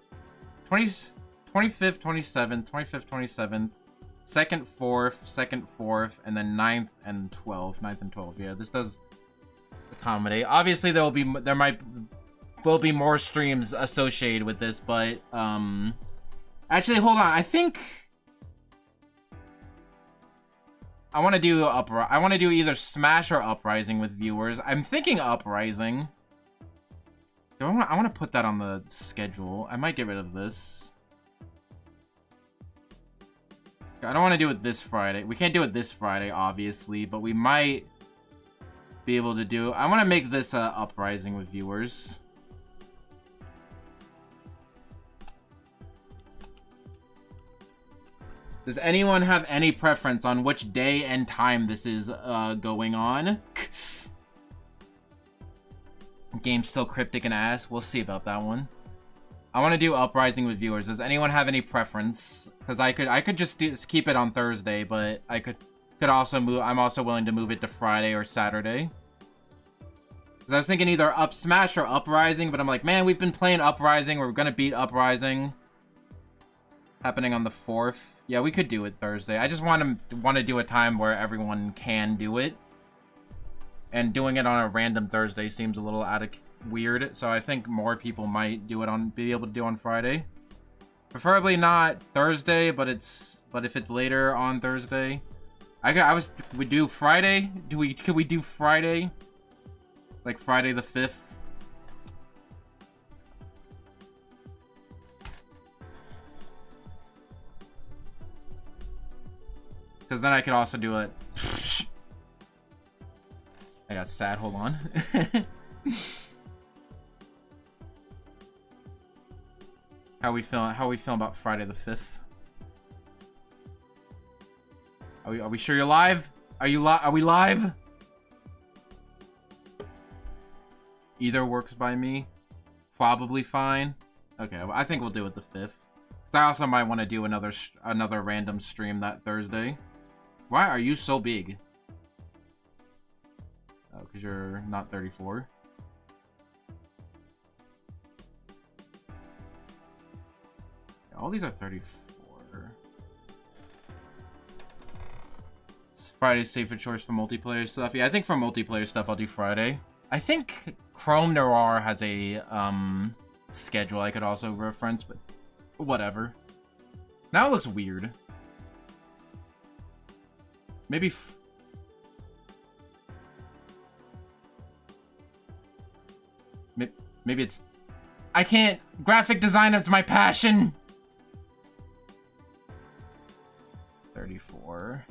25th, 27th, 25th, 27th, 2nd, 4th, and then 9th and 12th. 9th and 12th. Yeah, this does accommodate. Obviously, there will be more streams associated with this, but actually, hold on. I think I want to do either Smash or Uprising with viewers. I'm thinking Uprising. I want to put that on the schedule. I might get rid of this. I don't want to do it this Friday. We can't do it this Friday, obviously, but we might be able to do... I want to make this Uprising with viewers. Does anyone have any preference on which day and time this is going on? Game's still cryptic and ass. We'll see about that one. I want to do Uprising with viewers. Does anyone have any preference? Because I could just keep it on Thursday, but I could also move. I'm also willing to move it to Friday or Saturday. Because I was thinking either Smash or Uprising, but I'm like, man, we've been playing Uprising. We're gonna beat Uprising. Happening on the 4th. Yeah, we could do it Thursday. I just want to do a time where everyone can do it. And doing it on a random Thursday seems a little weird, so I think more people might be able to do on Friday. Preferably not Thursday, but if it's later on Thursday. We do Friday? Could we do Friday? Like Friday the 5th? Because then I could also do it. I got sad, hold on. How we feeling about Friday the 5th? Are we sure you're live? Are we live? Either works by me. Probably fine. Okay, well, I think we'll do it the 5th. Cause I also might want to do another random stream that Thursday. Why are you so big? Oh, because you're not 34. Yeah, all these are 34. Friday's safer choice for multiplayer stuff. Yeah, I think for multiplayer stuff, I'll do Friday. I think Chrome Noir has a schedule I could also reference, but whatever. Now it looks weird. Maybe maybe it's... I can't... Graphic design is my passion! 34.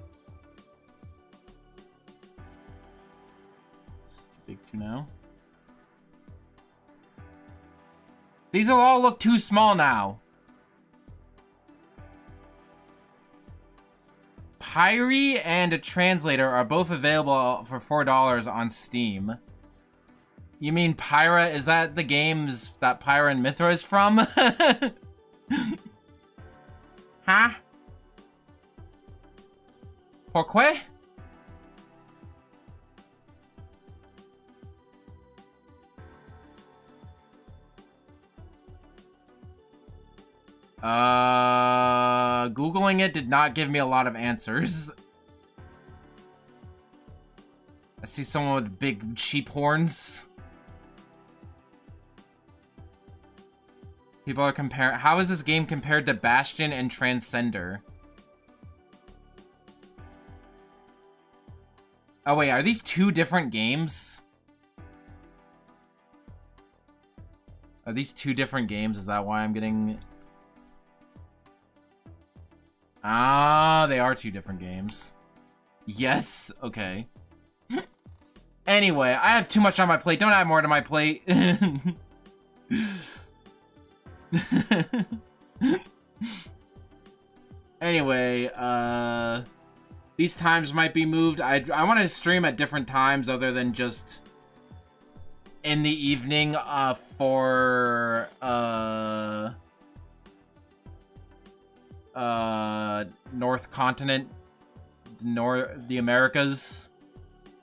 It's too big too now. These will all look too small now. Pyre and a translator are both available for $4 on Steam. You mean Pyra? Is that the games that Pyra and Mithra is from? Huh? Pourquoi? Googling it did not give me a lot of answers. I see someone with big sheep horns. People are comparing... How is this game compared to Bastion and Transcender? Oh wait, are these two different games? Are these two different games? Is that why I'm getting... Ah, they are two different games. Yes, okay. Anyway, I have too much on my plate. Don't add more to my plate. Anyway, these times might be moved. I want to stream at different times other than just in the evening for North Continent, the Americas.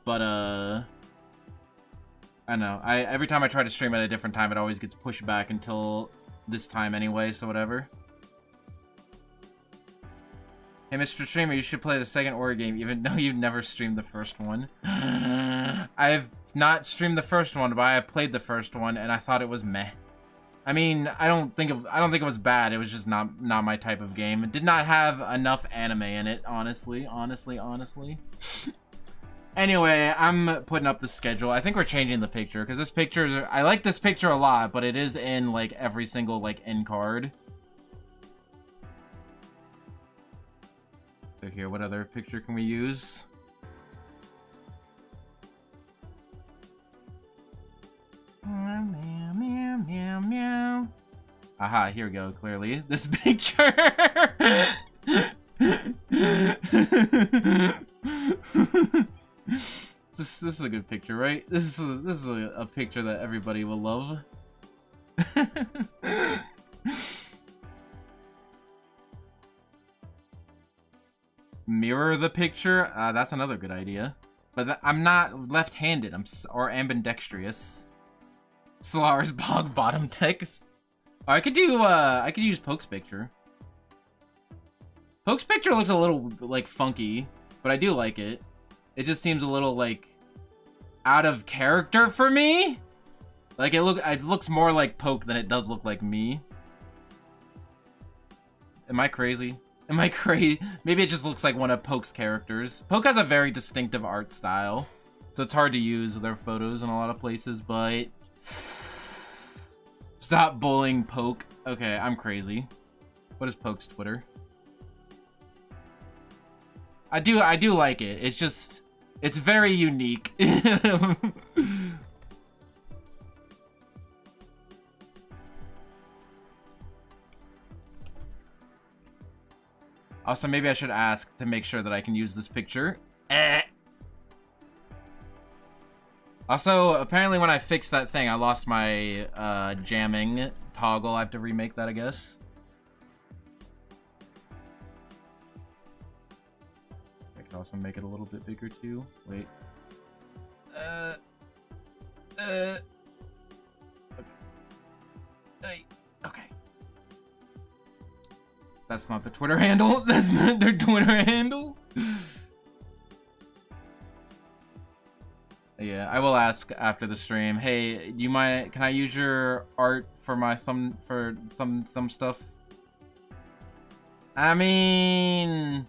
But I don't know. Every time I try to stream at a different time, it always gets pushed back until this time anyway, so whatever. Hey, Mr. Streamer, you should play the second Ori game, even though you've never streamed the first one. I've not streamed the first one, but I have played the first one, and I thought it was meh. I mean, I don't think it was bad. It was just not my type of game. It did not have enough anime in it, honestly. Anyway, I'm putting up the schedule. I think we're changing the picture, because this picture, I like this picture a lot, but it is in, like, every single, like, end card. So here, what other picture can we use? Meow, meow, meow, meow, meow. Aha, here we go, clearly. This picture! This is a good picture, right? This is a picture that everybody will love. Mirror the picture? That's another good idea. But I'm not left-handed. Or ambidextrous. Solar's bog bottom text. Oh, I could use Poke's picture. Poke's picture looks a little like funky, but I do like it. It just seems a little like out of character for me. Like, it looks more like Poke than it does look like me. Am I crazy? Am I crazy? Maybe it just looks like one of Poke's characters. Poke has a very distinctive art style, so it's hard to use their photos in a lot of places, but... Stop bullying Poke. Okay, I'm crazy. What is Poke's Twitter? I do like it. It's just... It's very unique. Also, maybe I should ask to make sure that I can use this picture. Also, apparently when I fixed that thing, I lost my jamming toggle. I have to remake that, I guess. I could also make it a little bit bigger too. Wait. Okay. That's not the Twitter handle. That's not their Twitter handle. Yeah, I will ask after the stream. Hey, do you mind? Can I use your art for my thumb stuff? I mean,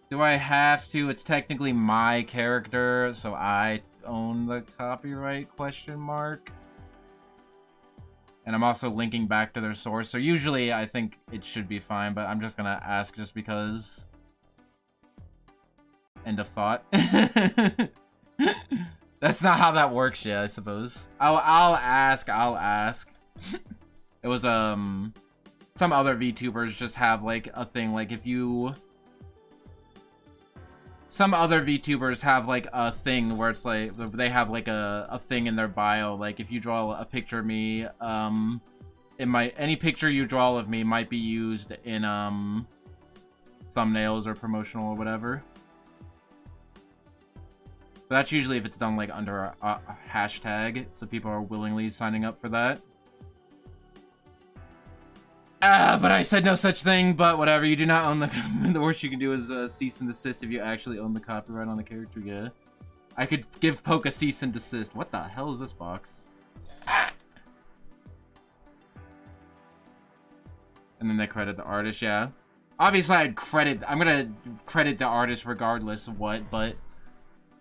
do I have to? It's technically my character, so I own the copyright? Question mark. And I'm also linking back to their source, so usually I think it should be fine, but I'm just gonna ask just because. End of thought. That's not how that works yet, I suppose. I'll ask. It was some other VTubers just have like a thing, like if you... Some other VTubers have like a thing where it's like, they have like a thing in their bio, like if you draw a picture of me, any picture you draw of me might be used in thumbnails or promotional or whatever. But that's usually if it's done like under a hashtag, so people are willingly signing up for that. But I said no such thing, but whatever, you do not own the... The worst you can do is cease and desist if you actually own the copyright on the character, yeah. I could give Poke a cease and desist. What the hell is this box? And then they credit the artist, yeah. Obviously I'm gonna credit the artist regardless of what, but...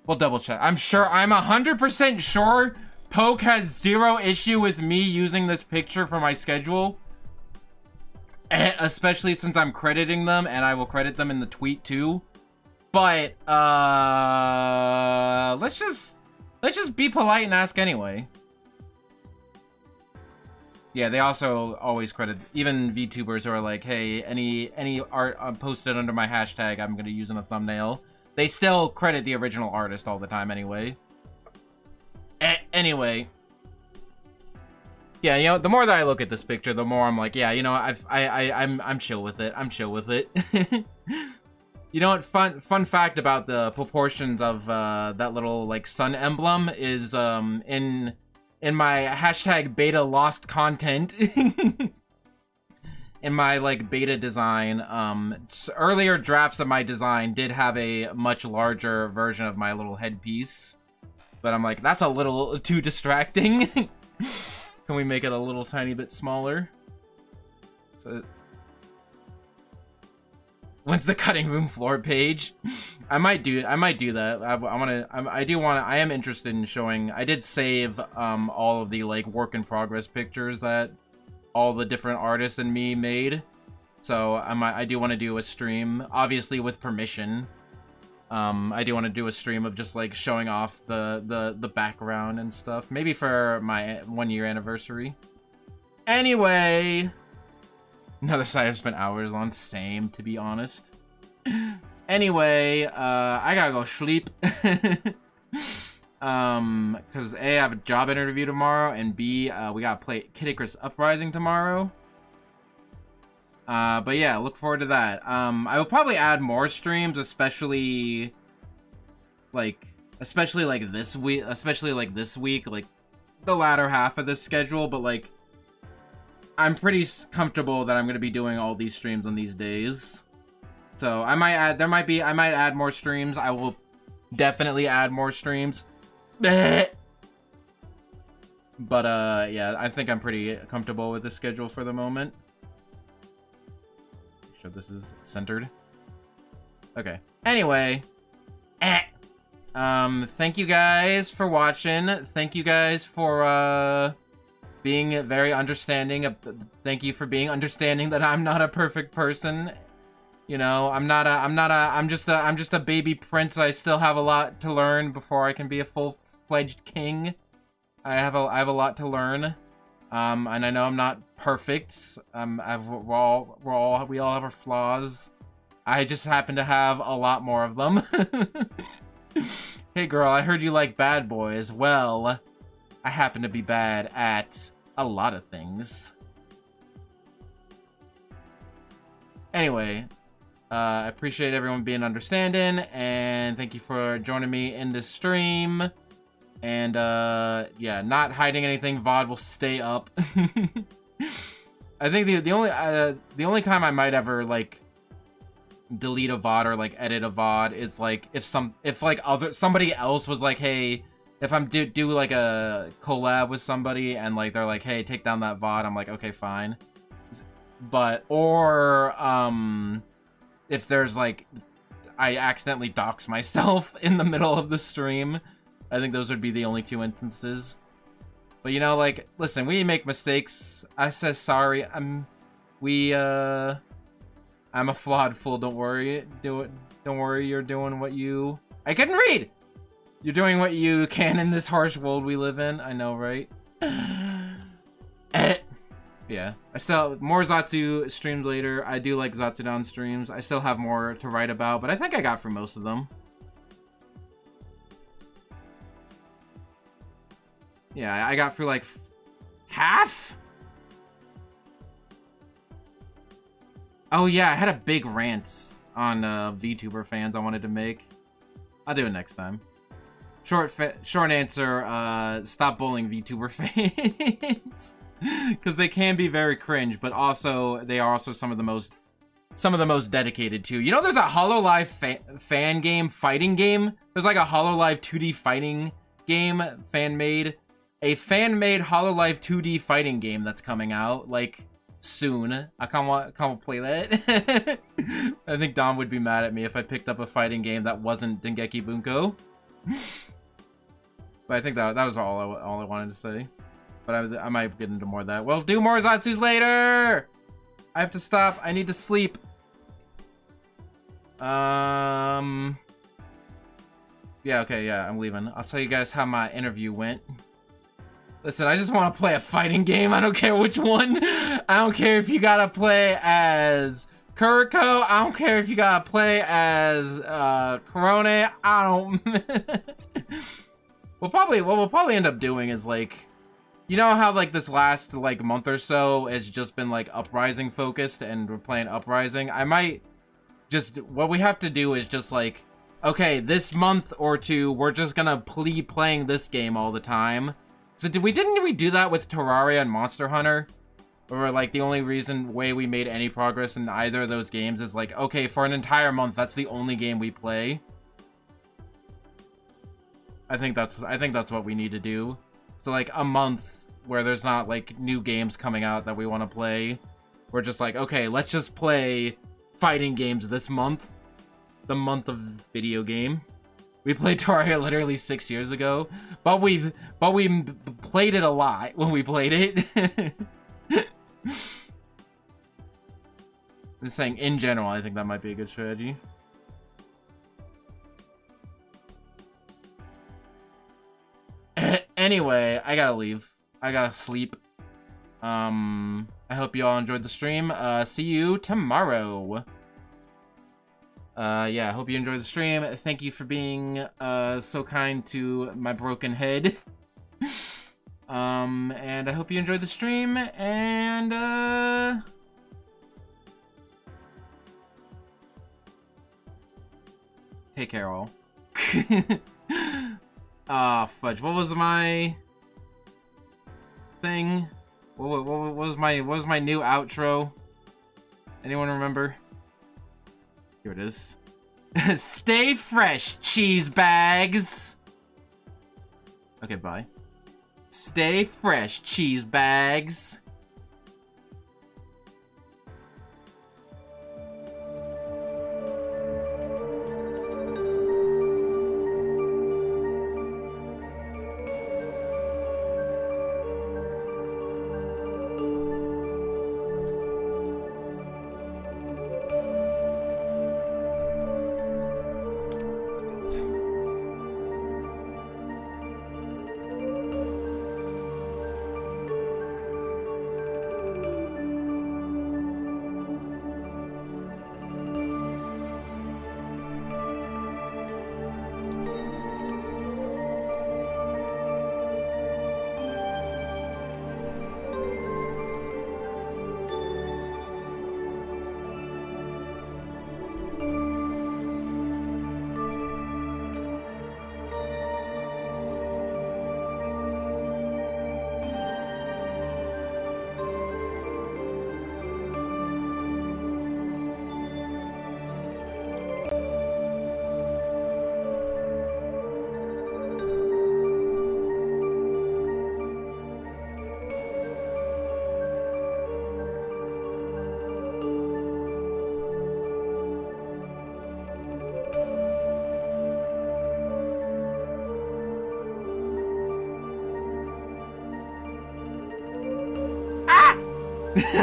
We'll double check. I'm 100% sure Poke has zero issue with me using this picture for my schedule. Especially since I'm crediting them, and I will credit them in the tweet too. But, let's just be polite and ask anyway. Yeah, they also always credit, even VTubers who are like, hey, any art posted under my hashtag, I'm gonna use in a thumbnail. They still credit the original artist all the time anyway. Anyway. Yeah, you know, the more that I look at this picture, the more I'm like, yeah, you know, I'm chill with it. I'm chill with it. You know what? Fun fact about the proportions of that little like sun emblem is in my hashtag beta lost content. In my like beta design, earlier drafts of my design did have a much larger version of my little headpiece, but I'm like, that's a little too distracting. Can we make it a little tiny bit smaller? So, when's the cutting room floor page? I might do that. I am interested in showing. I did save all of the like work in progress pictures that all the different artists and me made, so I do want to do a stream, obviously with permission. I do want to do a stream of just like showing off the background and stuff, maybe for my 1-year anniversary. Anyway, another site I've spent hours on, same to be honest. Anyway, I gotta go sleep. Because A, I have a job interview tomorrow, and B, we gotta play Kid Icarus Uprising tomorrow. But yeah, look forward to that. I will probably add more streams, especially like this week, like the latter half of this schedule, but like I'm pretty comfortable that I'm gonna be doing all these streams on these days. So I might add more streams. I will definitely add more streams. But yeah, I think I'm pretty comfortable with the schedule for the moment. Make sure this is centered. Okay. Anyway, thank you guys for watching. Thank you guys for being very understanding. Thank you for being understanding that I'm not a perfect person. You know, I'm just a baby prince. I still have a lot to learn before I can be a full-fledged king. I have a lot to learn. And I know I'm not perfect. We all have our flaws. I just happen to have a lot more of them. Hey girl, I heard you like bad boys. Well, I happen to be bad at a lot of things. Anyway, I appreciate everyone being understanding, and thank you for joining me in this stream. And yeah, not hiding anything. VOD will stay up. I think the only time I might ever like delete a VOD or like edit a VOD is like if somebody else was like, hey, if I'm do like a collab with somebody and like they're like, hey, take down that VOD, I'm like, okay, fine. But or if there's like I accidentally dox myself in the middle of the stream, I think those would be the only two instances. But you know, like, listen, we make mistakes. I say sorry. I'm a flawed fool. Don't worry. Don't worry. You're doing what you. I couldn't read. You're doing what you can in this harsh world we live in. I know, right? Yeah. I still more Zatsu streams later. I do like Zatsudan streams. I still have more to write about, but I think I got through most of them. Yeah, I got through like half? Oh yeah, I had a big rant on VTuber fans I wanted to make. I'll do it next time. Short answer, stop bullying VTuber fans. Because they can be very cringe, but also they are also some of the most dedicated too. You know, there's a HoloLive fan game, fighting game. There's like a HoloLive 2D fighting game, fan-made. A fan-made HoloLive 2D fighting game that's coming out, like, soon. I can't play that. I think Dom would be mad at me if I picked up a fighting game that wasn't Dengeki Bunko. But I think that was all I wanted to say. But I might get into more of that. We'll do more Zatsus later! I have to stop. I need to sleep. Yeah, okay, yeah, I'm leaving. I'll tell you guys how my interview went. Listen, I just want to play a fighting game. I don't care which one. I don't care if you gotta play as Kuriko. I don't care if you gotta play as Korone. I don't. What we'll probably end up doing is like, you know how like this last like month or so has just been like Uprising focused, and we're playing Uprising. I might just, what we have to do is just like, okay, this month or two we're just gonna be playing this game all the time. So didn't we do that with Terraria and Monster Hunter? Or like the only way we made any progress in either of those games is like, okay, for an entire month that's the only game we play. I think that's what we need to do. So like a month where there's not like new games coming out that we want to play. We're just like, okay, let's just play fighting games this month. The month of video game. We played Terraria literally 6 years ago, but we played it a lot when we played it. I'm just saying, in general, I think that might be a good strategy. Anyway, I gotta leave. I gotta sleep. I hope you all enjoyed the stream. See you tomorrow. Yeah, I hope you enjoyed the stream. Thank you for being so kind to my broken head. And I hope you enjoyed the stream, and take care all. Ah, fudge. What was my thing? What was my new outro? Anyone remember? Here it is. Stay fresh, cheese bags. Okay, bye. Stay fresh, cheese bags.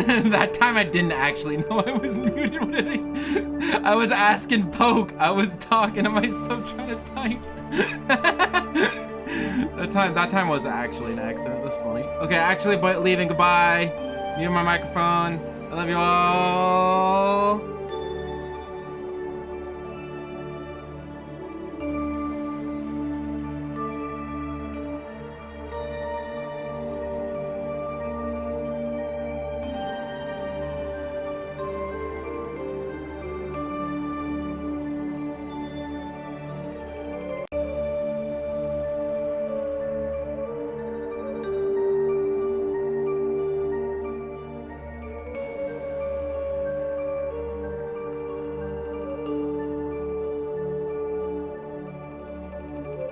That time I didn't actually know I was muted. What did I say? I was asking Poke. I was talking to myself trying to type. that time was actually an accident. That's funny. Okay, actually, but leaving. Goodbye. Mute my microphone. I love you all.